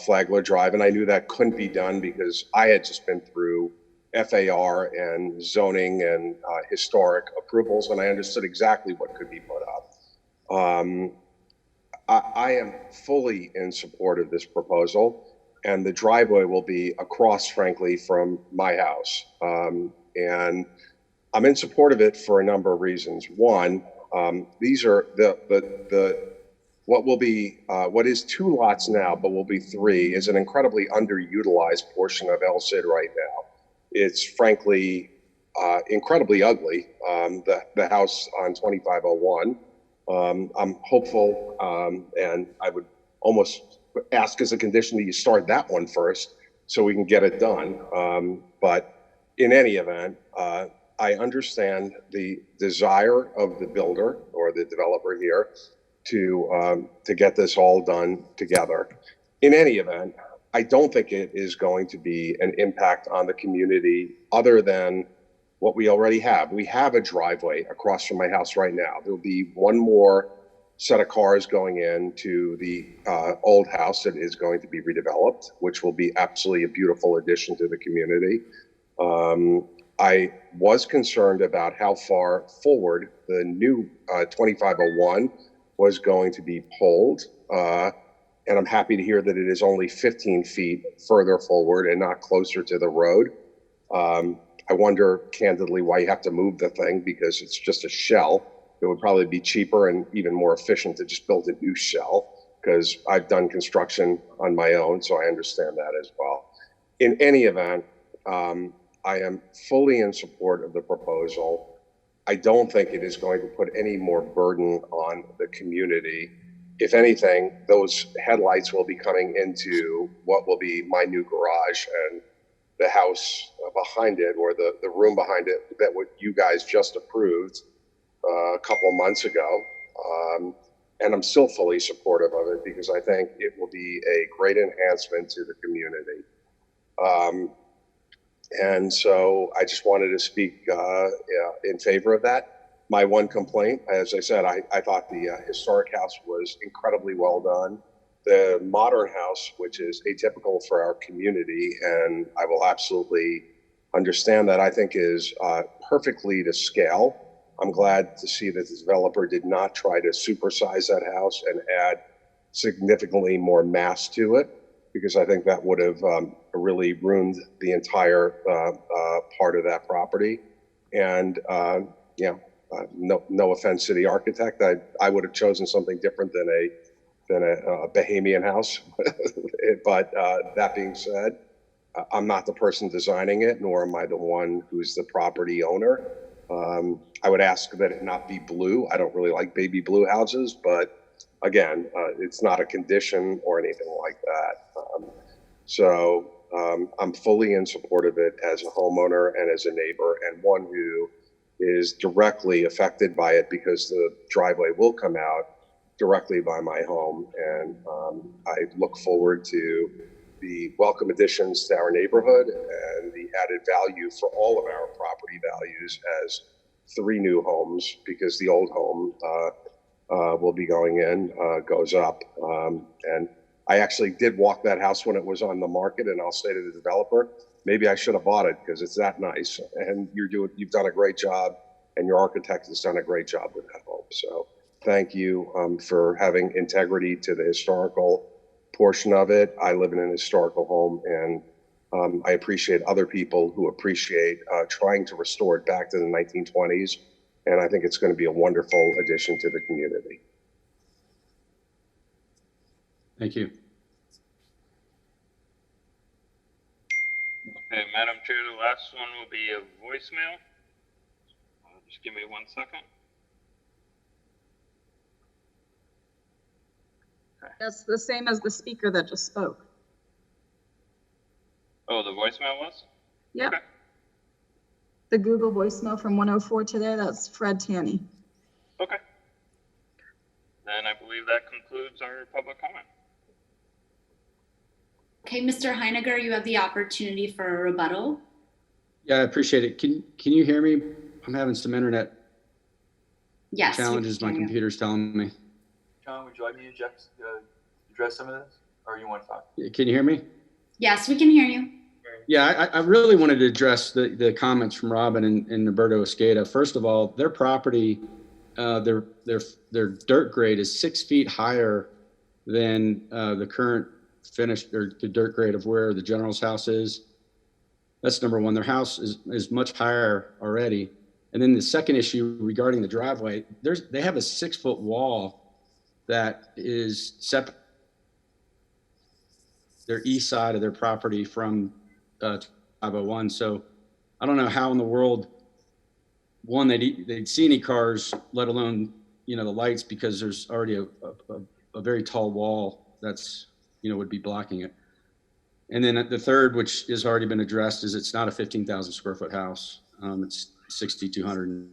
Flagler Drive, and I knew that couldn't be done because I had just been through FAR and zoning and historic approvals, and I understood exactly what could be put up. I am fully in support of this proposal, and the driveway will be across, frankly, from my house. And I'm in support of it for a number of reasons. One, these are what is 2 lots now, but will be 3, is an incredibly underutilized portion of El Cid right now. It's frankly incredibly ugly, the house on 2501. I'm hopeful, and I would almost ask as a condition that you start that one first so we can get it done. But in any event, I understand the desire of the builder or the developer here to get this all done together. In any event, I don't think it is going to be an impact on the community other than what we already have. We have a driveway across from my house right now. There'll be one more set of cars going into the old house that is going to be redeveloped, which will be absolutely a beautiful addition to the community. I was concerned about how far forward the new 2501 was going to be pulled. And I'm happy to hear that it is only 15 feet further forward and not closer to the road. I wonder candidly why you have to move the thing, because it's just a shell. It would probably be cheaper and even more efficient to just build a new shell, because I've done construction on my own, so I understand that as well. In any event, I am fully in support of the proposal. I don't think it is going to put any more burden on the community. If anything, those headlights will be coming into what will be my new garage, and the house behind it, or the room behind it, that what you guys just approved a couple of months ago. And I'm still fully supportive of it because I think it will be a great enhancement to the community. And so I just wanted to speak in favor of that. My one complaint, as I said, I thought the historic house was incredibly well done. The modern house, which is atypical for our community, and I will absolutely understand that, I think is perfectly to scale. I'm glad to see that the developer did not try to supersize that house and add significantly more mass to it, because I think that would have really ruined the entire part of that property. And no offense to the architect, I would have chosen something different than a Bahamian house. But that being said, I'm not the person designing it, nor am I the one who's the property owner. I would ask that it not be blue. I don't really like baby blue houses, but again, it's not a condition or anything like that. So I'm fully in support of it as a homeowner and as a neighbor, and one who is directly affected by it because the driveway will come out directly by my home. And I look forward to be welcome additions to our neighborhood and the added value for all of our property values as 3 new homes, because the old home will be going in, goes up. And I actually did walk that house when it was on the market, and I'll say to the developer, maybe I should have bought it because it's that nice. And you've done a great job, and your architect has done a great job with that home. So thank you for having integrity to the historical portion of it. I live in an historical home, and I appreciate other people who appreciate trying to restore it back to the 1920s. And I think it's going to be a wonderful addition to the community. Thank you. Okay, Madam Chair, the last one will be a voicemail. Just give me 1 second. That's the same as the speaker that just spoke. Oh, the voicemail was? Yep. Okay. The Google voicemail from 104 today, that's Fred Tanny. Okay. Then I believe that concludes our public comment. Okay, Mr. Heiniger, you have the opportunity for a rebuttal. Yeah, I appreciate it. Can you hear me? I'm having some internet Yes. we challenges. can My hear you. computer's telling me. John, would you like me to address some of this, or you want to talk? Can you hear me? Yes, we can hear you. Yeah, I really wanted to address the comments from Robin and Norberto Esqueda. First of all, their property, their dirt grade is 6 feet higher than the current finished, or the dirt grade of where the general's house is. That's number one. Their house is much higher already. And then the second issue regarding the driveway, they have a 6-foot wall that is separate their east side of their property from 501. So I don't know how in the world, one, they'd see any cars, let alone, the lights, because there's already a very tall wall that's, would be blocking it. And then the third, which has already been addressed, is it's not a 15,000 square foot house. It's 6,200.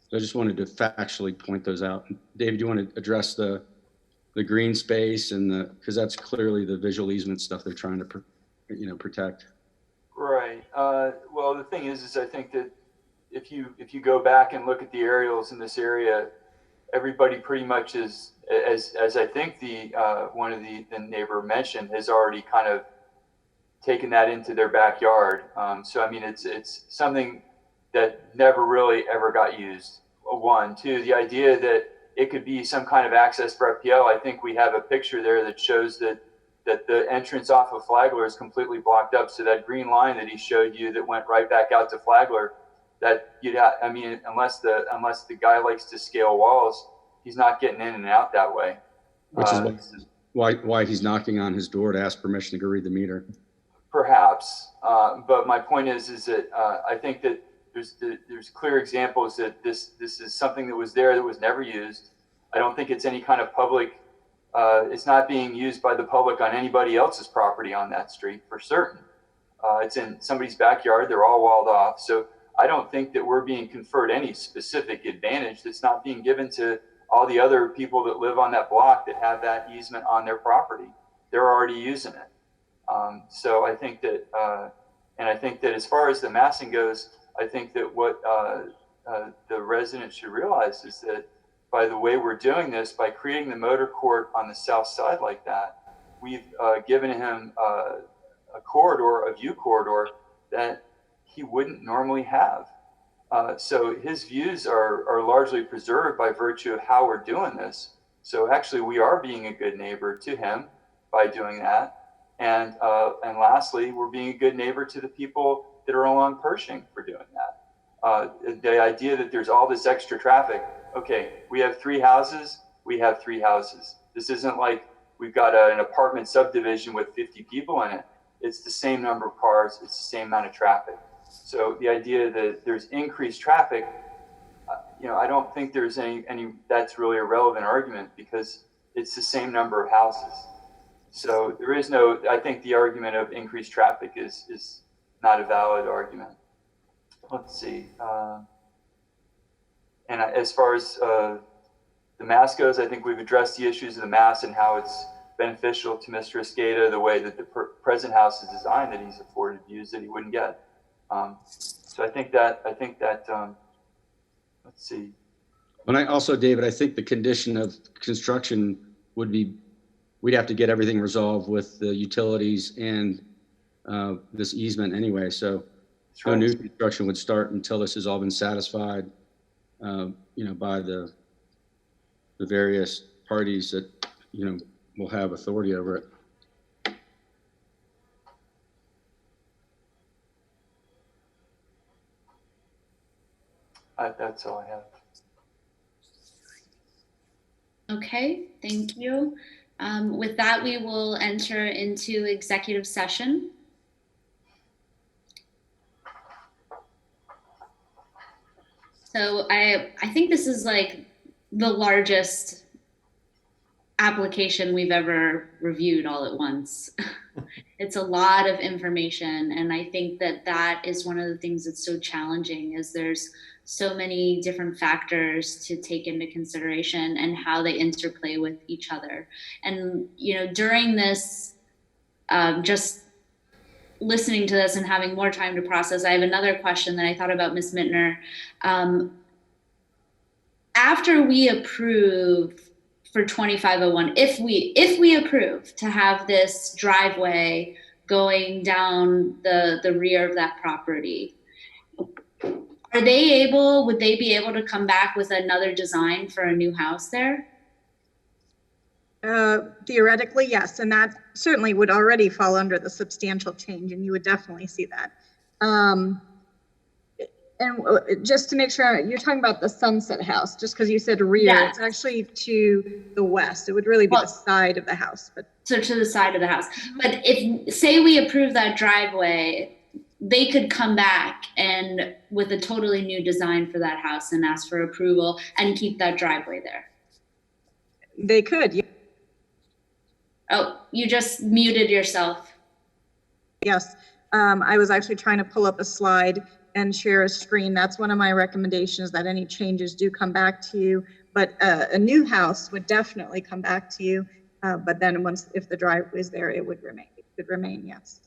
So I just wanted to factually point those out. David, you want to address the green space and because that's clearly the visual easement stuff they're trying to protect. Right. Well, the thing is I think that if you go back and look at the aerials in this area, everybody pretty much is, as I think one of the neighbor mentioned, has already kind of taken that into their backyard. So I mean, it's something that never really ever got used. 1, 2, the idea that it could be some kind of access for FPL. I think we have a picture there that shows that the entrance off of Flagler is completely blocked up. So that green line that he showed you that went right back out to Flagler, that I mean, unless the guy likes to scale walls, he's not getting in and out that way. Which is why he's knocking on his door to ask permission to go read the meter. Perhaps, but my point is that I think that there's clear examples that this is something that was there that was never used. I don't think it's any kind of public. It's not being used by the public on anybody else's property on that street for certain. It's in somebody's backyard. They're all walled off. So I don't think that we're being conferred any specific advantage that's not being given to all the other people that live on that block that have that easement on their property. They're already using it. So I think that, and I think that as far as the massing goes, I think that what the residents should realize is that by the way we're doing this, by creating the motor court on the south side like that, we've given him a corridor, a view corridor that he wouldn't normally have. So his views are largely preserved by virtue of how we're doing this. So actually we are being a good neighbor to him by doing that. And lastly, we're being a good neighbor to the people that are along Pershing for doing that. The idea that there's all this extra traffic. Okay, we have 3 houses. We have 3 houses. This isn't like we've got an apartment subdivision with 50 people in it. It's the same number of cars. It's the same amount of traffic. So the idea that there's increased traffic, I don't think there's any that's really a relevant argument because it's the same number of houses. So there is no, I think the argument of increased traffic is not a valid argument. Let's see. And as far as the mass goes, I think we've addressed the issues of the mass and how it's beneficial to Mr. Escada the way that the present house is designed, that he's afforded views that he wouldn't get. So I think that let's see. And I also, David, I think the condition of construction would be, we'd have to get everything resolved with the utilities and this easement anyway. So no new construction would start until this has all been satisfied, by the various parties that, will have authority over it. That's all I have. Okay, thank you. With that, we will enter into executive session. So I think this is like the largest application we've ever reviewed all at once. It's a lot of information, and I think that is one of the things that's so challenging, is there's so many different factors to take into consideration and how they interplay with each other. And during this, just listening to this and having more time to process, I have another question that I thought about, Ms. Mittner. After we approve for 2501, if we approve to have this driveway going down the rear of that property, would they be able to come back with another design for a new house there? Theoretically, yes, and that certainly would already fall under the substantial change, and you would definitely see that. And just to make sure, you're talking about the Sunset House, just because you said rear, Yes. It's actually to the west. It would really be the side of the house, but. So to the side of the house. But if, say we approve that driveway, they could come back and with a totally new design for that house and ask for approval and keep that driveway there. They could. Yeah. Oh, you just muted yourself. Yes, I was actually trying to pull up a slide and share a screen. That's one of my recommendations, that any changes do come back to you. But a new house would definitely come back to you. But then if the driveway is there, it would remain. It could remain, yes.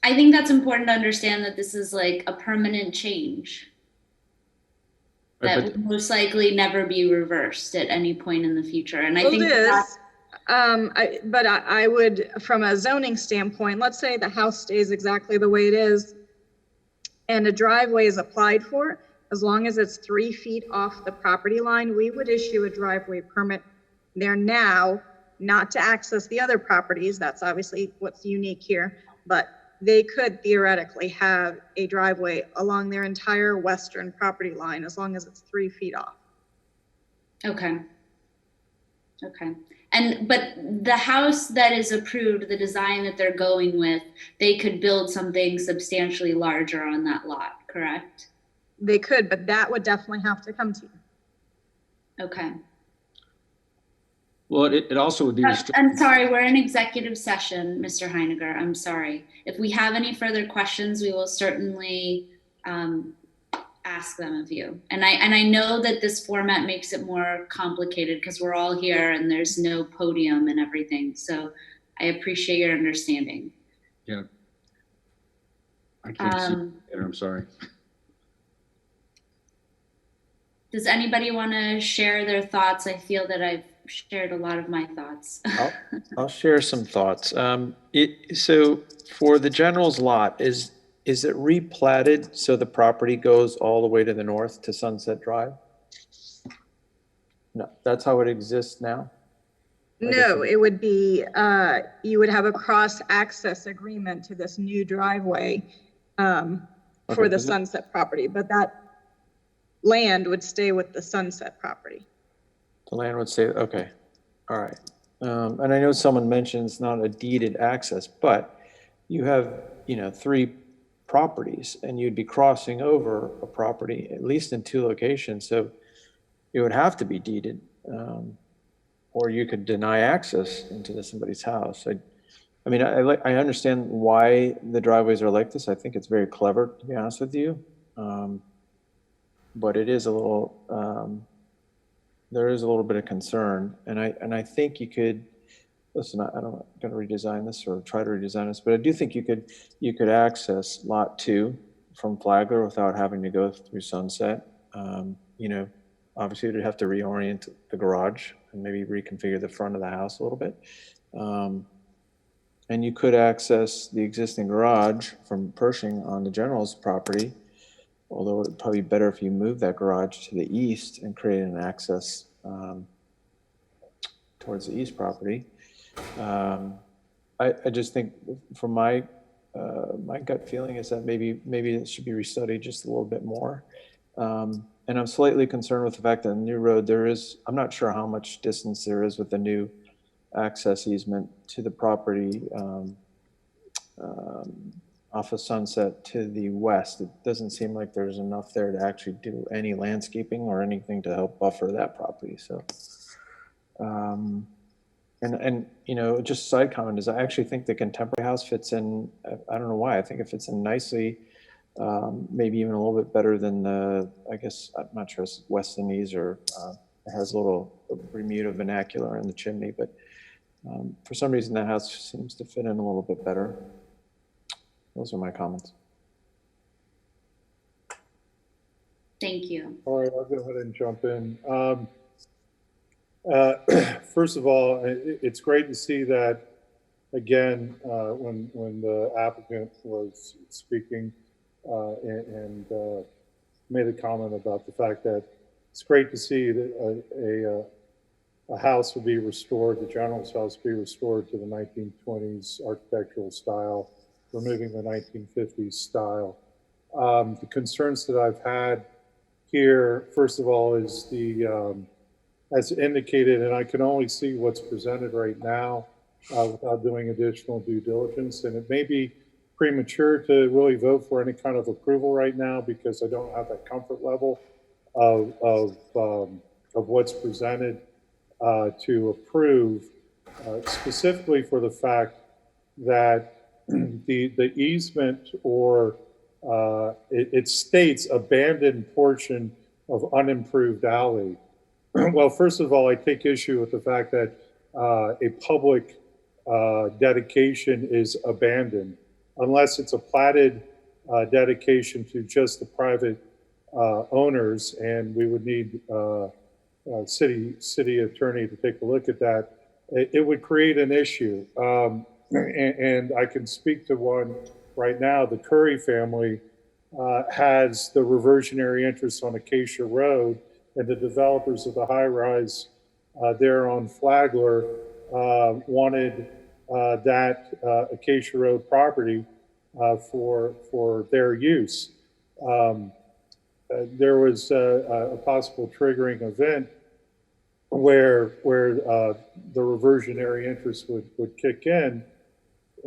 I think that's important to understand, that this is like a permanent change that will most likely never be reversed at any point in the future. And I think it is. I would, from a zoning standpoint, let's say the house stays exactly the way it is and a driveway is applied for, as long as it's 3 feet off the property line, we would issue a driveway permit there now, not to access the other properties. That's obviously what's unique here, but they could theoretically have a driveway along their entire western property line as long as it's 3 feet off. Okay. But the house that is approved, the design that they're going with, they could build something substantially larger on that lot, correct? They could, but that would definitely have to come to you. Okay. Well, it also would be restricted. I'm sorry, we're in executive session, Mr. Heiniger. I'm sorry. If we have any further questions, we will certainly ask them of you. And I know that this format makes it more complicated because we're all here and there's no podium and everything. So I appreciate your understanding. Yeah. I can't see it. I'm sorry. Does anybody want to share their thoughts? I feel that I've shared a lot of my thoughts. I'll share some thoughts. So for the General's lot, is it replatted so the property goes all the way to the north to Sunset Drive? No, that's how it exists now? No, it would be, you would have a cross-access agreement to this new driveway for the Sunset property, but that land would stay with the Sunset property. The land would stay, okay, all right. And I know someone mentioned it's not a deeded access, but you have, 3 properties and you'd be crossing over a property, at least in 2 locations. So it would have to be deeded, or you could deny access into somebody's house. I understand why the driveways are like this. I think it's very clever, to be honest with you. But it is a little, there is a little bit of concern. And I think you could, listen, I'm not going to redesign this or try to redesign this, but I do think you could access Lot 2 from Flagler without having to go through Sunset. You know, obviously you'd have to reorient the garage and maybe reconfigure the front of the house a little bit. And you could access the existing garage from Pershing on the General's property, although it'd probably be better if you move that garage to the east and create an access towards the east property. I just think from my gut feeling is that maybe it should be restudied just a little bit more. And I'm slightly concerned with the fact that the new road, I'm not sure how much distance there is with the new access easement to the property off of Sunset to the west. It doesn't seem like there's enough there to actually do any landscaping or anything to help buffer that property. So, and you know, just a side comment is I actually think the contemporary house fits in. I don't know why. I think it fits in nicely. Maybe even a little bit better than the, I guess, I'm not sure it's Westonese or it has a little Bermuda vernacular in the chimney, but for some reason that house seems to fit in a little bit better. Those are my comments. Thank you. All right, I'll go ahead and jump in. First of all, it's great to see that, again, when the applicant was speaking and made a comment about the fact that it's great to see that a house will be restored, the General's house be restored to the 1920s architectural style, removing the 1950s style. The concerns that I've had here, first of all, is as indicated, and I can only see what's presented right now without doing additional due diligence, and it may be premature to really vote for any kind of approval right now because I don't have that comfort level of what's presented to approve, specifically for the fact that the easement or it states abandoned portion of unimproved alley. Well, first of all, I take issue with the fact that a public dedication is abandoned unless it's a platted dedication to just the private owners, and we would need city attorney to take a look at that. It would create an issue, and I can speak to one right now. The Curry family has the reversionary interest on Acacia Road, and the developers of the high-rise there on Flagler wanted that Acacia Road property for their use. There was a possible triggering event where the reversionary interest would kick in,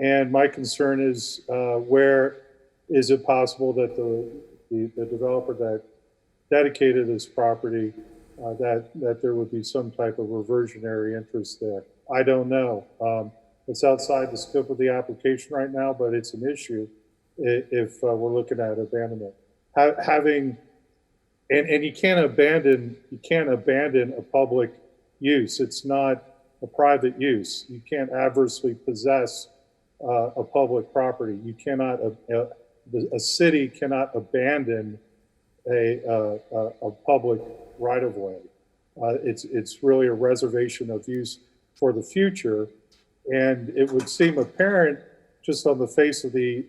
and my concern is where is it possible that the developer that dedicated this property that there would be some type of reversionary interest there. I don't know. It's outside the scope of the application right now, but it's an issue if we're looking at abandonment. And you can't abandon a public use. It's not a private use. You can't adversely possess a public property. You cannot. A city cannot abandon a public right-of-way. It's really a reservation of use for the future, and it would seem apparent just on the face of the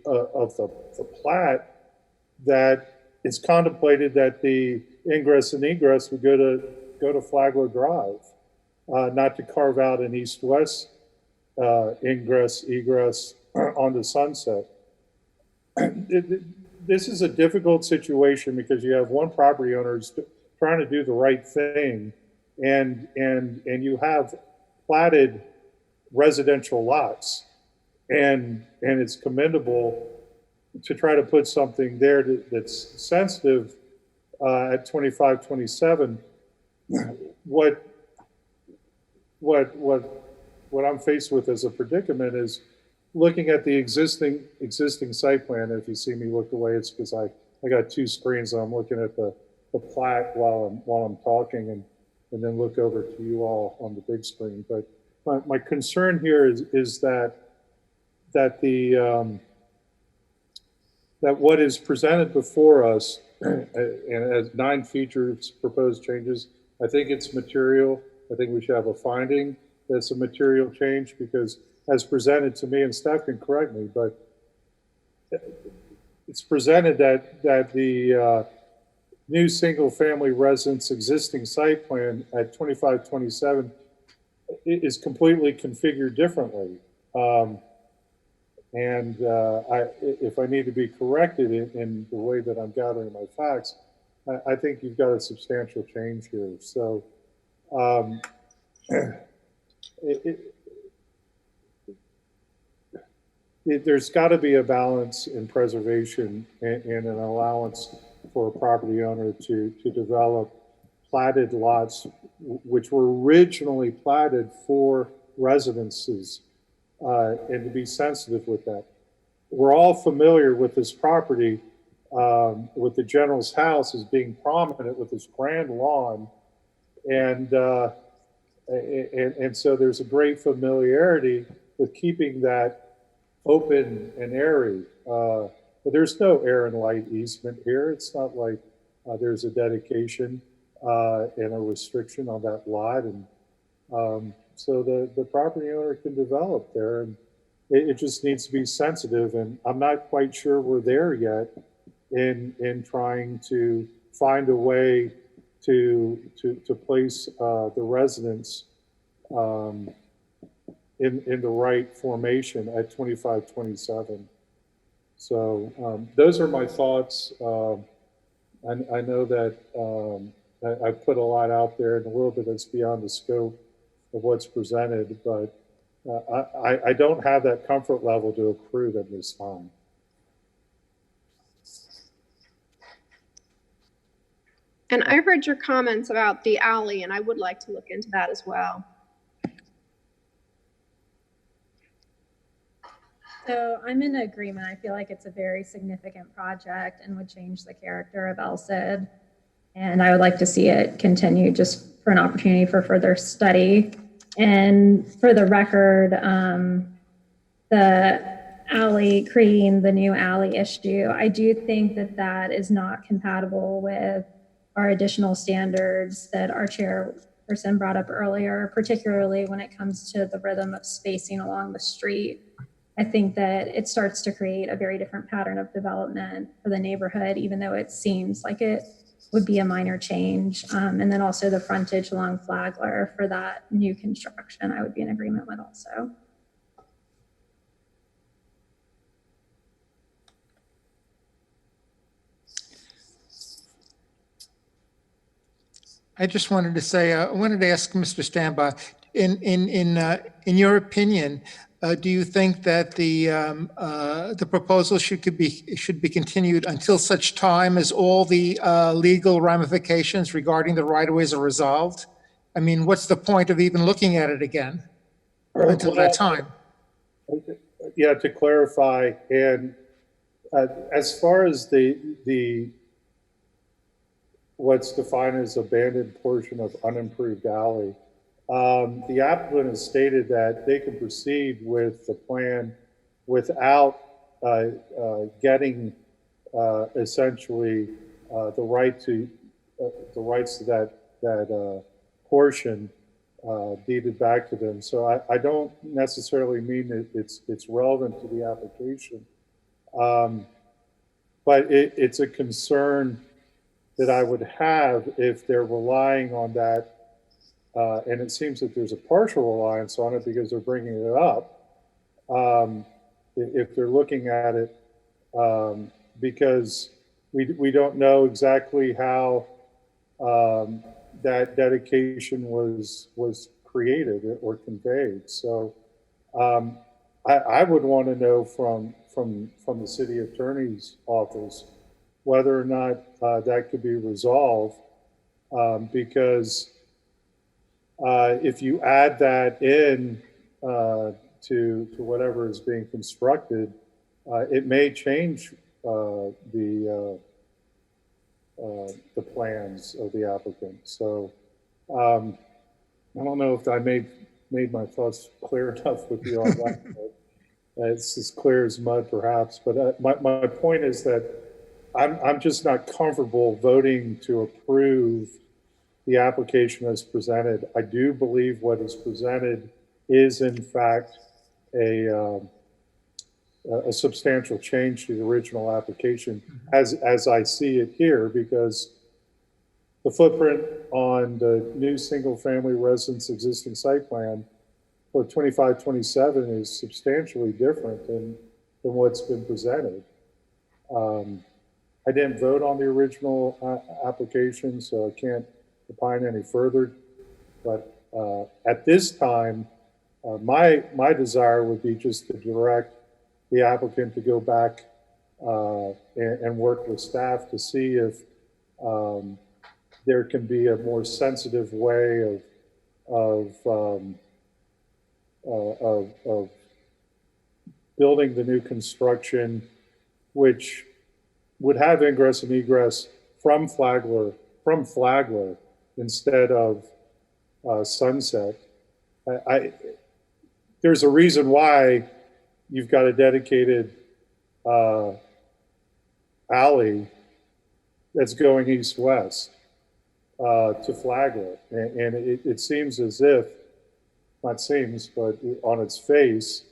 plat that it's contemplated that the ingress and egress would go to Flagler Drive, not to carve out an east-west ingress egress onto Sunset. This is a difficult situation because you have one property owner trying to do the right thing, and you have platted residential lots, and it's commendable to try to put something there that's sensitive at 2527. What I'm faced with as a predicament is looking at the existing site plan. If you see me look away, it's because I got two screens and I'm looking at the plat while I'm talking and then look over to you all on the big screen. But my concern here is that the that what is presented before us and as 9 features, proposed changes, I think it's material. I think we should have a finding that's a material change, because as presented to me, and staff can correct me, but it's presented that the new single-family residence existing site plan at 2527 is completely configured differently. If I need to be corrected in the way that I'm gathering my facts, I think you've got a substantial change here. So there's got to be a balance in preservation and an allowance for a property owner to develop platted lots, which were originally platted for residences, and to be sensitive with that. We're all familiar with this property, with the general's house as being prominent with this grand lawn, and so there's a great familiarity with keeping that open and airy. But there's no air and light easement here. It's not like there's a dedication and a restriction on that lot, and so the property owner can develop there, and it just needs to be sensitive. And I'm not quite sure we're there yet in trying to find a way to place the residents in the right formation at 2527. So those are my thoughts. I know that I put a lot out there and a little bit that's beyond the scope of what's presented, but I don't have that comfort level to approve at this time. And I heard your comments about the alley, and I would like to look into that as well. So I'm in agreement. I feel like it's a very significant project and would change the character of LCID. And I would like to see it continue, just for an opportunity for further study. And for the record, the alley, creating the new alley issue, I do think that that is not compatible with our additional standards that our chairperson brought up earlier, particularly when it comes to the rhythm of spacing along the street. I think that it starts to create a very different pattern of development for the neighborhood, even though it seems like it would be a minor change. And then also the frontage along Flagler for that new construction, I would be in agreement with also. I just wanted to say, I wanted to ask Mr. Stamba, in your opinion, do you think that the proposal should be continued until such time as all the legal ramifications regarding the right-of-ways are resolved? I mean, what's the point of even looking at it again until that time? Yeah, to clarify, and as far as the what's defined as abandoned portion of unimproved alley, the applicant has stated that they can proceed with the plan without getting essentially the rights to that portion deeded back to them. So I don't necessarily mean that it's relevant to the application, but it's a concern that I would have if they're relying on that. And it seems that there's a partial reliance on it because they're bringing it up. If they're looking at it, because we don't know exactly how that dedication was created or conveyed. So I would want to know from the city attorney's office whether or not that could be resolved, because if you add that in to whatever is being constructed, it may change the plans of the applicant. So I don't know if I made made my thoughts clear enough with you on that. It's as clear as mud, perhaps. But my point is that I'm just not comfortable voting to approve the application as presented. I do believe what is presented is in fact a substantial change to the original application as I see it here, because the footprint on the new single-family residence existing site plan for 2527 is substantially different than what's been presented. I didn't vote on the original application, so I can't opine any further. But at this time, my desire would be just to direct the applicant to go back and work with staff to see if there can be a more sensitive way of building the new construction, which would have ingress and egress from Flagler instead of Sunset. There's a reason why you've got a dedicated alley that's going east-west to Flagler. And it seems as if, not seems, but on its face,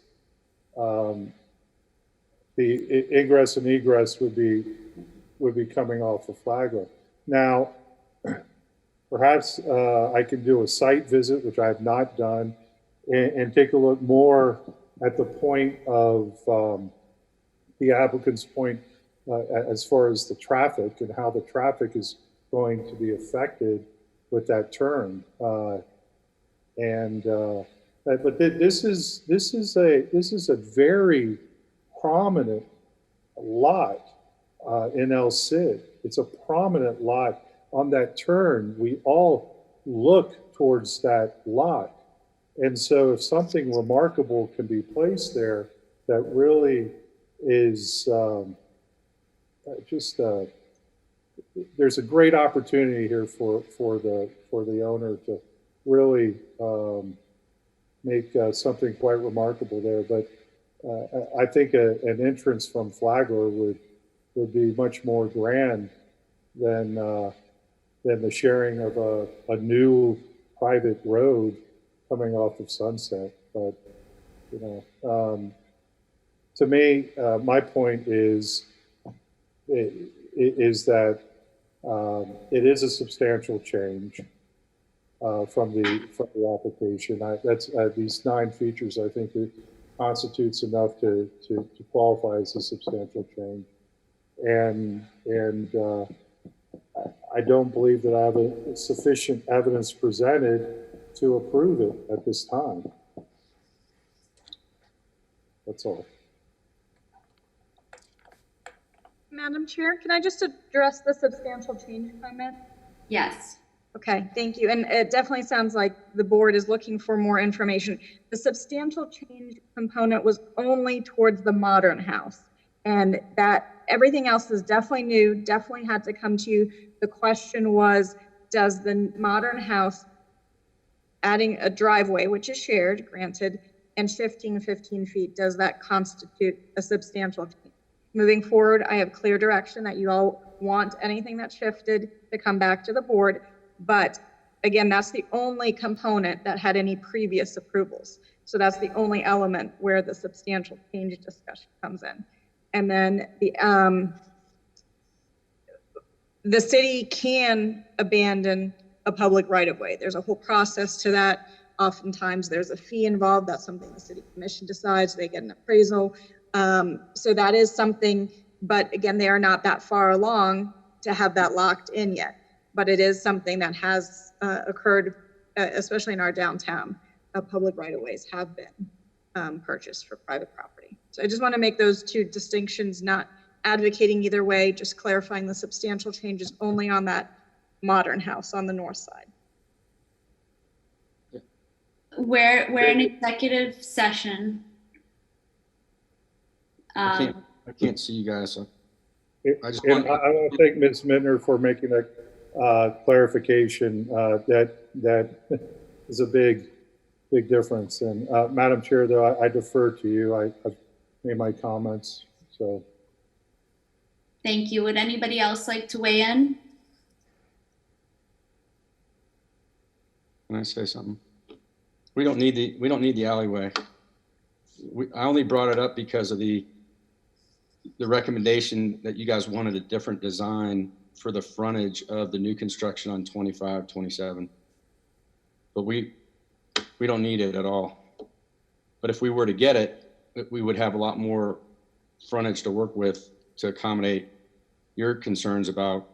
the ingress and egress would be coming off of Flagler. Now, perhaps I can do a site visit, which I have not done, and take a look more at the point of the applicant's point as far as the traffic and how the traffic is going to be affected with that turn. But this is a very prominent lot in El Cid. It's a prominent lot on that turn. We all look towards that lot. And so if something remarkable can be placed there that really is there's a great opportunity here for the owner to really make something quite remarkable there. But I think an entrance from Flagler would be much more grand than the sharing of a new private road coming off of Sunset. But to me, my point is that it is a substantial change from the application. That's these 9 features. I think it constitutes enough to qualify as a substantial change, and I don't believe that I have sufficient evidence presented to approve it at this time. That's all. Madam Chair, can I just address the substantial change comment? Yes. Okay, thank you. And it definitely sounds like the board is looking for more information. The substantial change component was only towards the modern house, and that everything else is definitely new, definitely had to come to you. The question was, does the modern house, adding a driveway, which is shared, granted, and shifting 15 feet, does that constitute a substantial change? Moving forward, I have clear direction that you all want anything that's shifted to come back to the board. But again, that's the only component that had any previous approvals. So that's the only element where the substantial change discussion comes in. And then the city can abandon a public right-of-way. There's a whole process to that. Oftentimes there's a fee involved. That's something the city commission decides. They get an appraisal. So that is something, but again, they are not that far along to have that locked in yet. But it is something that has occurred, especially in our downtown. Public right-of-ways have been purchased for private property. So I just want to make those 2 distinctions, not advocating either way, just clarifying the substantial changes only on that modern house on the north side. We're in executive session. I can't see you guys. So I want to thank Ms. Mittner for making that clarification. That is a big big difference. And Madam Chair, though, I defer to you. I've made my comments, so. Thank you. Would anybody else like to weigh in? Can I say something? We don't need the alleyway. I only brought it up because of the recommendation that you guys wanted a different design for the frontage of the new construction on 25, 27. But we don't need it at all. But if we were to get it, we would have a lot more frontage to work with to accommodate your concerns about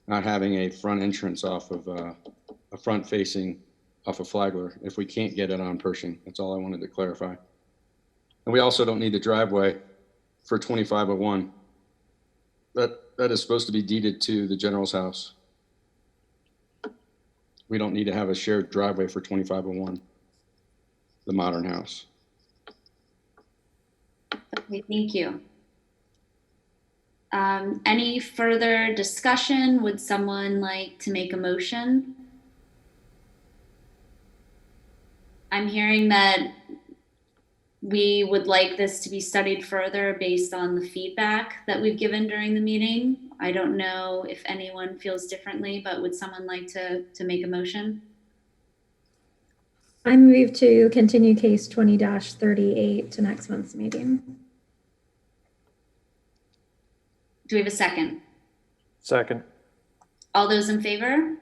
not having a front entrance off of a front facing off of Flagler if we can't get it on Pershing. That's all I wanted to clarify. And we also don't need the driveway for 2501. That is supposed to be deeded to the general's house. We don't need to have a shared driveway for 2501, the modern house. Okay, thank you. Any further discussion? Would someone like to make a motion? I'm hearing that we would like this to be studied further based on the feedback that we've given during the meeting. I don't know if anyone feels differently, but would someone like to make a motion? I move to continue case 20-38 to next month's meeting. Do we have a second? Second. All those in favor?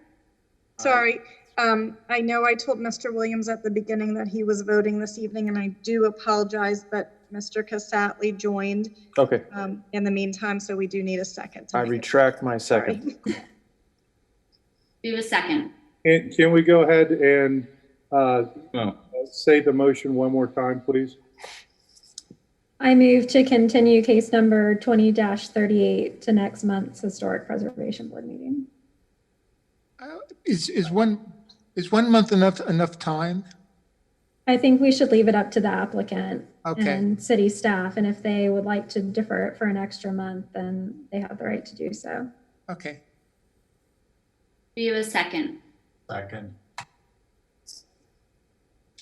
Sorry, I know I told Mr. Williams at the beginning that he was voting this evening, and I do apologize, but Mr. Cassatley joined Okay. in the meantime, so we do need a second. I retract my second. Do we have a second? Can we go ahead and say the motion one more time, please? I move to continue case number 20-38 to next month's Historic Preservation Board meeting. Is 1 month enough time? I think we should leave it up to the applicant Okay. and city staff, and if they would like to defer it for an extra month, then they have the right to do so. Okay. Do you have a second? Second.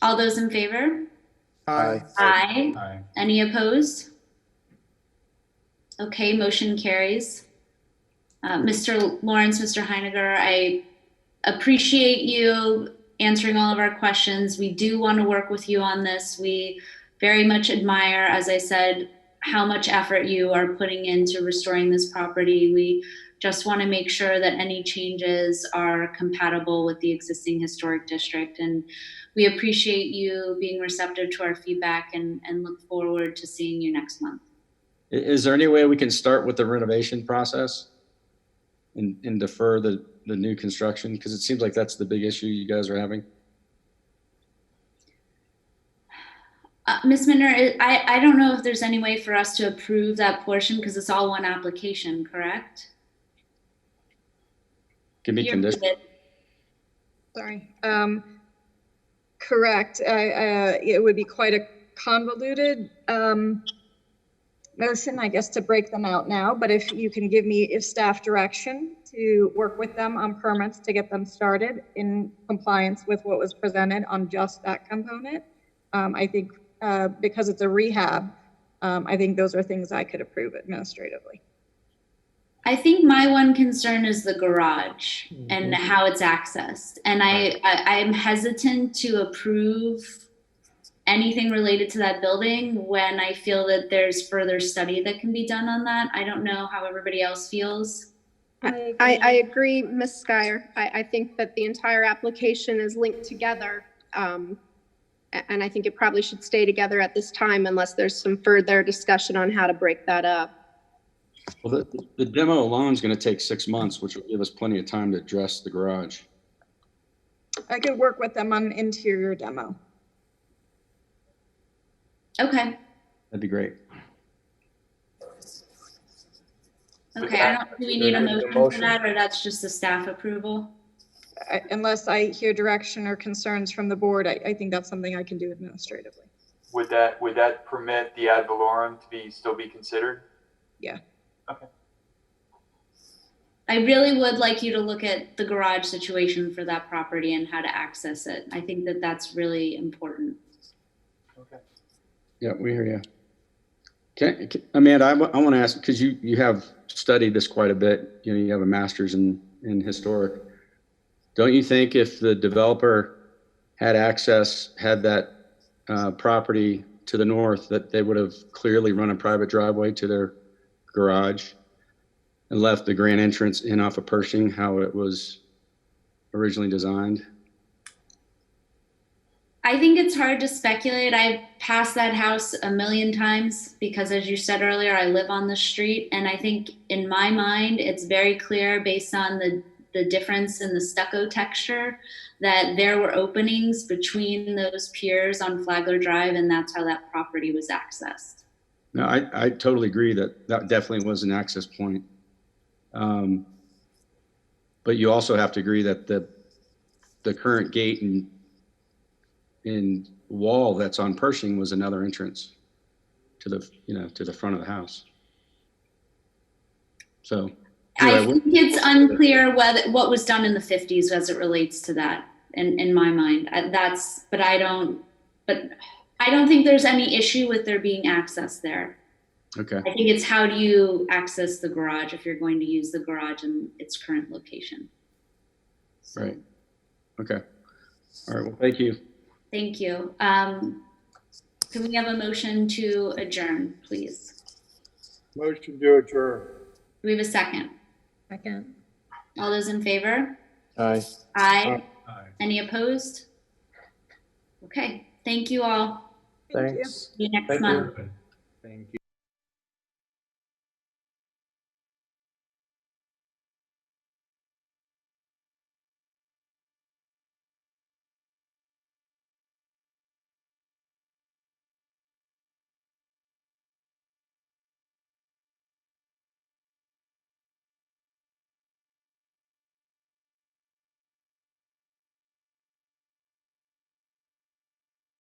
All those in favor? Aye. Aye. Aye. Any opposed? Okay, motion carries. Mr. Lawrence, Mr. Heiniger, I appreciate you answering all of our questions. We do want to work with you on this. We very much admire, as I said, how much effort you are putting into restoring this property. We just want to make sure that any changes are compatible with the existing historic district. And we appreciate you being receptive to our feedback and look forward to seeing you next month. Is there any way we can start with the renovation process and defer the new construction? Because it seems like that's the big issue you guys are having. Ms. Minner, I don't know if there's any way for us to approve that portion because it's all one application, correct? Give me conditions. Sorry. Correct. It would be quite a convoluted motion, I guess, to break them out now. But if you can give me staff direction to work with them on permits to get them started in compliance with what was presented on just that component, I think because it's a rehab, I think those are things I could approve administratively. I think my one concern is the garage and how it's accessed. And I'm hesitant to approve anything related to that building when I feel that there's further study that can be done on that. I don't know how everybody else feels. I agree, Ms. Skyer. I think that the entire application is linked together. And I think it probably should stay together at this time unless there's some further discussion on how to break that up. Well, the demo alone is going to take 6 months, which will give us plenty of time to address the garage. I could work with them on interior demo. Okay. That'd be great. Okay, do we need a motion for that, or that's just a staff approval? Unless I hear direction or concerns from the board, I think that's something I can do administratively. Would that permit the ad valorem to still be considered? Yeah. Okay. I really would like you to look at the garage situation for that property and how to access it. I think that that's really important. Yeah, we hear you. Amanda, I want to ask, because you have studied this quite a bit, you know, you have a master's in historic. Don't you think if the developer had that property to the north, that they would have clearly run a private driveway to their garage and left the grand entrance in off of Pershing, how it was originally designed? I think it's hard to speculate. I've passed that house a million times because, as you said earlier, I live on the street. And I think in my mind, it's very clear based on the difference in the stucco texture that there were openings between those piers on Flagler Drive, and that's how that property was accessed. No, I totally agree that definitely was an access point. But you also have to agree that the current gate and wall that's on Pershing was another entrance to the front of the house. So I think it's unclear what was done in the 50s as it relates to that in my mind. But I don't think there's any issue with there being access there. Okay. I think it's how do you access the garage if you're going to use the garage in its current location. Right. Okay. All right. Well, thank you. Thank you. Can we have a motion to adjourn, please? Motion to adjourn. Do we have a second? Second. All those in favor? Aye. Aye. Any opposed? Okay. Thank you all. Thanks. See you next month. Thank you.